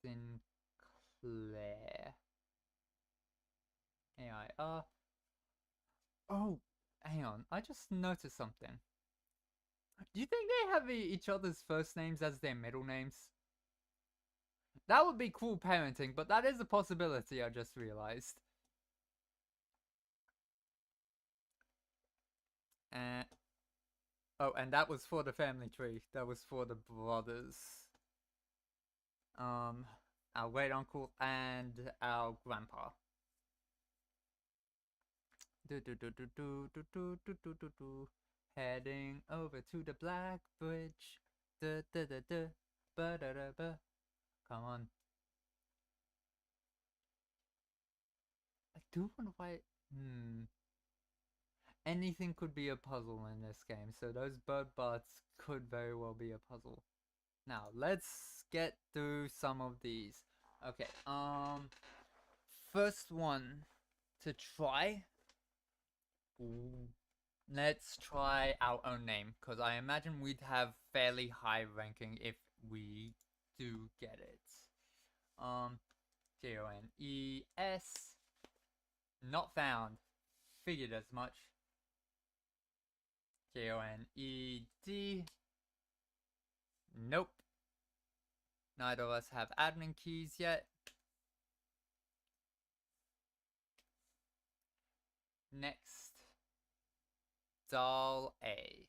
Sinclair. AI. Oh, hang on. I just noticed something. Do you think they have each other's first names as their middle names? That would be cool parenting, but that is a possibility I just realized. Oh, and that was for the family tree. That was for the brothers. Our great uncle and our grandpa. Heading over to the Black Bridge. Come on. I do wonder why. Anything could be a puzzle in this game, so those bird bots could very well be a puzzle. Now, let's get through some of these. Okay, first one to try. Let's try our own name, because I imagine we'd have fairly high ranking if we do get it. Jones. Not found. Figured as much. Joned. Nope. Neither of us have admin keys yet. Next. Doll A.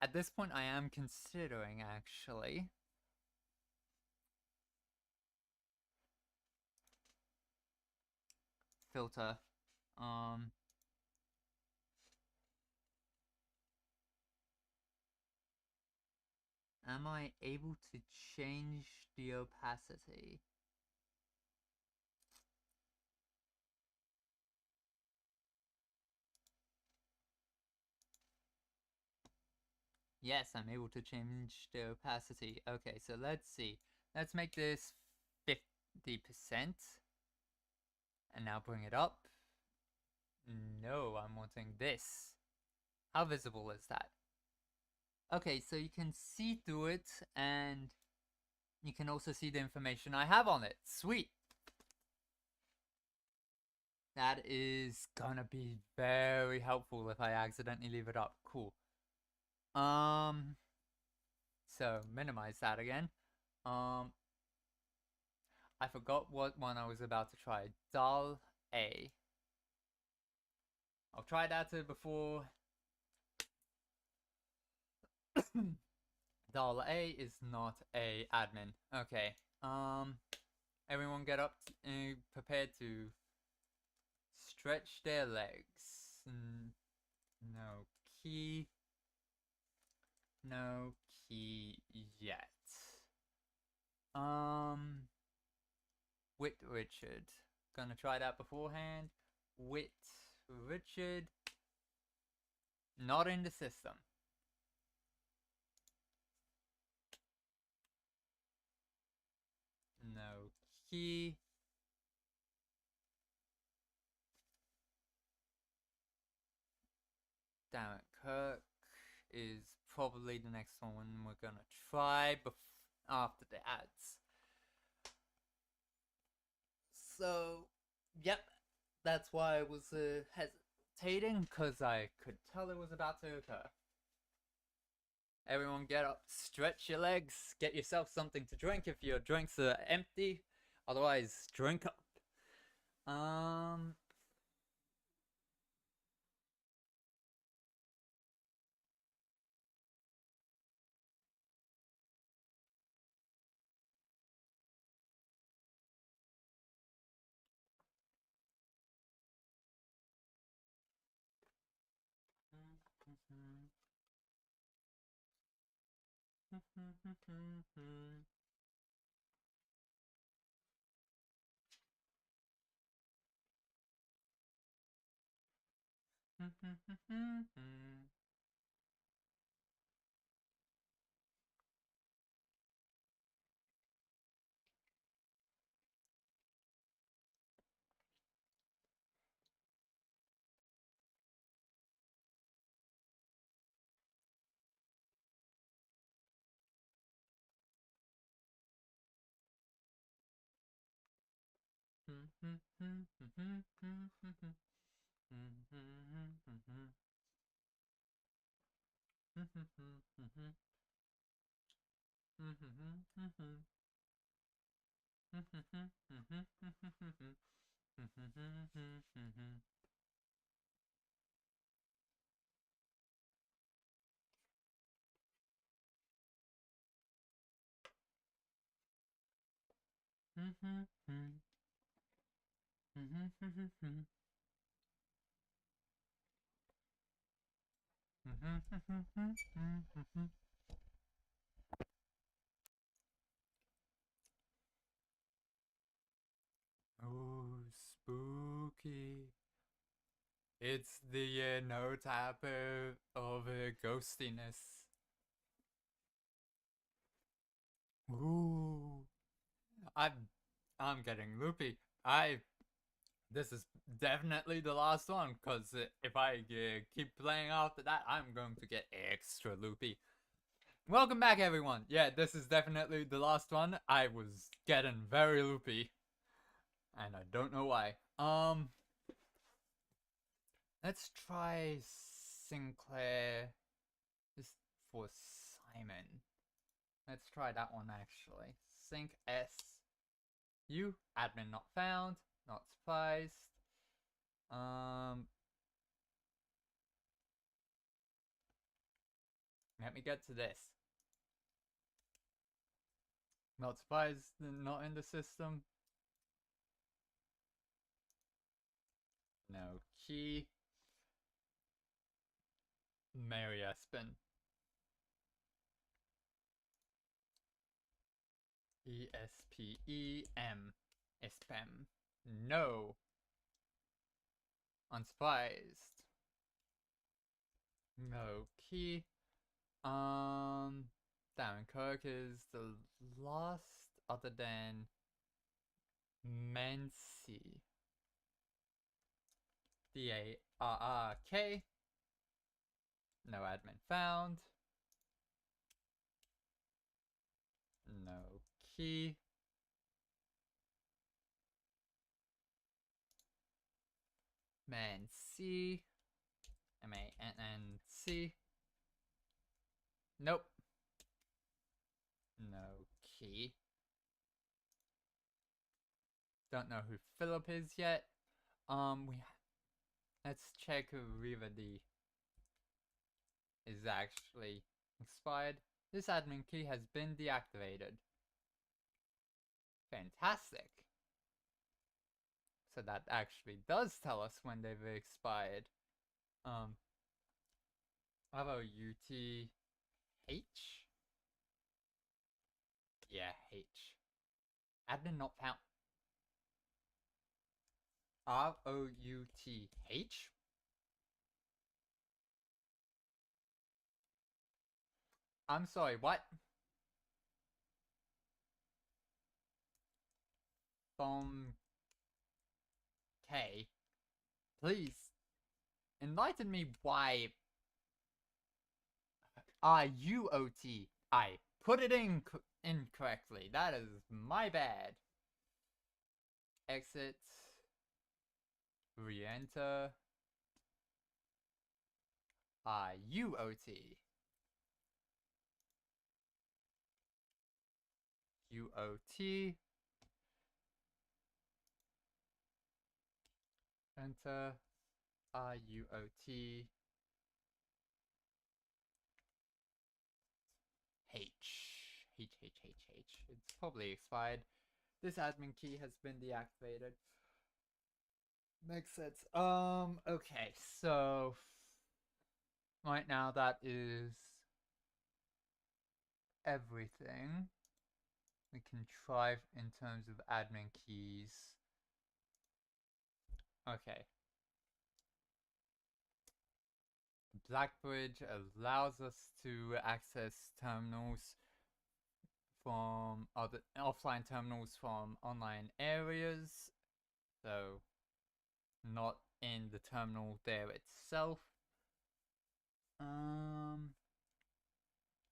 At this point, I am considering actually. Filter. Am I able to change the opacity? Yes, I'm able to change the opacity. Okay, so let's see. Let's make this 50%. And now bring it up. No, I'm wanting this. How visible is that? Okay, so you can see through it, and you can also see the information I have on it. Sweet. That is gonna be very helpful if I accidentally leave it up. Cool. So minimize that again. I forgot what one I was about to try. Doll A. I'll try that before $A is not a admin. Okay. Everyone get up prepared to stretch their legs. No key. No key yet. Wit Richard. Gonna try that beforehand. Wit Richard. Not in the system. No key. Damn it, Kirk is probably the next one we're gonna try after the ads. So, yep, that's why I was hesitating, because I could tell it was about to occur. Everyone get up, stretch your legs, get yourself something to drink if your drinks are empty. Otherwise, drink up. Oh, spooky. It's the no type of ghostiness. Ooh. I'm getting loopy. This is definitely the last one, because if I keep playing after that, I'm going to get extra loopy. Welcome back, everyone. Yeah, this is definitely the last one. I was getting very loopy, and I don't know why. Let's try Sinclair. This for Simon. Let's try that one actually. Sync S. U admin not found. Not surprised. Let me get to this. Not surprised, not in the system. No key. Mary Espen. ESPEM. Espem. No. Unsurprised. No key. Darren Kirk is the last other than Mancy. DARRK. No admin found. No key. Mancy. MANNC. Nope. No key. Don't know who Philip is yet. Let's check who Riva D is actually expired. This admin key has been deactivated. Fantastic. So that actually does tell us when they've expired. How about UT H? Yeah, H. Admin not found. ROUTH? I'm sorry, what? From K. Please enlighten me why RUOT. I put it in incorrectly. That is my bad. Exit. Re-enter. RUOT. UOT. Enter. RUOT. H. It's probably expired. This admin key has been deactivated. Makes sense. Okay, so right now that is everything we can try in terms of admin keys. Okay. Blackbridge allows us to access terminals from other offline terminals from online areas, so not in the terminal there itself.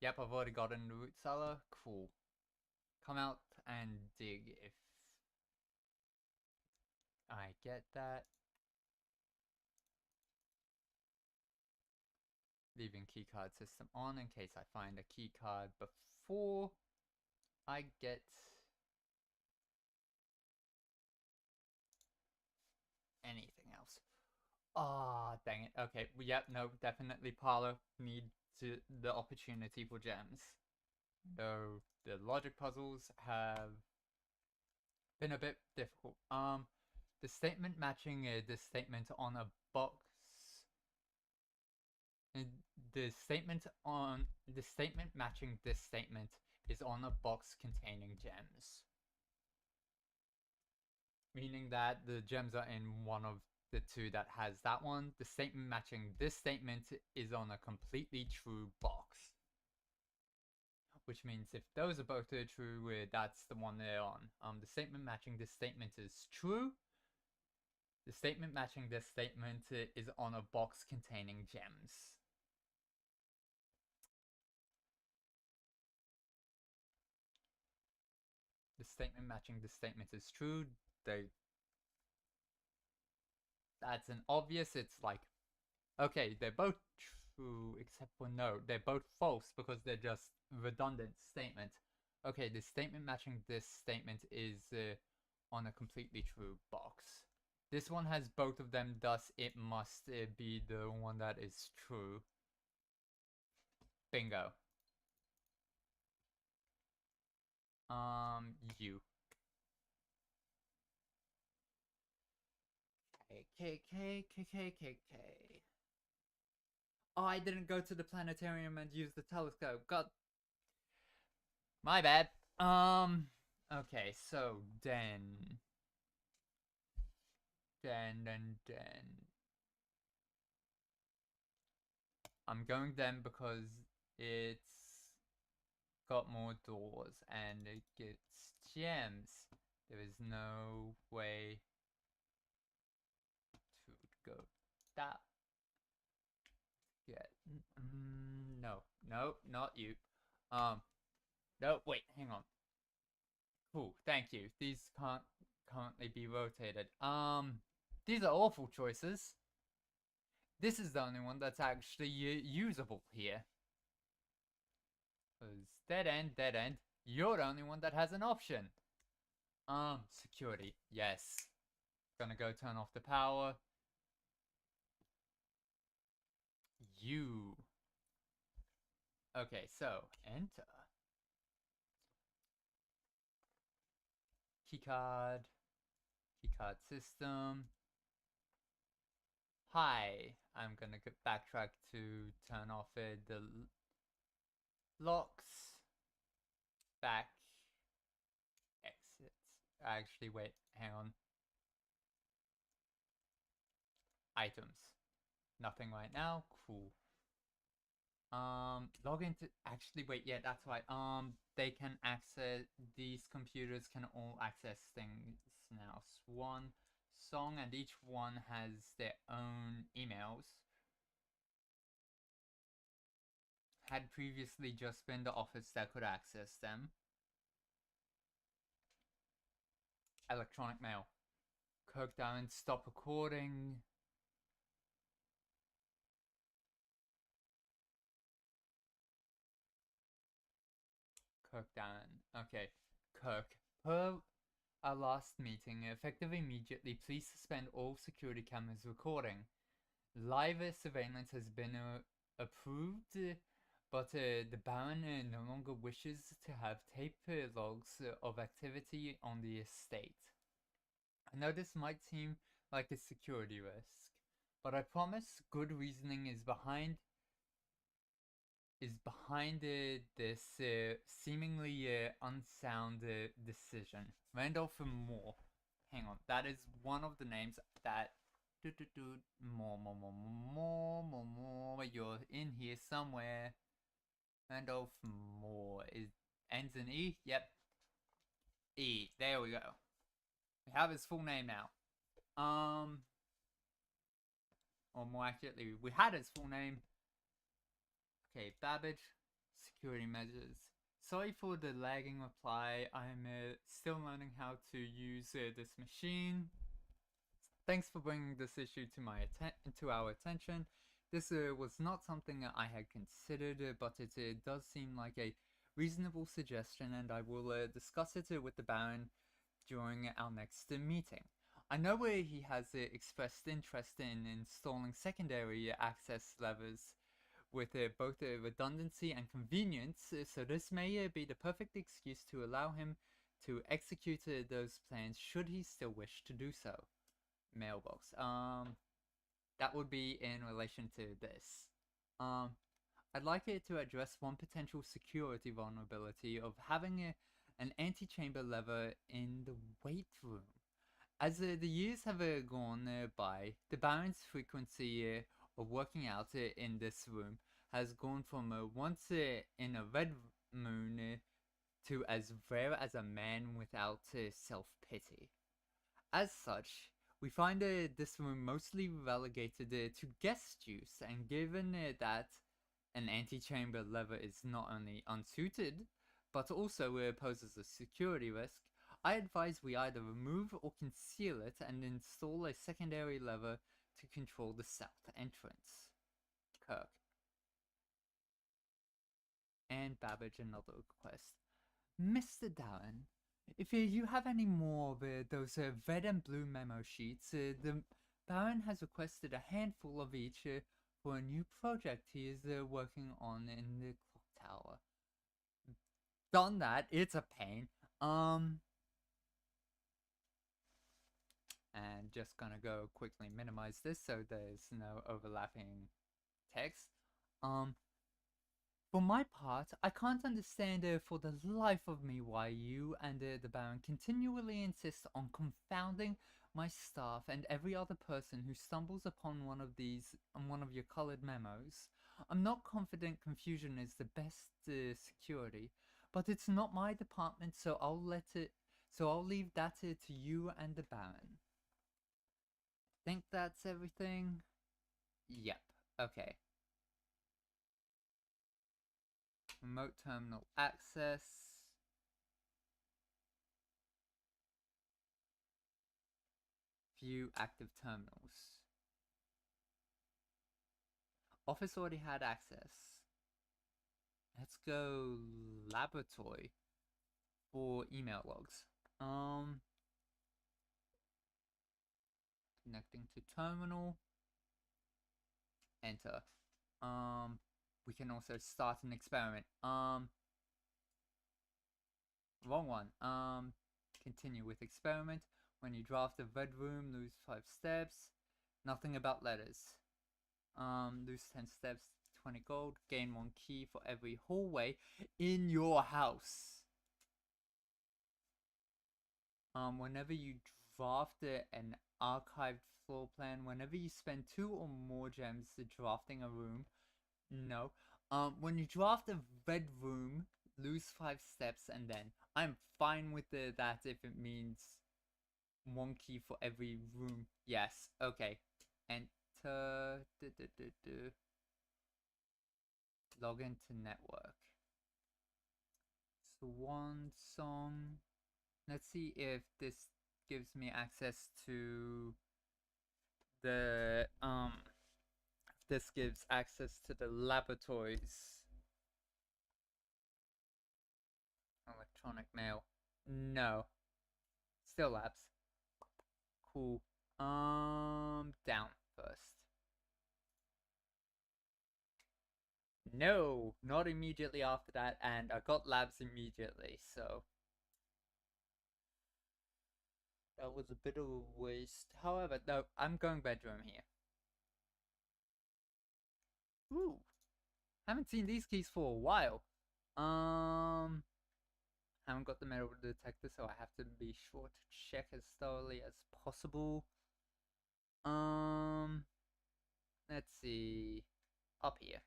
Yep, I've already gotten the root cellar. Cool. Come out and dig if I get that. Leaving keycard system on in case I find a keycard before I get anything else. Ah, dang it. Okay, yep, no, definitely Parlor need the opportunity for gems. Though the logic puzzles have been a bit difficult. The statement matching this statement on a box. The statement matching this statement is on a box containing gems. Meaning that the gems are in one of the two that has that one. The statement matching this statement is on a completely true box. Which means if those are both true, that's the one they're on. The statement matching this statement is true. The statement matching this statement is on a box containing gems. The statement matching this statement is true. That's an obvious. It's like, okay, they're both true, except for no, they're both false because they're just redundant statement. Okay, the statement matching this statement is on a completely true box. This one has both of them, thus it must be the one that is true. Bingo. U. K. Oh, I didn't go to the planetarium and use the telescope. God. My bad. Okay, so then. I'm going then because it's got more doors and it gets gems. There is no way to go that. Yeah. No, not you. No, wait, hang on. Cool, thank you. These can't currently be rotated. These are awful choices. This is the only one that's actually usable here. Because dead end. You're the only one that has an option. Security. Yes. Gonna go turn off the power. You. Okay, so enter. Keycard. Keycard system. Hi. I'm gonna backtrack to turn off the locks. Back. Exit. Actually, wait. Hang on. Items. Nothing right now. Cool. Log into. Actually, wait. Yeah, that's right. They can access. These computers can all access things now. Swan song, and each one has their own emails. Had previously just been the office that could access them. Electronic mail. Kirk down. Stop recording. Kirk down. Okay. Kirk. Per our last meeting, effective immediately, please suspend all security cameras recording. Live surveillance has been approved, but the Baron no longer wishes to have tape logs of activity on the estate. I know this might seem like a security risk, but I promise good reasoning is behind this seemingly unsound decision. Randolph Moore. Hang on, that is one of the names that. More. You're in here somewhere. Randolph Moore ends in E. Yep, E. There we go. We have his full name now. Or more accurately, we had his full name. Okay, Babbage, security measures. Sorry for the lagging reply. I'm still learning how to use this machine. Thanks for bringing this issue to our attention. This was not something I had considered, but it does seem like a reasonable suggestion, and I will discuss it with the Baron during our next meeting. I know he has expressed interest in installing secondary access levers with both redundancy and convenience, so this may be the perfect excuse to allow him to execute those plans should he still wish to do so. Mailbox. That would be in relation to this. I'd like it to address one potential security vulnerability of having an antechamber lever in the weight room. As the years have gone by, the Baron's frequency of working out in this room has gone from once in a red moon to as rare as a man without self-pity. As such, we find this room mostly relegated to guest use, and given that an antechamber lever is not only unsuited, but also poses a security risk, I advise we either remove or conceal it and install a secondary lever to control the south entrance. Kirk. And Babbage another request. Mr. Darren, if you have any more of those red and blue memo sheets, the Baron has requested a handful of each for a new project he is working on in the clock tower. Done that, it's a pain. And just gonna go quickly minimize this so there's no overlapping text. For my part, I can't understand for the life of me why you and the Baron continually insist on confounding my staff and every other person who stumbles upon one of your colored memos. I'm not confident confusion is the best security, but it's not my department, so I'll leave that to you and the Baron. Think that's everything? Yep. Okay. Remote terminal access. View active terminals. Office already had access. Let's go laboratory for email logs. Connecting to terminal. Enter. we can also start an experiment. Wrong one. Continue with experiment. When you draft a red room, lose 5 steps. Nothing about letters. Lose 10 steps, 20 gold. Gain 1 key for every hallway in your house. Whenever you draft an archived floor plan, whenever you spend 2 or more gems drafting a room, no. When you draft a red room, lose 5 steps, and then I'm fine with that if it means 1 key for every room. Yes, okay. Enter. Log into network. Swan song. Let's see if this gives me access to the this gives access to the laboratories. Electronic mail. No. Still labs. Cool. Down first. No, not immediately after that, and I got labs immediately, so that was a bit of a waste. However, no, I'm going bedroom here. Ooh, haven't seen these keys for a while. Haven't got the metal detector, so I have to be sure to check as thoroughly as possible. Let's see. Up here.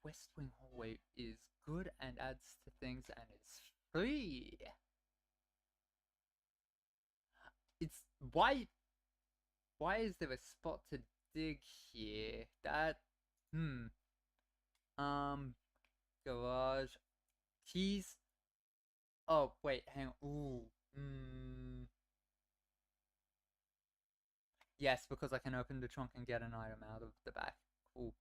West Wing Hallway is good and adds to things and it's free. It's why is there a spot to dig here? That garage keys. Oh wait, hang on. Ooh. Yes, because I can open the trunk and get an item out of the back. Cool.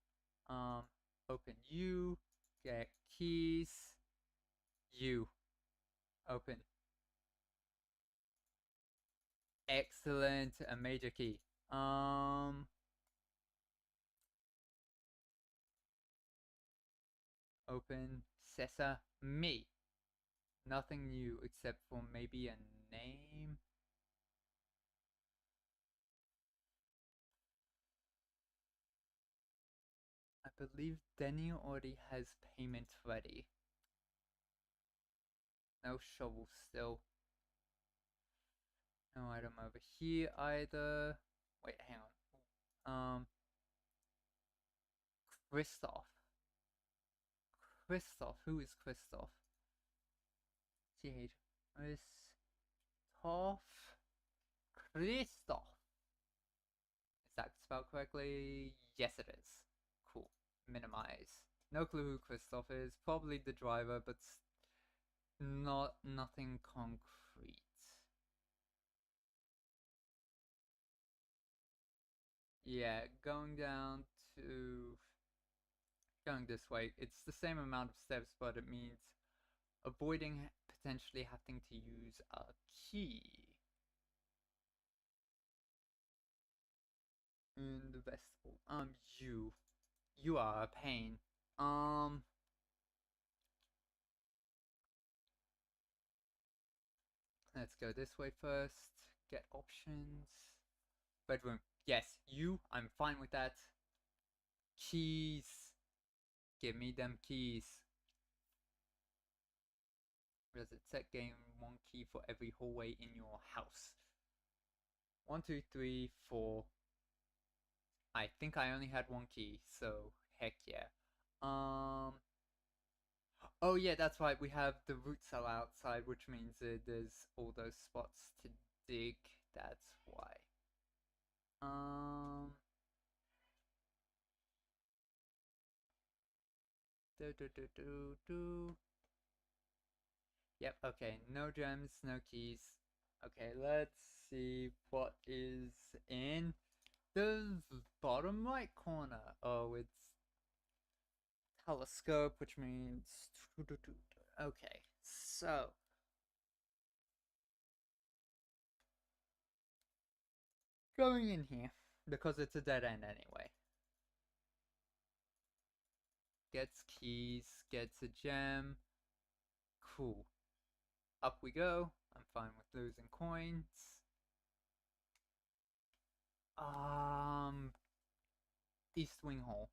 Open you, get keys. You. Open. Excellent. A major key. Open Sesame. Nothing new except for maybe a name. I believe Denny already has payment ready. No shovel still. No item over here either. Wait, hang on. Christoph. Christoph. Who is Christoph? TH. Christoph. Christoph. Is that spelled correctly? Yes, it is. Cool. Minimize. No clue who Christoph is. Probably the driver, but nothing concrete. Yeah, going this way. It's the same amount of steps, but it means avoiding potentially having to use a key. In the vestibule. You are a pain. Let's go this way first. Get options. Bedroom. Yes, I'm fine with that. Keys. Give me them keys. Does it set game 1 key for every hallway in your house? 1, 2, 3, 4. I think I only had 1 key, so heck yeah. Oh yeah, that's right. We have the root cell outside, which means there's all those spots to dig. That's why. Yep. Okay. No gems. No keys. Okay. Let's see what is in the bottom right corner. Oh, it's telescope, which means okay. So going in here. because it's a dead end anyway. Gets keys, gets a gem. Cool. Up we go. I'm fine with losing coins. East Wing Hole.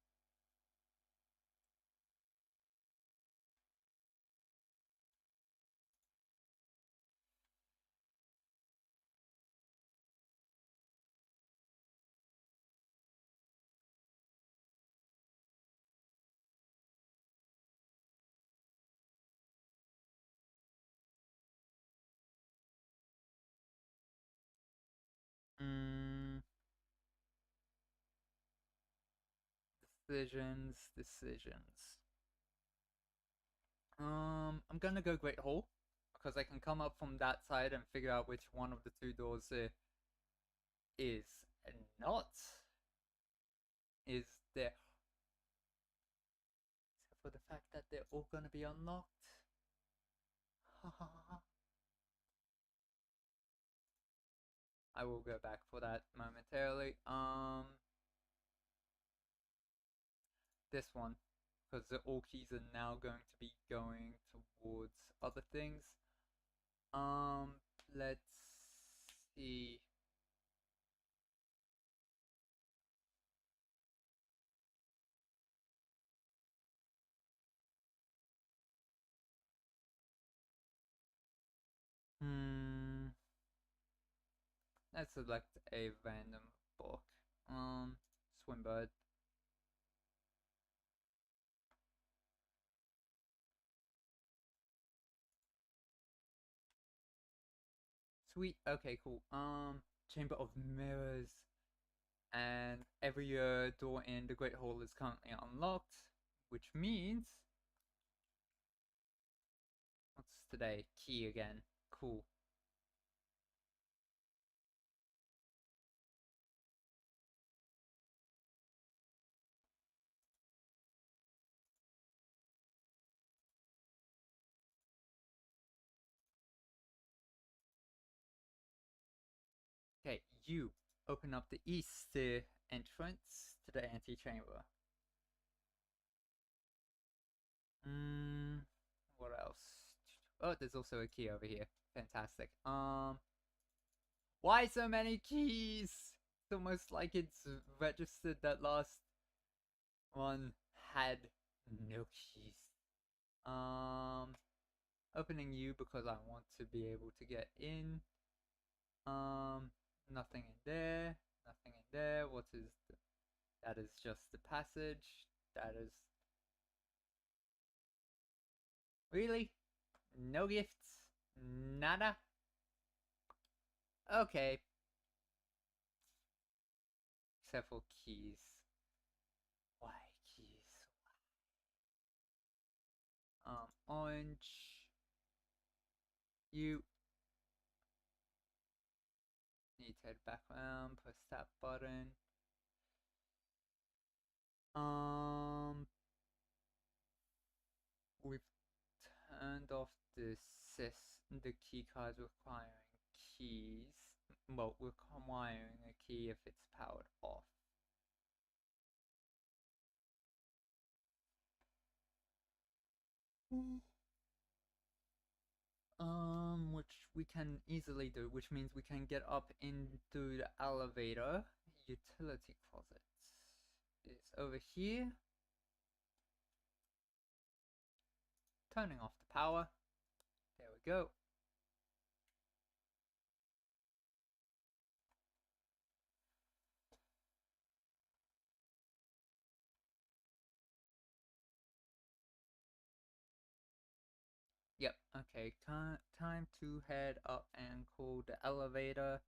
Mm, decisions. I'm gonna go Great Hall because I can come up from that side and figure out which one of the two doors is not is there. Except for the fact that they're all gonna be unlocked. I will go back for that momentarily. This one, because the all keys are now going to be going towards other things. Let's see. Let's select a random book. Swimbird. Sweet. Okay, cool. Chamber of Mirrors. And every door in the Great Hall is currently unlocked, which means what's today? Key again. Cool. Okay, you open up the east entrance to the antechamber. What else? Oh, there's also a key over here. Fantastic. Why so many keys? It's almost like it's registered that last one had no keys. Opening you because I want to be able to get in. Nothing in there. Nothing in there. What is that? Is just the passage. That is really no gifts. Nada. Okay. Except for keys. Why keys? Orange. You need to head back around. Press that button. We've turned off the key cards requiring keys. Well, requiring a key if it's powered off. Which we can easily do, which means we can get up into the elevator. Utility closet is over here. Turning off the power. There we go. Yep, okay, time to head up and call the elevator.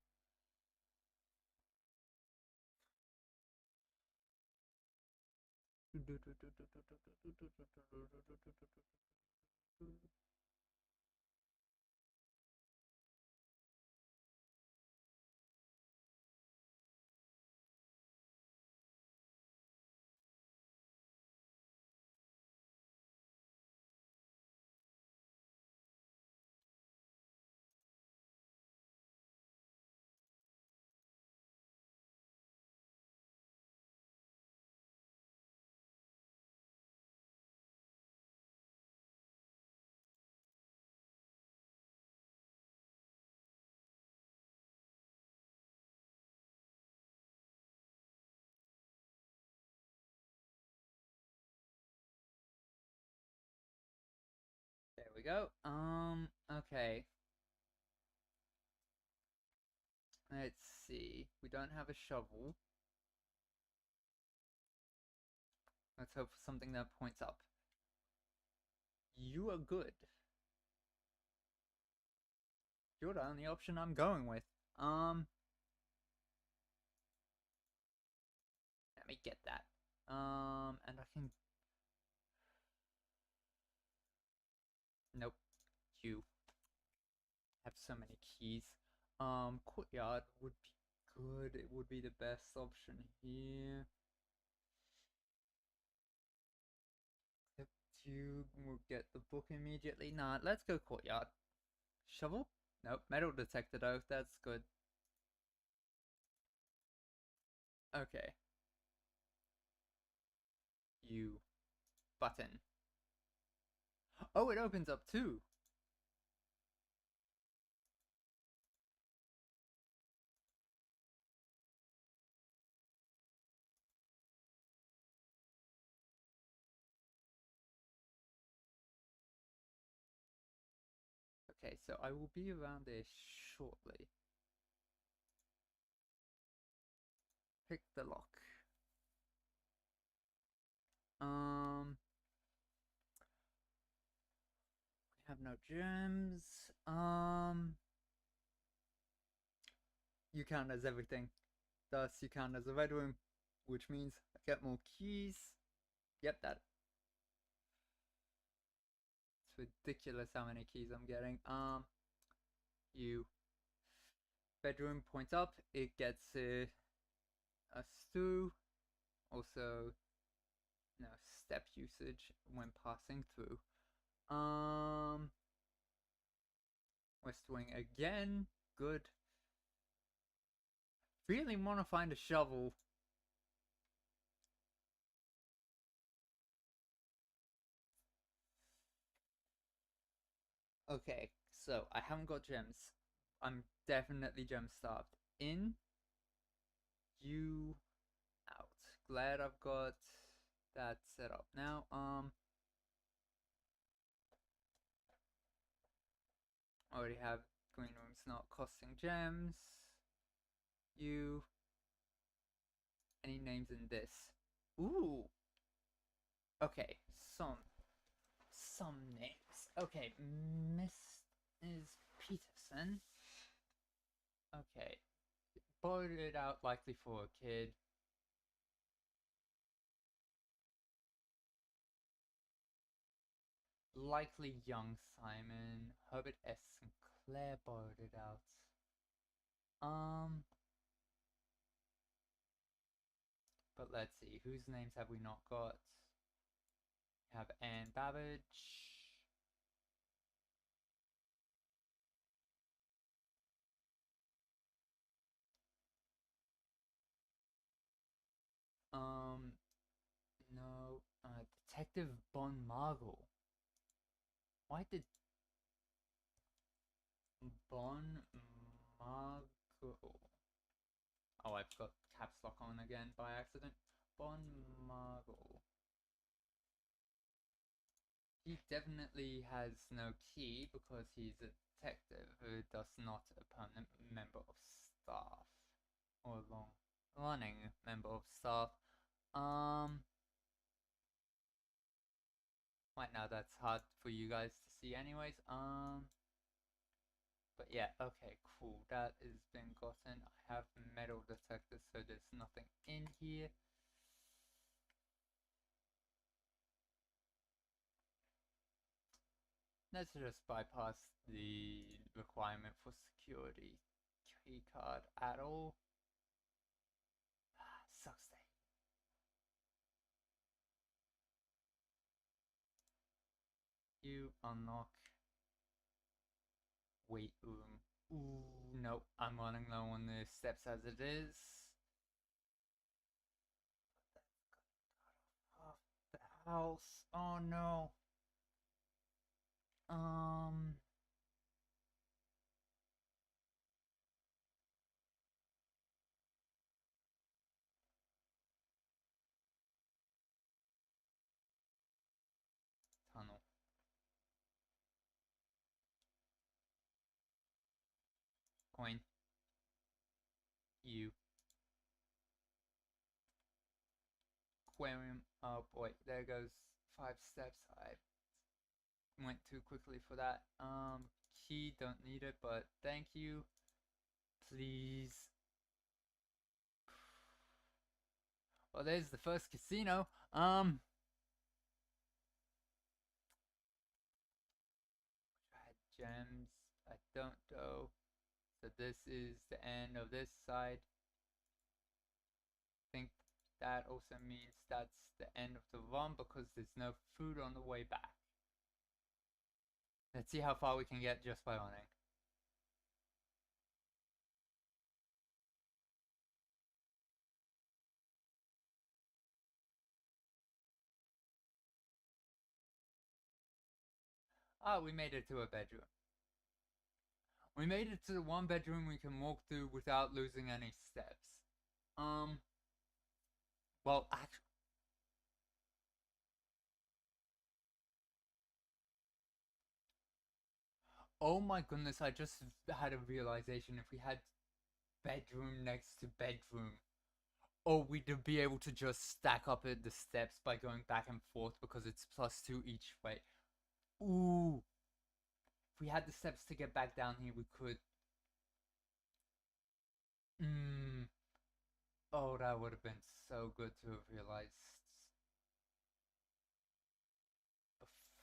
go. Okay. Let's see. We don't have a shovel. Let's hope for something that points up. You are good. You're the only option I'm going with. Let me get that. And I can. Nope. You have so many keys. Courtyard would be good. It would be the best option here. Except you will get the book immediately. Nah, let's go courtyard. Shovel? Nope. Metal detector though. That's good. Okay. You. Button. Oh, it opens up too. Okay, so I will be around there shortly. Pick the lock. We have no gems. You count as everything. Thus, you count as a red room, which means I get more keys. Yep, that. It's ridiculous how many keys I'm getting. You. Bedroom points up. It gets a stew. Also, no step usage when passing through. West Wing again. Good. Really want to find a shovel. Okay, so I haven't got gems. I'm definitely gem starved. In, you, out. Glad I've got that set up now. Already have green rooms not costing gems. You. Any names in this? Ooh. Okay, some names. Okay, Mrs. Peterson. Okay, borrowed it out likely for a kid. Likely young Simon. Herbert S. Sinclair borrowed it out. But let's see, whose names have we not got? We have Anne Babbage. No, Detective Bon Margle. Why did Bon Margle? Oh, I've got caps lock on again by accident. Bon Margle. He definitely has no key because he's a detective who does not a permanent member of staff or long running member of staff. Right now that's hard for you guys to see anyways. But yeah, okay, cool. That has been gotten. I have metal detectors, so there's nothing in here. Let's just bypass the requirement for security key card at all. Sucks day. You unlock weight room. Ooh, nope. I'm running low on the steps as it is. Off the house. Oh no. Tunnel. coin. You. Aquarium. Oh boy, there goes 5 steps. I went too quickly for that. Key, don't need it, but thank you. Please. Well, there's the first casino. Gems. I don't know. So this is the end of this side. I think that also means that's the end of the run because there's no food on the way back. Let's see how far we can get just by running. Ah, we made it to a bedroom. We made it to the one bedroom we can walk through without losing any steps. Well, actually, oh my goodness, I just had a realization. If we had bedroom next to bedroom, oh, we'd be able to just stack up the steps by going back and forth because it's +2 each way. Ooh. If we had the steps to get back down here, we could. Oh, that would have been so good to have realized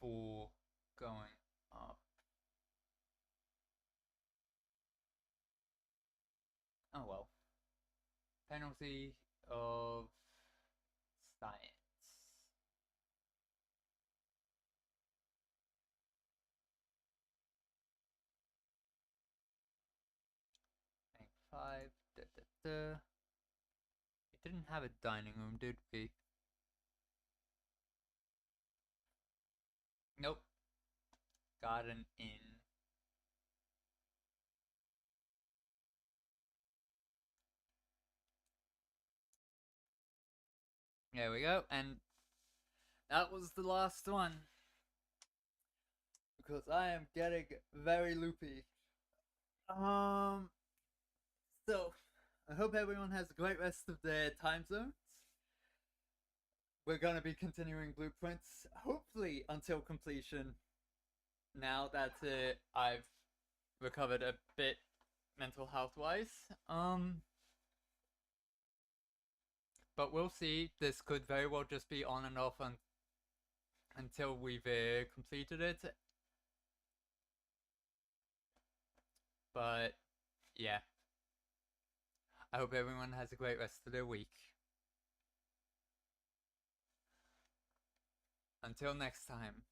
before going up. Oh well. Penalty of science. Bank 5. Da, da, da. We didn't have a dining room, did we? Nope. Got an inn. There we go. And that was the last one. Because I am getting very loopy. So, I hope everyone has a great rest of their time zones. We're gonna be continuing blueprints, hopefully until completion. Now that I've recovered a bit mental health wise. But we'll see. This could very well just be on and off until we've completed it. But yeah, I hope everyone has a great rest of their week. Until next time.